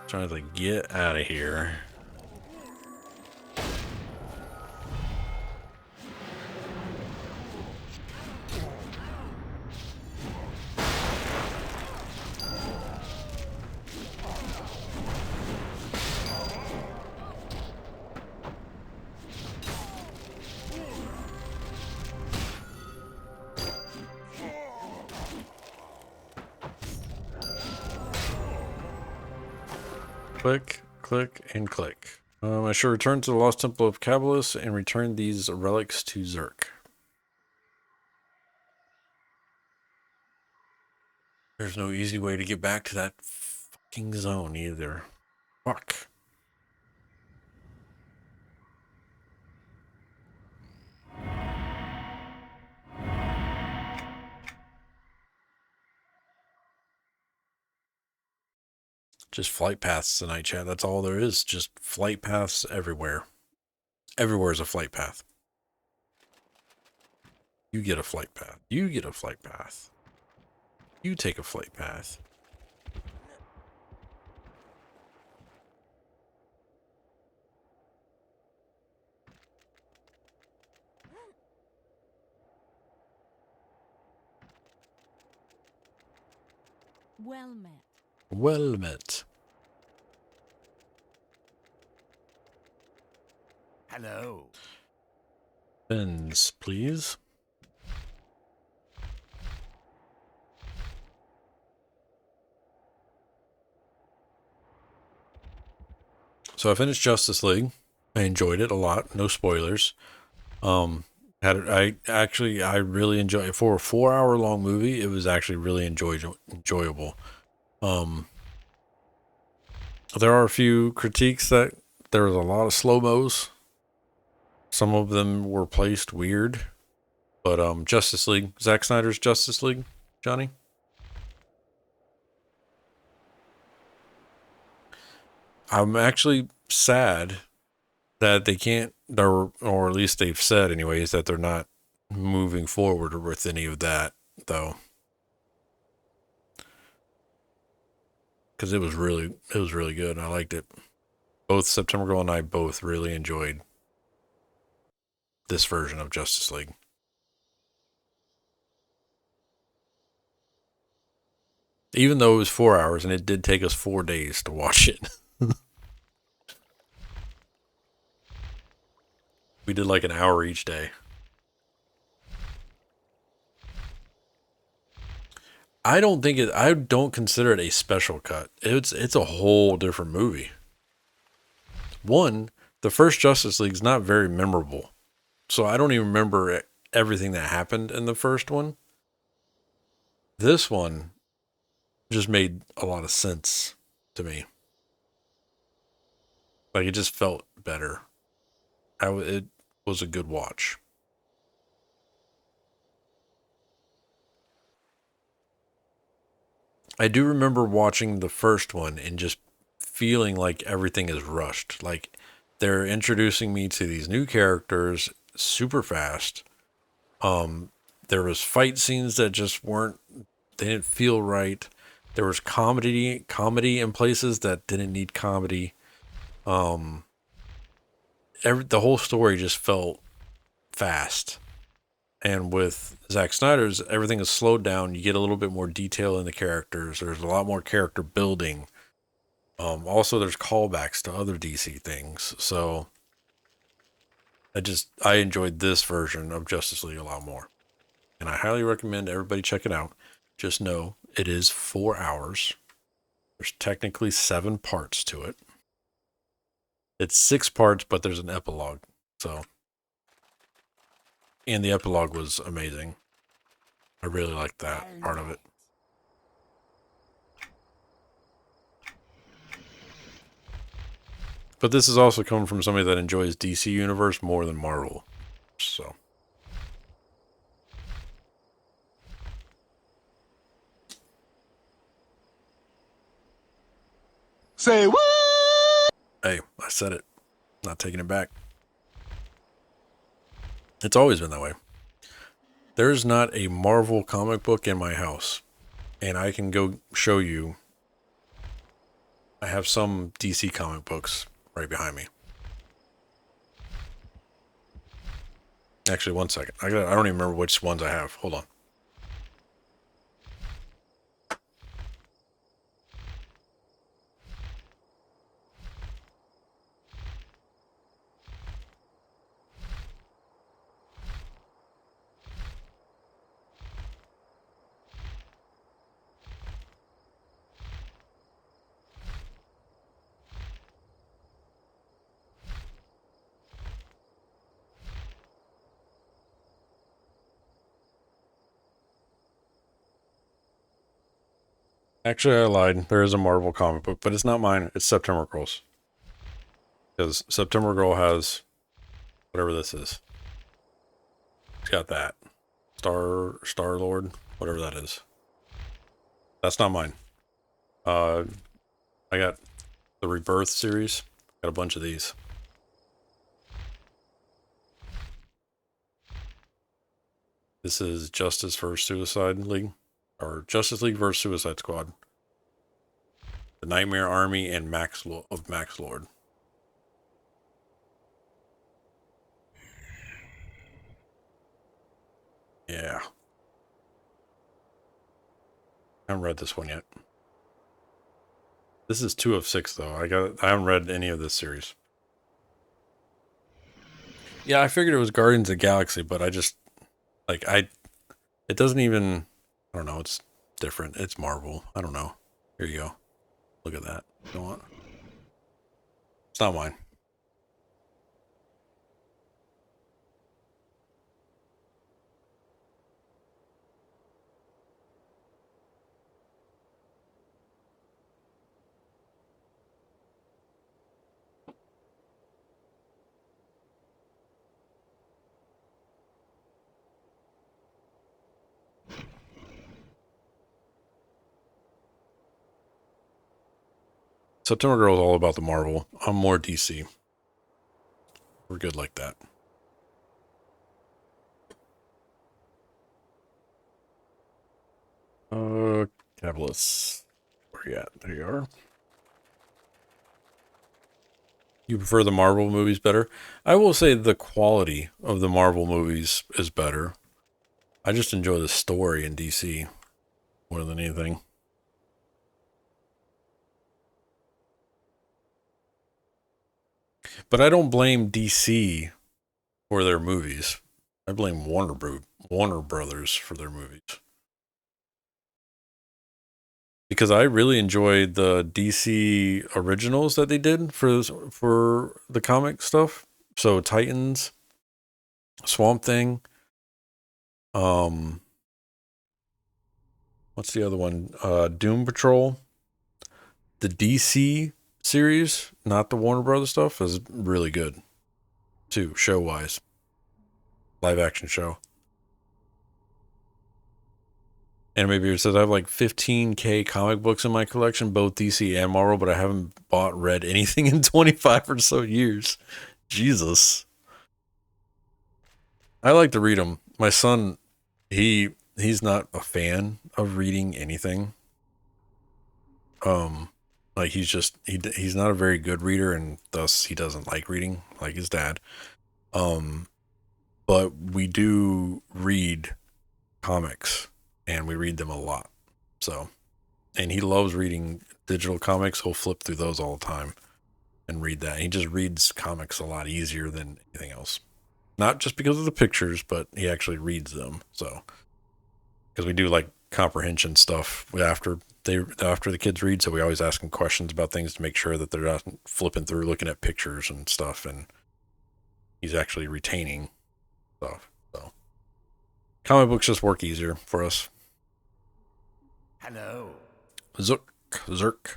Johnny's like, get out of here. Click, click, and click. I shall return to the Lost Temple of Kabbalist and return these relics to Zerk. There's no easy way to get back to that fucking zone either. Fuck. Just flight paths tonight, chat. That's all there is. Just flight paths everywhere. Everywhere is a flight path. You get a flight path. You get a flight path. You take a flight path. Well met. Well met. Hello. Pens, please. So I finished Justice League. I enjoyed it a lot. No spoilers. I really enjoyed it. For a 4-hour long movie. It was actually really enjoyable. There are a few critiques that there was a lot of slow-mos. Some of them were placed weird. But Justice League, Zack Snyder's Justice League, Johnny? I'm actually sad that they can't, or at least they've said anyways, that they're not moving forward with any of that, though. Because it was really good. I liked it. Both September Girl and I both really enjoyed this version of Justice League. Even though it was 4 hours and it did take us 4 days to watch it. We did like an hour each day. I don't consider it a special cut. It's a whole different movie. One, the first Justice League is not very memorable. So I don't even remember everything that happened in the first one. This one just made a lot of sense to me. Like, it just felt better. It was a good watch. I do remember watching the first one and just feeling like everything is rushed. Like, they're introducing me to these new characters super fast. There was fight scenes that just they didn't feel right. There was comedy in places that didn't need comedy. The whole story just felt fast. And with Zack Snyder's, everything is slowed down. You get a little bit more detail in the characters. There's a lot more character building. Also, there's callbacks to other DC things. So I enjoyed this version of Justice League a lot more. And I highly recommend everybody check it out. Just know it is 4 hours. There's technically 7 parts to it. It's 6 parts, but there's an epilogue. And the epilogue was amazing. I really liked that part of it. But this is also coming from somebody that enjoys DC Universe more than Marvel. So. Say what? Hey, I said it. Not taking it back. It's always been that way. There's not a Marvel comic book in my house. And I can go show you. I have some DC comic books right behind me. Actually, one second. I don't even remember which ones I have. Hold on. Actually, I lied. There is a Marvel comic book, but it's not mine. It's September Girl's. Because September Girl has whatever this is. It's got that. Star-Lord, whatever that is. That's not mine. I got the Rebirth series. Got a bunch of these. This is Justice vs. Suicide League. Or Justice League vs. Suicide Squad. The Nightmare Army and Max Lord. Yeah. I haven't read this one yet. This is 2 of 6 though. I haven't read any of this series. Yeah, I figured it was Guardians of the Galaxy, but I just it doesn't even, I don't know, it's different. It's Marvel. I don't know. Here you go. Look at that. You know what? It's not mine. September Girl is all about the Marvel. I'm more DC. We're good like that. Catalyst. Where you at? There you are. You prefer the Marvel movies better? I will say the quality of the Marvel movies is better. I just enjoy the story in DC more than anything. But I don't blame DC for their movies. I blame Warner Brothers for their movies. Because I really enjoyed the DC originals that they did for the comic stuff. So Titans, Swamp Thing, what's the other one? Doom Patrol. The DC series, not the Warner Brothers stuff, is really good too, show-wise. Live action show. Anime Beard says, I have like 15K comic books in my collection, both DC and Marvel, but I haven't read anything in 25 or so years. Jesus. I like to read them. My son, he's not a fan of reading anything. Like he's not a very good reader, and thus he doesn't like reading like his dad. But we do read comics, and we read them a lot. So, and he loves reading digital comics. He'll flip through those all the time and read that. He just reads comics a lot easier than anything else. Not just because of the pictures, but he actually reads them. So, because we do like comprehension stuff after the kids read, so we always ask them questions about things to make sure that they're not flipping through looking at pictures and stuff, and he's actually retaining stuff. So comic books just work easier for us. Hello. Zerk.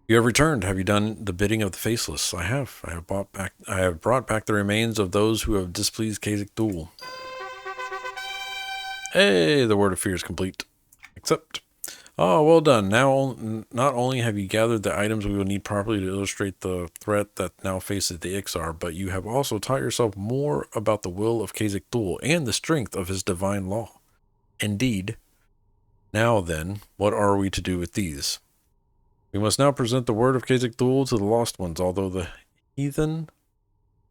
You have returned. Have you done the bidding of the faceless? I have. I have brought back the remains of those who have displeased Khazak Thul. Hey, the word of fear is complete. Accept. Oh, well done. Now, not only have you gathered the items we will need properly to illustrate the threat that now faces the Ixar, but you have also taught yourself more about the will of Khazak Thul and the strength of his divine law. Indeed. Now then, what are we to do with these? We must now present the word of Khazak Thul to the lost ones, although the heathen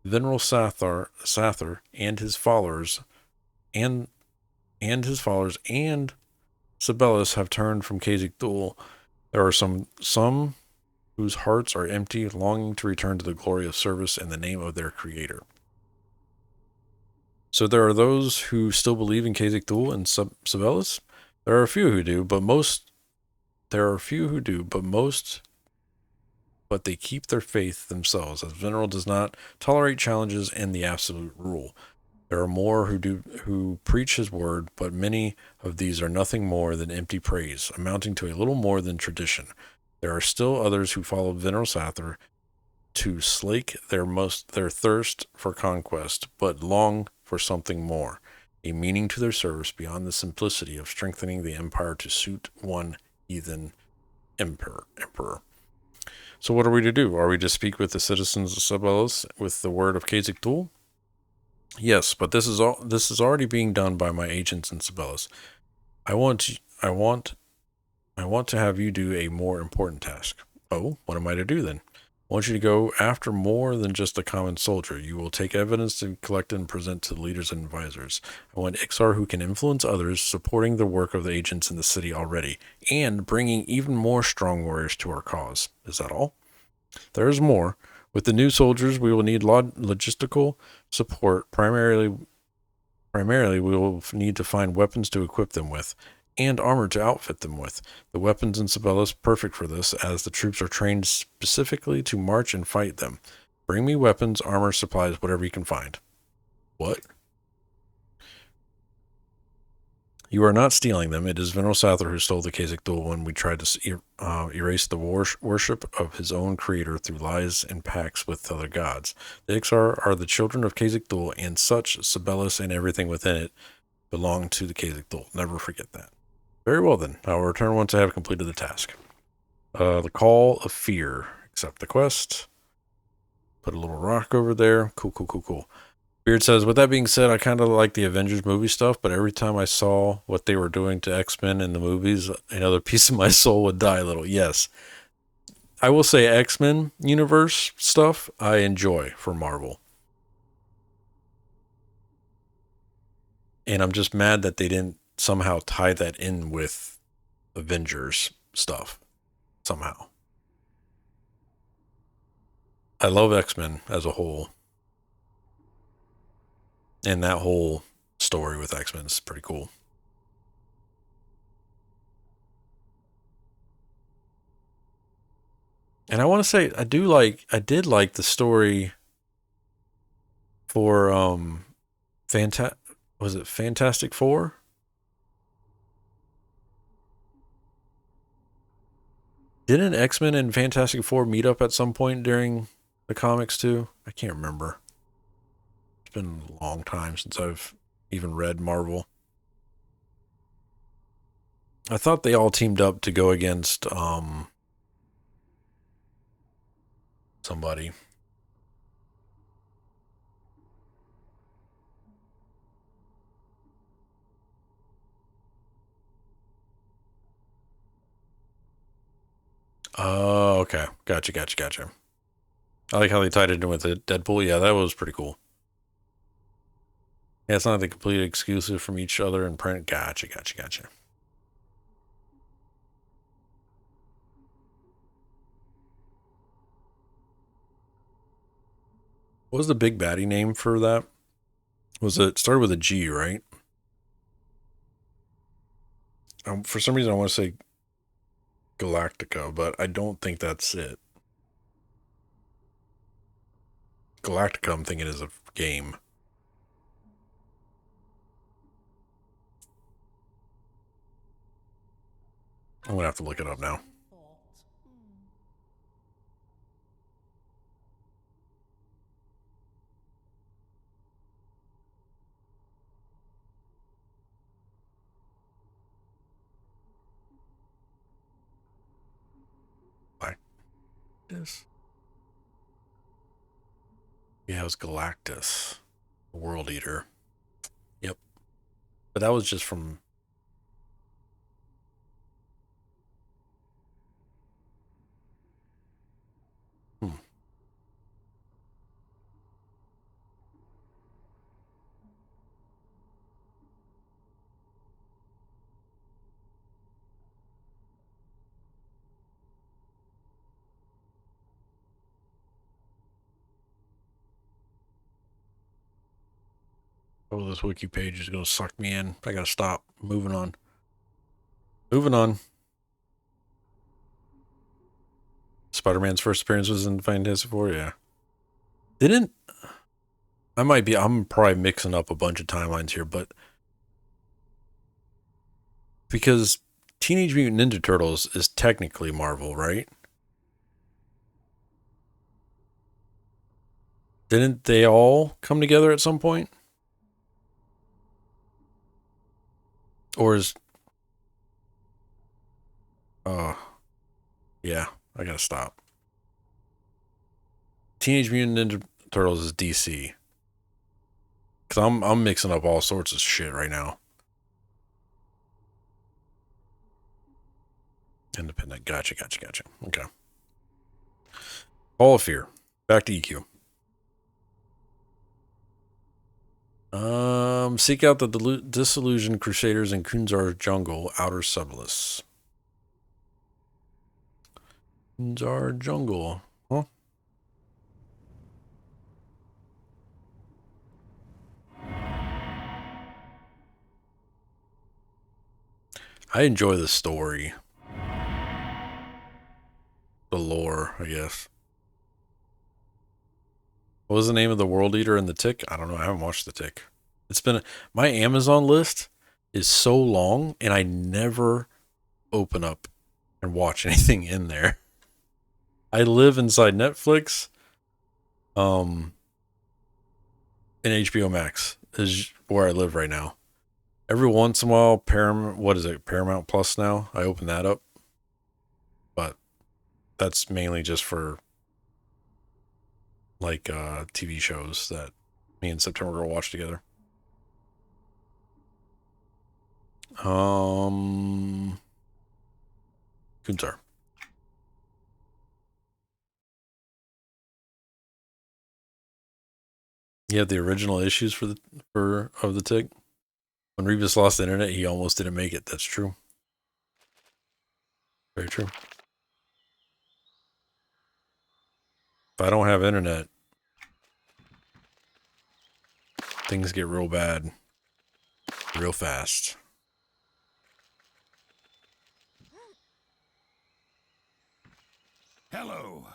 Veneral Sather and his followers and Sibelius have turned from Khazak Thul. There are some whose hearts are empty, longing to return to the glory of service in the name of their creator. So there are those who still believe in Khazak Thul and Sibelius. There are a few who do, but they keep their faith themselves, as Veneral does not tolerate challenges and the absolute rule. There are more who preach his word, but many of these are nothing more than empty praise, amounting to a little more than tradition. There are still others who follow Venerable Sather to slake their thirst for conquest, but long for something more, a meaning to their service beyond the simplicity of strengthening the empire to suit one heathen emperor. So what are we to do? Are we to speak with the citizens of Sibelius with the word of Khazad-dûl? Yes, but this is already being done by my agents in Sibelius. I want to have you do a more important task. Oh, what am I to do then? I want you to go after more than just a common soldier. You will take evidence to collect and present to the leaders and advisors. I want Ixar who can influence others, supporting the work of the agents in the city already, and bringing even more strong warriors to our cause. Is that all? There is more. With the new soldiers, we will need logistical support. Primarily, we will need to find weapons to equip them with, and armor to outfit them with. The weapons in Sibelius perfect for this, as the troops are trained specifically to march and fight them. Bring me weapons, armor, supplies, whatever you can find. What? You are not stealing them. It is Venerable Sather who stole the Khazad-dûl when we tried to erase the worship of his own creator through lies and pacts with other gods. The Ixar are the children of Khazad-dûl, and such Sibelius and everything within it belong to the Khazad-dûl. Never forget that. Very well then. I will return once I have completed the task. The Call of Fear. Accept the quest. Put a little rock over there. Cool. Beard says, with that being said, I kind of like the Avengers movie stuff, but every time I saw what they were doing to X-Men in the movies, another piece of my soul would die a little. Yes. I will say X-Men universe stuff I enjoy for Marvel. And I'm just mad that they didn't somehow tie that in with Avengers stuff. Somehow. I love X-Men as a whole. And that whole story with X-Men is pretty cool. And I want to say I did like the story for was it Fantastic Four? Didn't X-Men and Fantastic Four meet up at some point during the comics too? I can't remember. It's been a long time since I've even read Marvel. I thought they all teamed up to go against somebody. Oh, okay. Gotcha. I like how they tied it in with the Deadpool. Yeah, that was pretty cool. Yeah, it's not the complete exclusive from each other in print. Gotcha. What was the big baddie name for that? It started with a G, right? For some reason I want to say Galactica, but I don't think that's it. Galactica, I'm thinking, is a game. I'm going to have to look it up now. Galactus. Yeah, it was Galactus, the World Eater. Yep. But that was just from... Oh, this wiki page is going to suck me in. I got to stop. Moving on. Spider-Man's first appearance was in Fantastic Four, yeah. Didn't... I'm probably mixing up a bunch of timelines here, but because Teenage Mutant Ninja Turtles is technically Marvel, right? Didn't they all come together at some point? Or is... yeah, I gotta stop. Teenage Mutant Ninja Turtles is DC. Because I'm mixing up all sorts of shit right now. Independent. Gotcha. Okay. Hall of Fear. Back to EQ. Seek out the disillusioned crusaders in Kunzar jungle, outer Subless. Kunzar jungle. Huh? I enjoy the story. The lore, I guess. What was the name of the World Eater and the Tick? I don't know. I haven't watched the Tick. It's been... my Amazon list is so long, and I never open up and watch anything in there. I live inside Netflix. And HBO Max is where I live right now. Every once in a while, Paramount Plus now. I open that up. But that's mainly just for like TV shows that me and September Girl watch together. Kunzar. You have the original issues of the Tick. When Rebus lost the internet, he almost didn't make it. That's true. Very true. If I don't have internet, things get real bad. Real fast. Hello.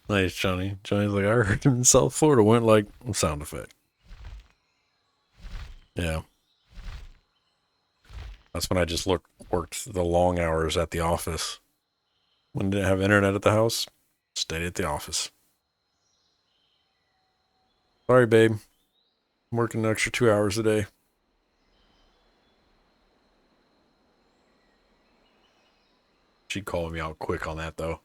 Nice, Johnny. Johnny's like, I heard him in South Florida. Went like sound effect. Yeah. That's when I just worked the long hours at the office. When I didn't have internet at the house, stayed at the office. Sorry, babe. I'm working an extra 2 hours a day. She called me out quick on that, though.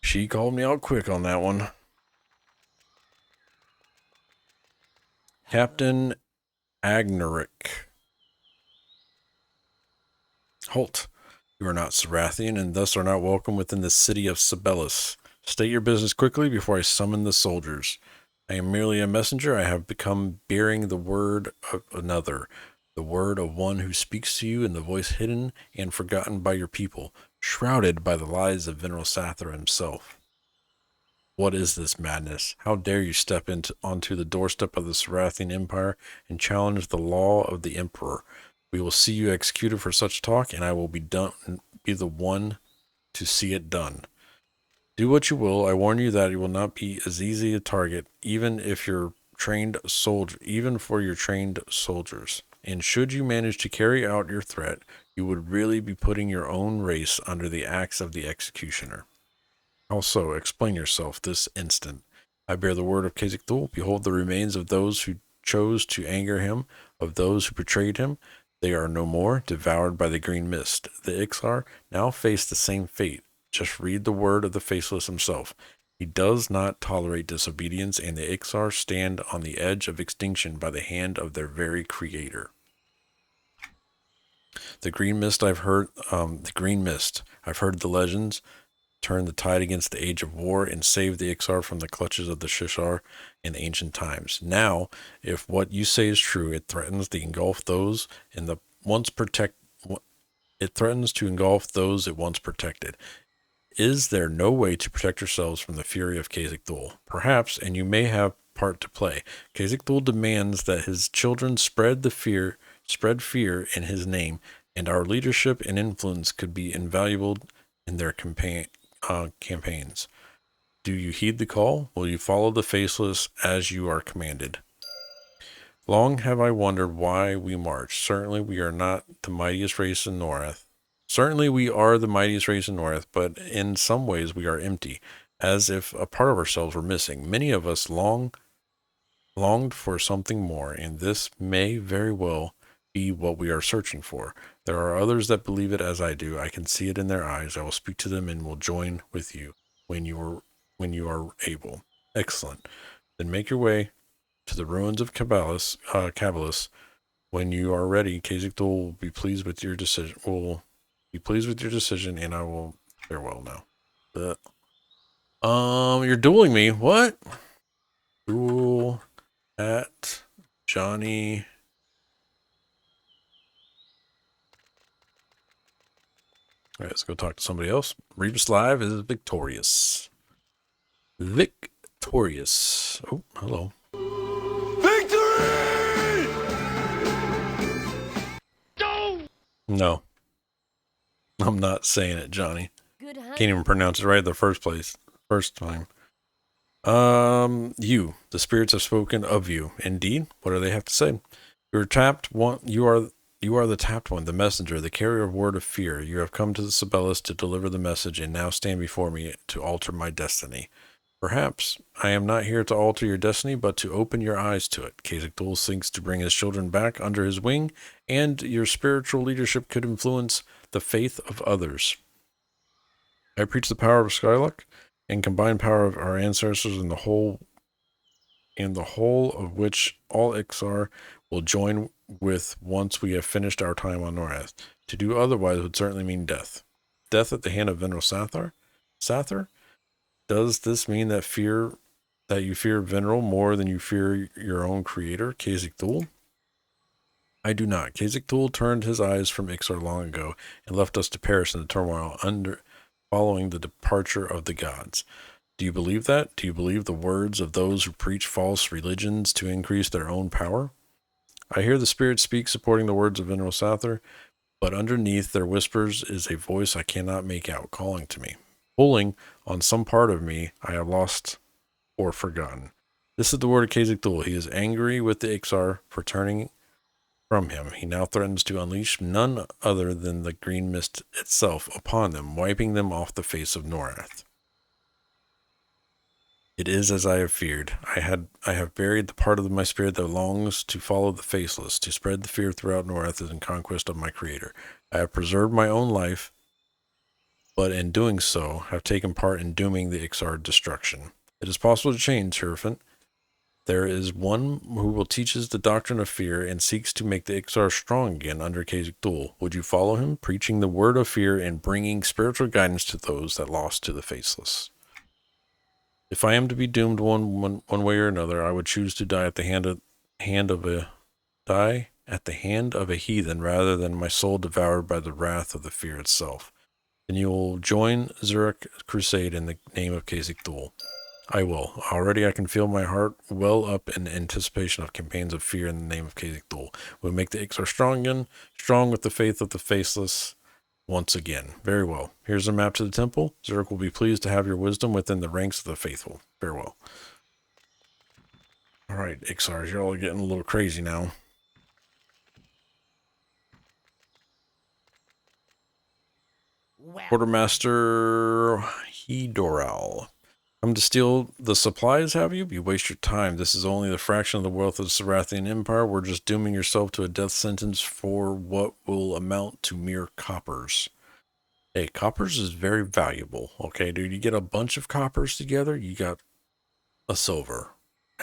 She called me out quick on that one. Captain Agnaric. Halt. You are not Sarathian, and thus are not welcome within the city of Sibelius. State your business quickly before I summon the soldiers. I am merely a messenger. I have become bearing the word of another, the word of one who speaks to you in the voice hidden and forgotten by your people, shrouded by the lies of Veneral Sathra himself. What is this madness? How dare you step onto the doorstep of the Sarathian Empire and challenge the law of the Emperor? We will see you executed for such talk, and I will be the one to see it done. Do what you will. I warn you that you will not be as easy a target, even for your trained soldiers. And should you manage to carry out your threat, you would really be putting your own race under the axe of the executioner. Also, explain yourself this instant. I bear the word of Khazad-dûl. Behold the remains of those who chose to anger him, of those who betrayed him. They are no more, devoured by the green mist. The Ixar now face the same fate. Just read the word of the Faceless himself. He does not tolerate disobedience, and the Ixar stand on the edge of extinction by the hand of their very creator. The green mist, I've heard the legends. Turn the tide against the age of war and save the Ixar from the clutches of the Shishar in ancient times. Now, if what you say is true, it threatens to engulf those it once protected. Is there no way to protect yourselves from the fury of Khazad-dûl? Perhaps, and you may have part to play. Khazad-dûl demands that his children spread fear in his name. and our leadership and influence could be invaluable in their campaigns. Do you heed the call? Will you follow the faceless as you are commanded? Long have I wondered why we march. Certainly we are not the mightiest race in North. Certainly we are the mightiest race in North, but in some ways we are empty, as if a part of ourselves were missing. Many of us longed for something more, and this may very well be what we are searching for. There are others that believe it as I do. I can see it in their eyes. I will speak to them and will join with you when you are able. Excellent. Then make your way to the ruins of Cabalus. When you are ready, Khazak-Dûl will be pleased with your decision. And I will farewell now. You're dueling me. What? Duel at Johnny. All right, let's go talk to somebody else. Rebus Live is victorious. Victorious. Oh, hello. Victory! No. I'm not saying it, Johnny. Good Can't even pronounce it right the first time. You, the spirits have spoken of you. Indeed. What do they have to say? You're tapped one. You are the tapped one, the messenger, the carrier of word of fear. You have come to the Sibelius to deliver the message, and now stand before me to alter my destiny. Perhaps I am not here to alter your destiny, but to open your eyes to it. Khazak-Dûl seeks to bring his children back under his wing, and your spiritual leadership could influence the faith of others. I preach the power of Skylock and combined power of our ancestors in the whole of which all Ixar will join with once we have finished our time on Norrath. To do otherwise would certainly mean death. Death at the hand of Veneral Sather? Does this mean that you fear Veneral more than you fear your own creator, Khazak-Dûl? I do not. Khazak-Dûl turned his eyes from Ixar long ago and left us to perish in the turmoil following the departure of the gods. Do you believe that? Do you believe the words of those who preach false religions to increase their own power? I hear the spirits speak supporting the words of Veneral Sather, but underneath their whispers is a voice I cannot make out calling to me, pulling on some part of me I have lost or forgotten. This is the word of Khazak-Dûl. He is angry with the Ixar for turning from him. He now threatens to unleash none other than the green mist itself upon them, wiping them off the face of Norrath. It is as I have feared. I have buried the part of my spirit that longs to follow the faceless, to spread the fear throughout Norrath in conquest of my creator. I have preserved my own life, but in doing so, have taken part in dooming the Ixar destruction. It is possible to change, Hierophant. There is one who will teaches the doctrine of fear and seeks to make the Ixar strong again under Khazak-Dûl. Would you follow him, preaching the word of fear and bringing spiritual guidance to those that lost to the faceless? If I am to be doomed one way or another, I would choose to die at the hand of a heathen rather than my soul devoured by the wrath of the fear itself. Then you will join Zurich crusade in the name of Khazak-Dûl. I will. Already I can feel my heart well up in anticipation of campaigns of fear in the name of Khazak-Dûl. We'll make the Ixar strong again, strong with the faith of the faceless once again. Very well. Here's a map to the temple. Zurich will be pleased to have your wisdom within the ranks of the faithful. Farewell. All right, Ixars, you're all getting a little crazy now. Quartermaster Hedoral. Come to steal the supplies, have you? You waste your time. This is only the fraction of the wealth of the Sarathian Empire. We're just dooming yourself to a death sentence for what will amount to mere coppers. Hey, coppers is very valuable. Okay, dude, you get a bunch of coppers together, you got a silver.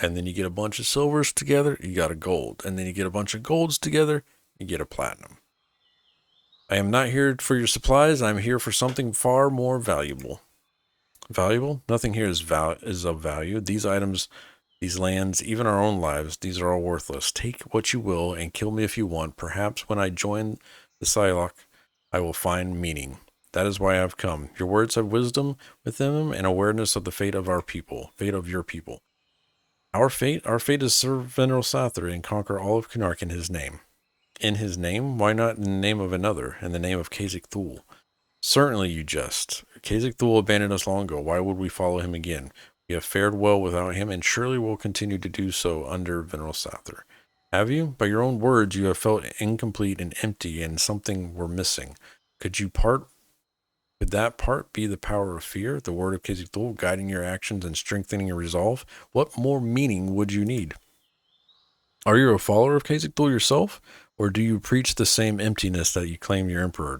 And then you get a bunch of silvers together, you got a gold. And then you get a bunch of golds together, you get a platinum. I am not here for your supplies. I'm here for something far more valuable. Valuable? Nothing here is of value. These items, these lands, even our own lives, these are all worthless. Take what you will and kill me if you want. Perhaps when I join the Psylocke, I will find meaning. That is why I have come. Your words have wisdom within them and awareness of the fate of our people, fate of your people. Our fate is serve Veneral Sather and conquer all of Kunark in his name. In his name? Why not in the name of another? In the name of Khazak Thul? Certainly you jest. Khazak Thul abandoned us long ago. Why would we follow him again? We have fared well without him, and surely will continue to do so under Veneral Sather. Have you? By your own words, you have felt incomplete and empty, and something were missing. Could that part be the power of fear, the word of Khazak Thul, guiding your actions and strengthening your resolve? What more meaning would you need? Are you a follower of Khazak Thul yourself, or do you preach the same emptiness that you claim our emperor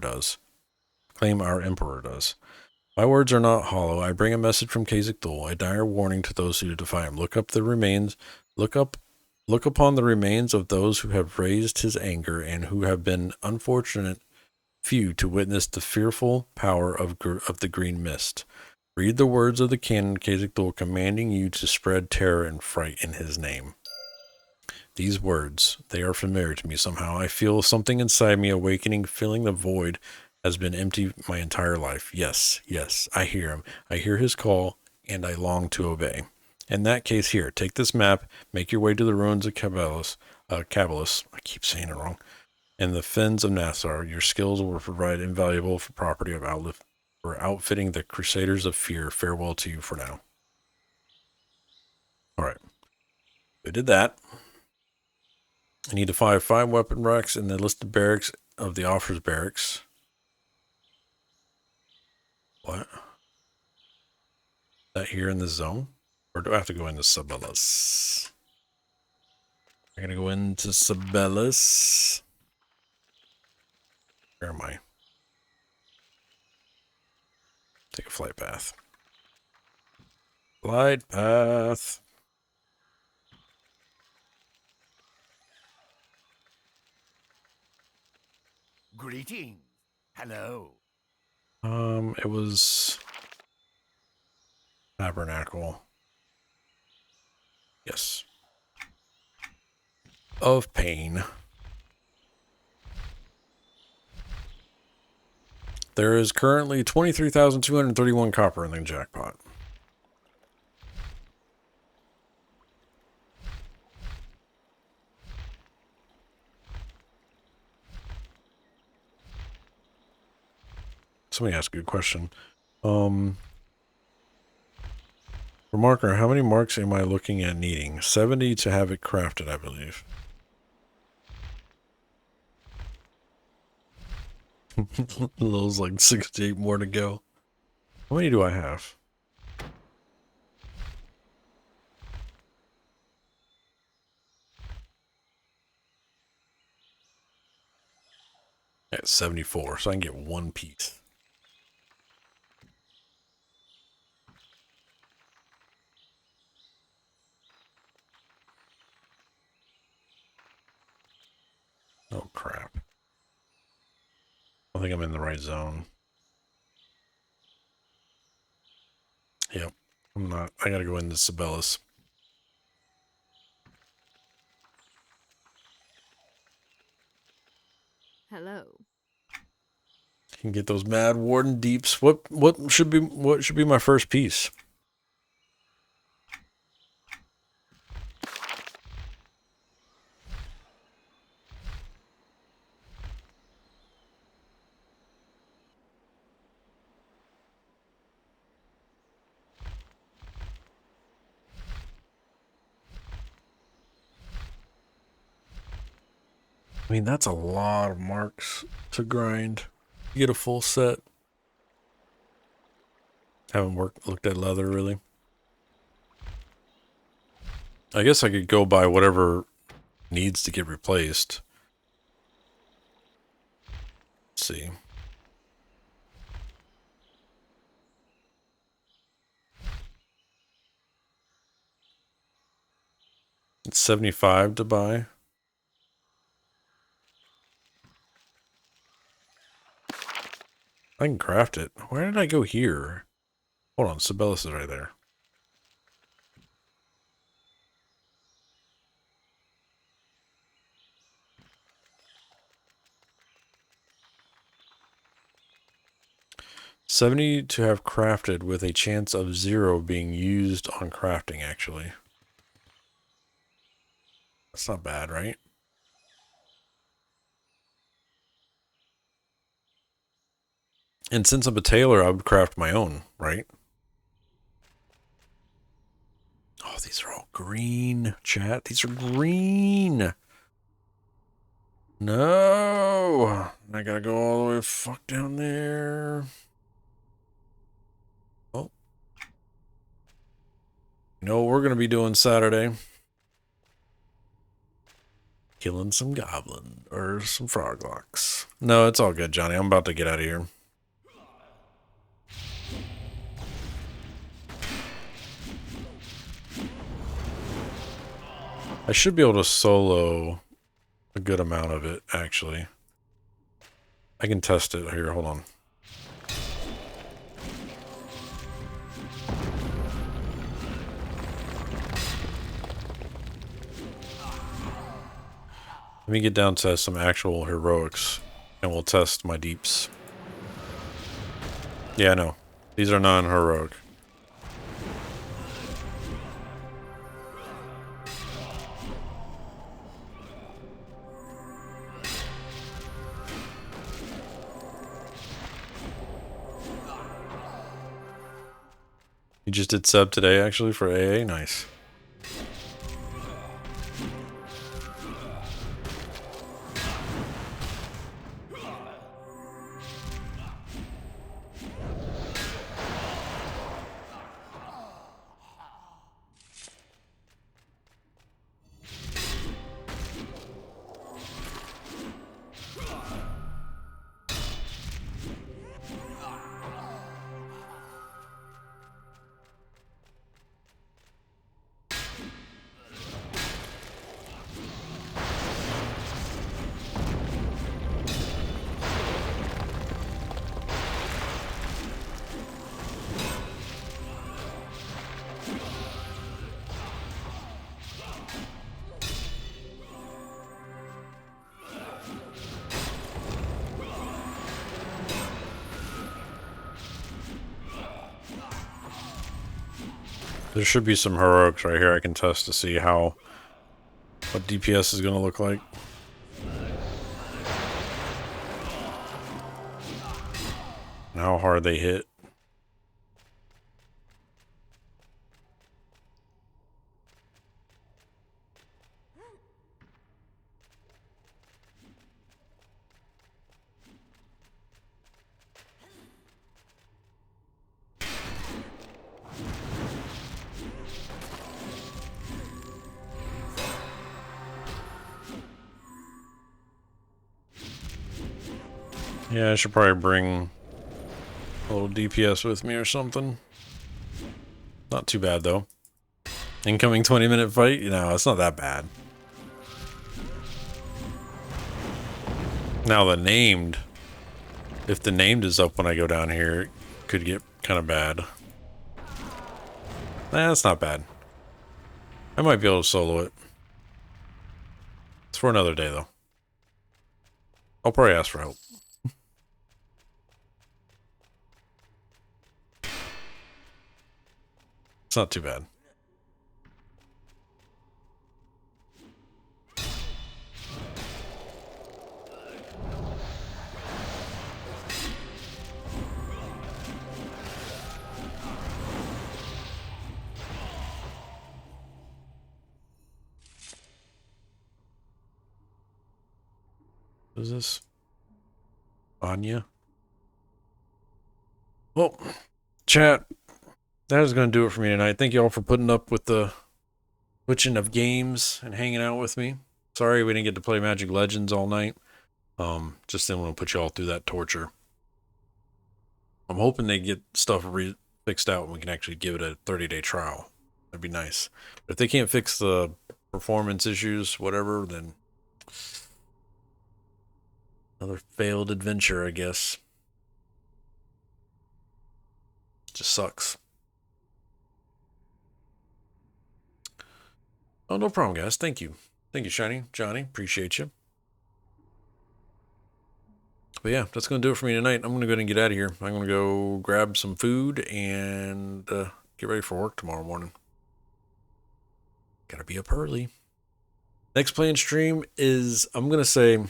does? My words are not hollow. I bring a message from Khazak Thul, a dire warning to those who defy him. Look upon the remains of those who have raised his anger and who have been unfortunate few to witness the fearful power of the green mist. Read the words of the canon Khazak Thul commanding you to spread terror and fright in his name. These words, they are familiar to me somehow. I feel something inside me awakening, filling the void has been empty my entire life. Yes, I hear him. I hear his call, and I long to obey. In that case, here, take this map, make your way to the ruins of Cabalus, I keep saying it wrong, and the fens of Nassar. Your skills will provide invaluable for property of outfitting the Crusaders of Fear. Farewell to you for now. Alright. We did that. I need to find 5 weapon racks in the listed barracks of the officer's barracks. What? That here in this zone? Or do I have to go into Sabellus? I'm gonna go into Sabellus. Where am I? Take a flight path. Flight path. Greetings. Hello. It was Tabernacle. Yes. Of Pain. There is currently 23,231 copper in the jackpot. Somebody asked a good question. For marker, how many marks am I looking at needing? 70 to have it crafted, I believe. Those like 68 more to go. How many do I have? At 74, so I can get 1 piece. Oh crap. I think I'm in the right zone. Yep. I'm not. I gotta go into Sabellus. Hello. Can get those Mad Warden deeps. What should be my first piece? I mean, that's a lot of marks to grind. You get a full set. Haven't looked at leather really. I guess I could go by whatever needs to get replaced. Let's see. It's 75 to buy. I can craft it. Where did I go here? Hold on, Sabellus is right there. $70 to have crafted with a chance of 0 being used on crafting, actually. That's not bad, right? And since I'm a tailor, I would craft my own, right? Oh, these are all green, chat. These are green. No. I gotta go all the way fuck down there. Oh. You know what we're gonna be doing Saturday? Killing some goblin or some froglocks. No, it's all good, Johnny. I'm about to get out of here. I should be able to solo a good amount of it, actually. I can test it here. Hold on. Let me get down to some actual heroics, and we'll test my deeps. Yeah, no. These are non-heroic. You just did sub today, actually, for AA? Nice. There should be some heroics right here I can test to see what DPS is going to look like. And how hard they hit. Yeah, I should probably bring a little DPS with me or something. Not too bad, though. Incoming 20-minute fight? No, it's not that bad. Now the named. If the named is up when I go down here, it could get kind of bad. Nah, that's not bad. I might be able to solo it. It's for another day, though. I'll probably ask for help. It's not too bad. What is this? Anya? Well, chat. That is going to do it for me tonight. Thank you all for putting up with the switching of games and hanging out with me. Sorry we didn't get to play Magic Legends all night. Just didn't want to put you all through that torture. I'm hoping they get stuff fixed out and we can actually give it a 30-day trial. That'd be nice. But if they can't fix the performance issues, whatever, then another failed adventure, I guess. Just sucks. Oh, no problem, guys. Thank you. Thank you, Shiny. Johnny, appreciate you. But yeah, that's going to do it for me tonight. I'm going to go ahead and get out of here. I'm going to go grab some food and get ready for work tomorrow morning. Gotta be up early. Next planned stream is, I'm going to say,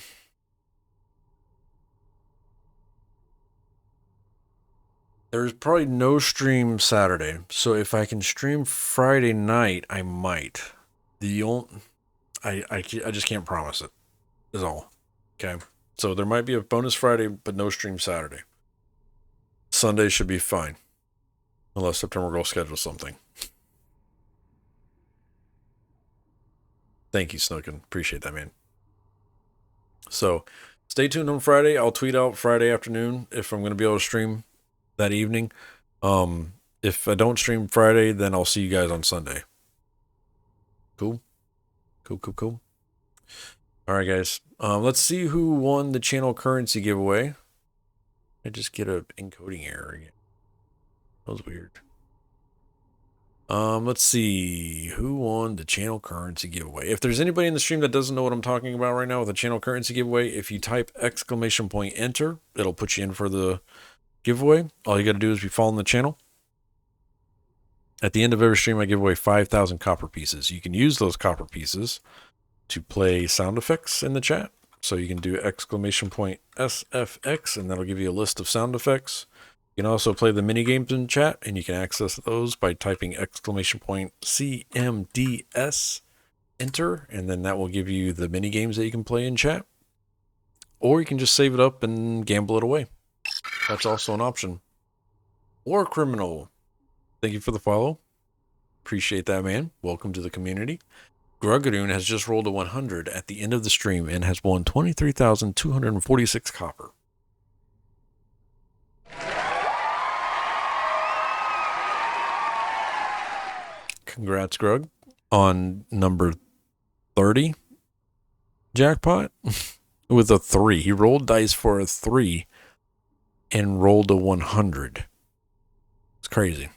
There's probably no stream Saturday, so if I can stream Friday night, I might. I just can't promise it, is all. Okay? So there might be a bonus Friday, but no stream Saturday. Sunday should be fine. Unless September Girl schedules something. Thank you, Snookin. Appreciate that, man. So, stay tuned on Friday. I'll tweet out Friday afternoon if I'm going to be able to stream that evening. If I don't stream Friday, then I'll see you guys on Sunday. Cool? Cool. All right, guys. Let's see who won the channel currency giveaway. I just get an encoding error again. That was weird. Let's see who won the channel currency giveaway. If there's anybody in the stream that doesn't know what I'm talking about right now with the channel currency giveaway, if you type !enter, it'll put you in for the giveaway. All you got to do is be following the channel. At the end of every stream, I give away 5,000 copper pieces. You can use those copper pieces to play sound effects in the chat. So you can do !SFX, and that'll give you a list of sound effects. You can also play the mini games in chat, and you can access those by typing !CMDS enter, and then that will give you the mini games that you can play in chat. Or you can just save it up and gamble it away. That's also an option. War Criminal, thank you for the follow. Appreciate that, man. Welcome to the community. Grugadoon has just rolled a 100 at the end of the stream and has won 23,246 copper. Congrats, Grug, on number 30 jackpot with a 3. He rolled dice for a 3 and rolled a 100. It's crazy.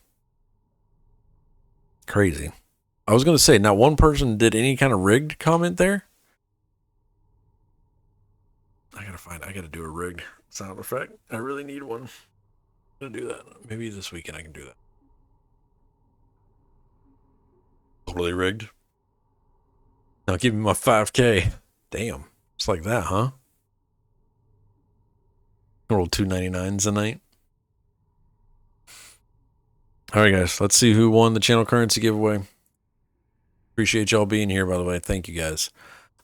Crazy. I was going to say, not one person did any kind of rigged comment there. I got to do a rigged sound effect. I really need one. I'm going to do that. Maybe this weekend I can do that. Totally rigged. Now give me my 5K. Damn. It's like that, huh? I rolled 299s a night. Alright, guys. Let's see who won the channel currency giveaway. Appreciate y'all being here, by the way. Thank you, guys.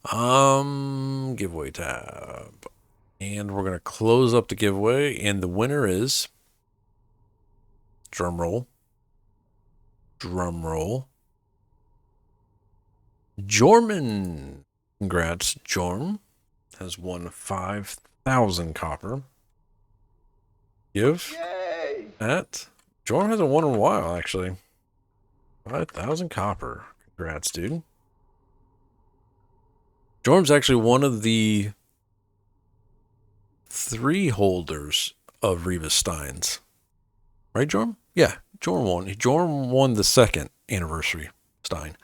Giveaway tab. And we're going to close up the giveaway. And the winner is... Drum roll. Drum roll. Jorman. Congrats, Jorm. Has won 5,000 copper. Give. Yay! That. Jorm hasn't won in a while, actually. 5,000 copper. Congrats, dude. Jorm's actually one of the 3 holders of Rebus Steins. Right, Jorm? Yeah, Jorm won. Jorm won the 2nd anniversary Stein.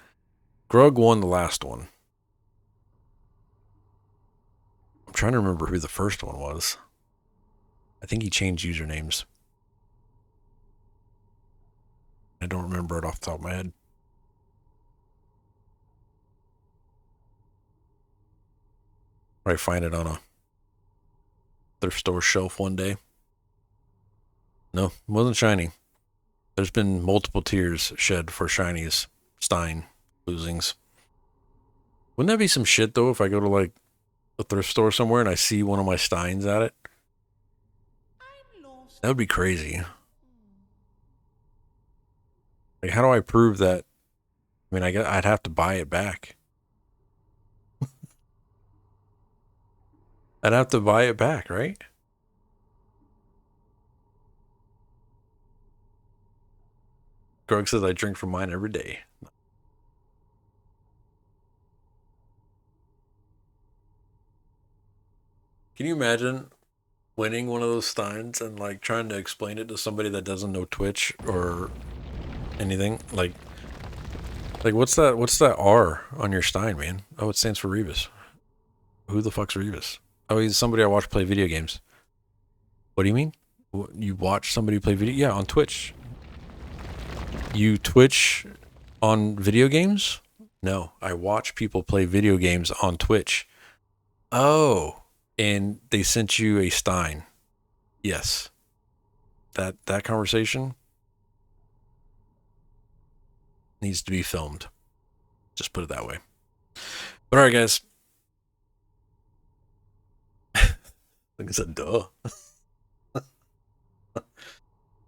Grug won the last one. I'm trying to remember who the first one was. I think he changed usernames. I don't remember it off the top of my head. Probably find it on a thrift store shelf one day. No, it wasn't shiny. There's been multiple tears shed for shinies, Stein losings. Wouldn't that be some shit though if I go to like a thrift store somewhere and I see one of my Steins at it? That would be crazy. Like, how do I prove that? I mean, I'd have to buy it back. I'd have to buy it back, right? Greg says I drink from mine every day. Can you imagine winning one of those Steins and like trying to explain it to somebody that doesn't know Twitch or anything? Like what's that R on your Stein, man? Oh, it stands for Rebus. Who the fuck's Rebus? Oh, he's somebody I watch play video games. What do you mean? You watch somebody play video? Yeah, on Twitch. You Twitch on video games? No, I watch people play video games on Twitch. Oh, and they sent you a Stein. Yes. that conversation needs to be filmed. Just put it that way. But all right, guys. Like I said, duh.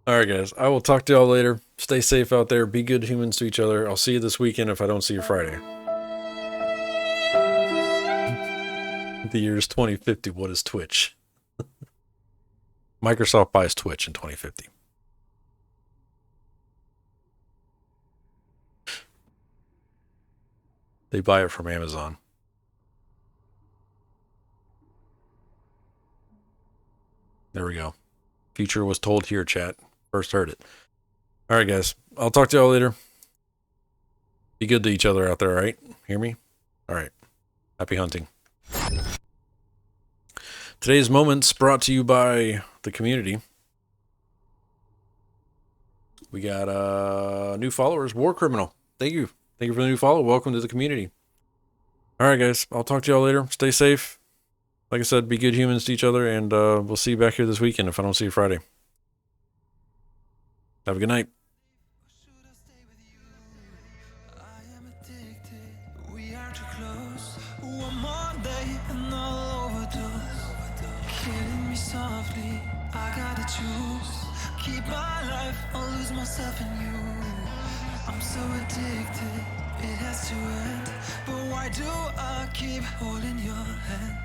All right, guys. I will talk to y'all later. Stay safe out there. Be good humans to each other. I'll see you this weekend if I don't see you Friday. The year's 2050. What is Twitch? Microsoft buys Twitch in 2050. They buy it from Amazon. There we go. Future was told here, chat. First heard it. All right, guys. I'll talk to y'all later. Be good to each other out there, all right? Hear me? All right. Happy hunting. Today's moments brought to you by the community. We got new followers. War Criminal. Thank you. Thank you for the new follow. Welcome to the community. All right, guys. I'll talk to y'all later. Stay safe. Like I said, be good humans to each other, and we'll see you back here this weekend if I don't see you Friday. Have a good night. We are too close. One more day and I'll overdose. Killing me softly, I gotta choose. Keep my life, I'll lose myself in you. I'm so addicted, it has to end. But why do I keep holding your hand?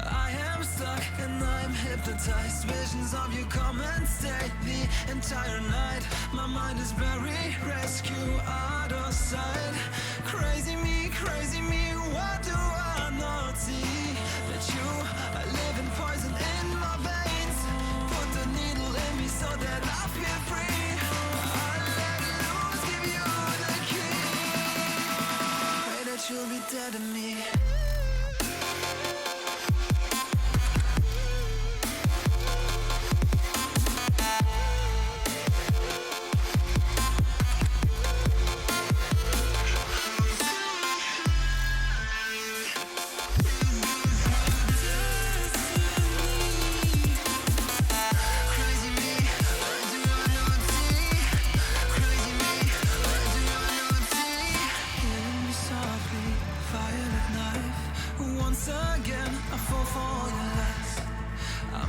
I am stuck and I'm hypnotized. Visions of you come and stay the entire night. My mind is buried, rescue out of sight. Crazy me, what do I not see? That you are living poison in my veins. Put the needle in me so that I feel free. I let loose, give you the key. Pray that you'll be dead to me.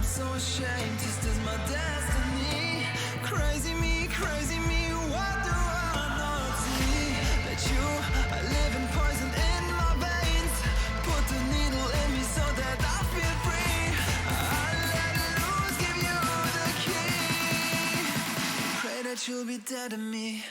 So ashamed, this is my destiny. Crazy me, what do I not see? That you are living poison in my veins. Put the needle in me so that I feel free. I let loose, give you the key. Pray that you'll be dead to me.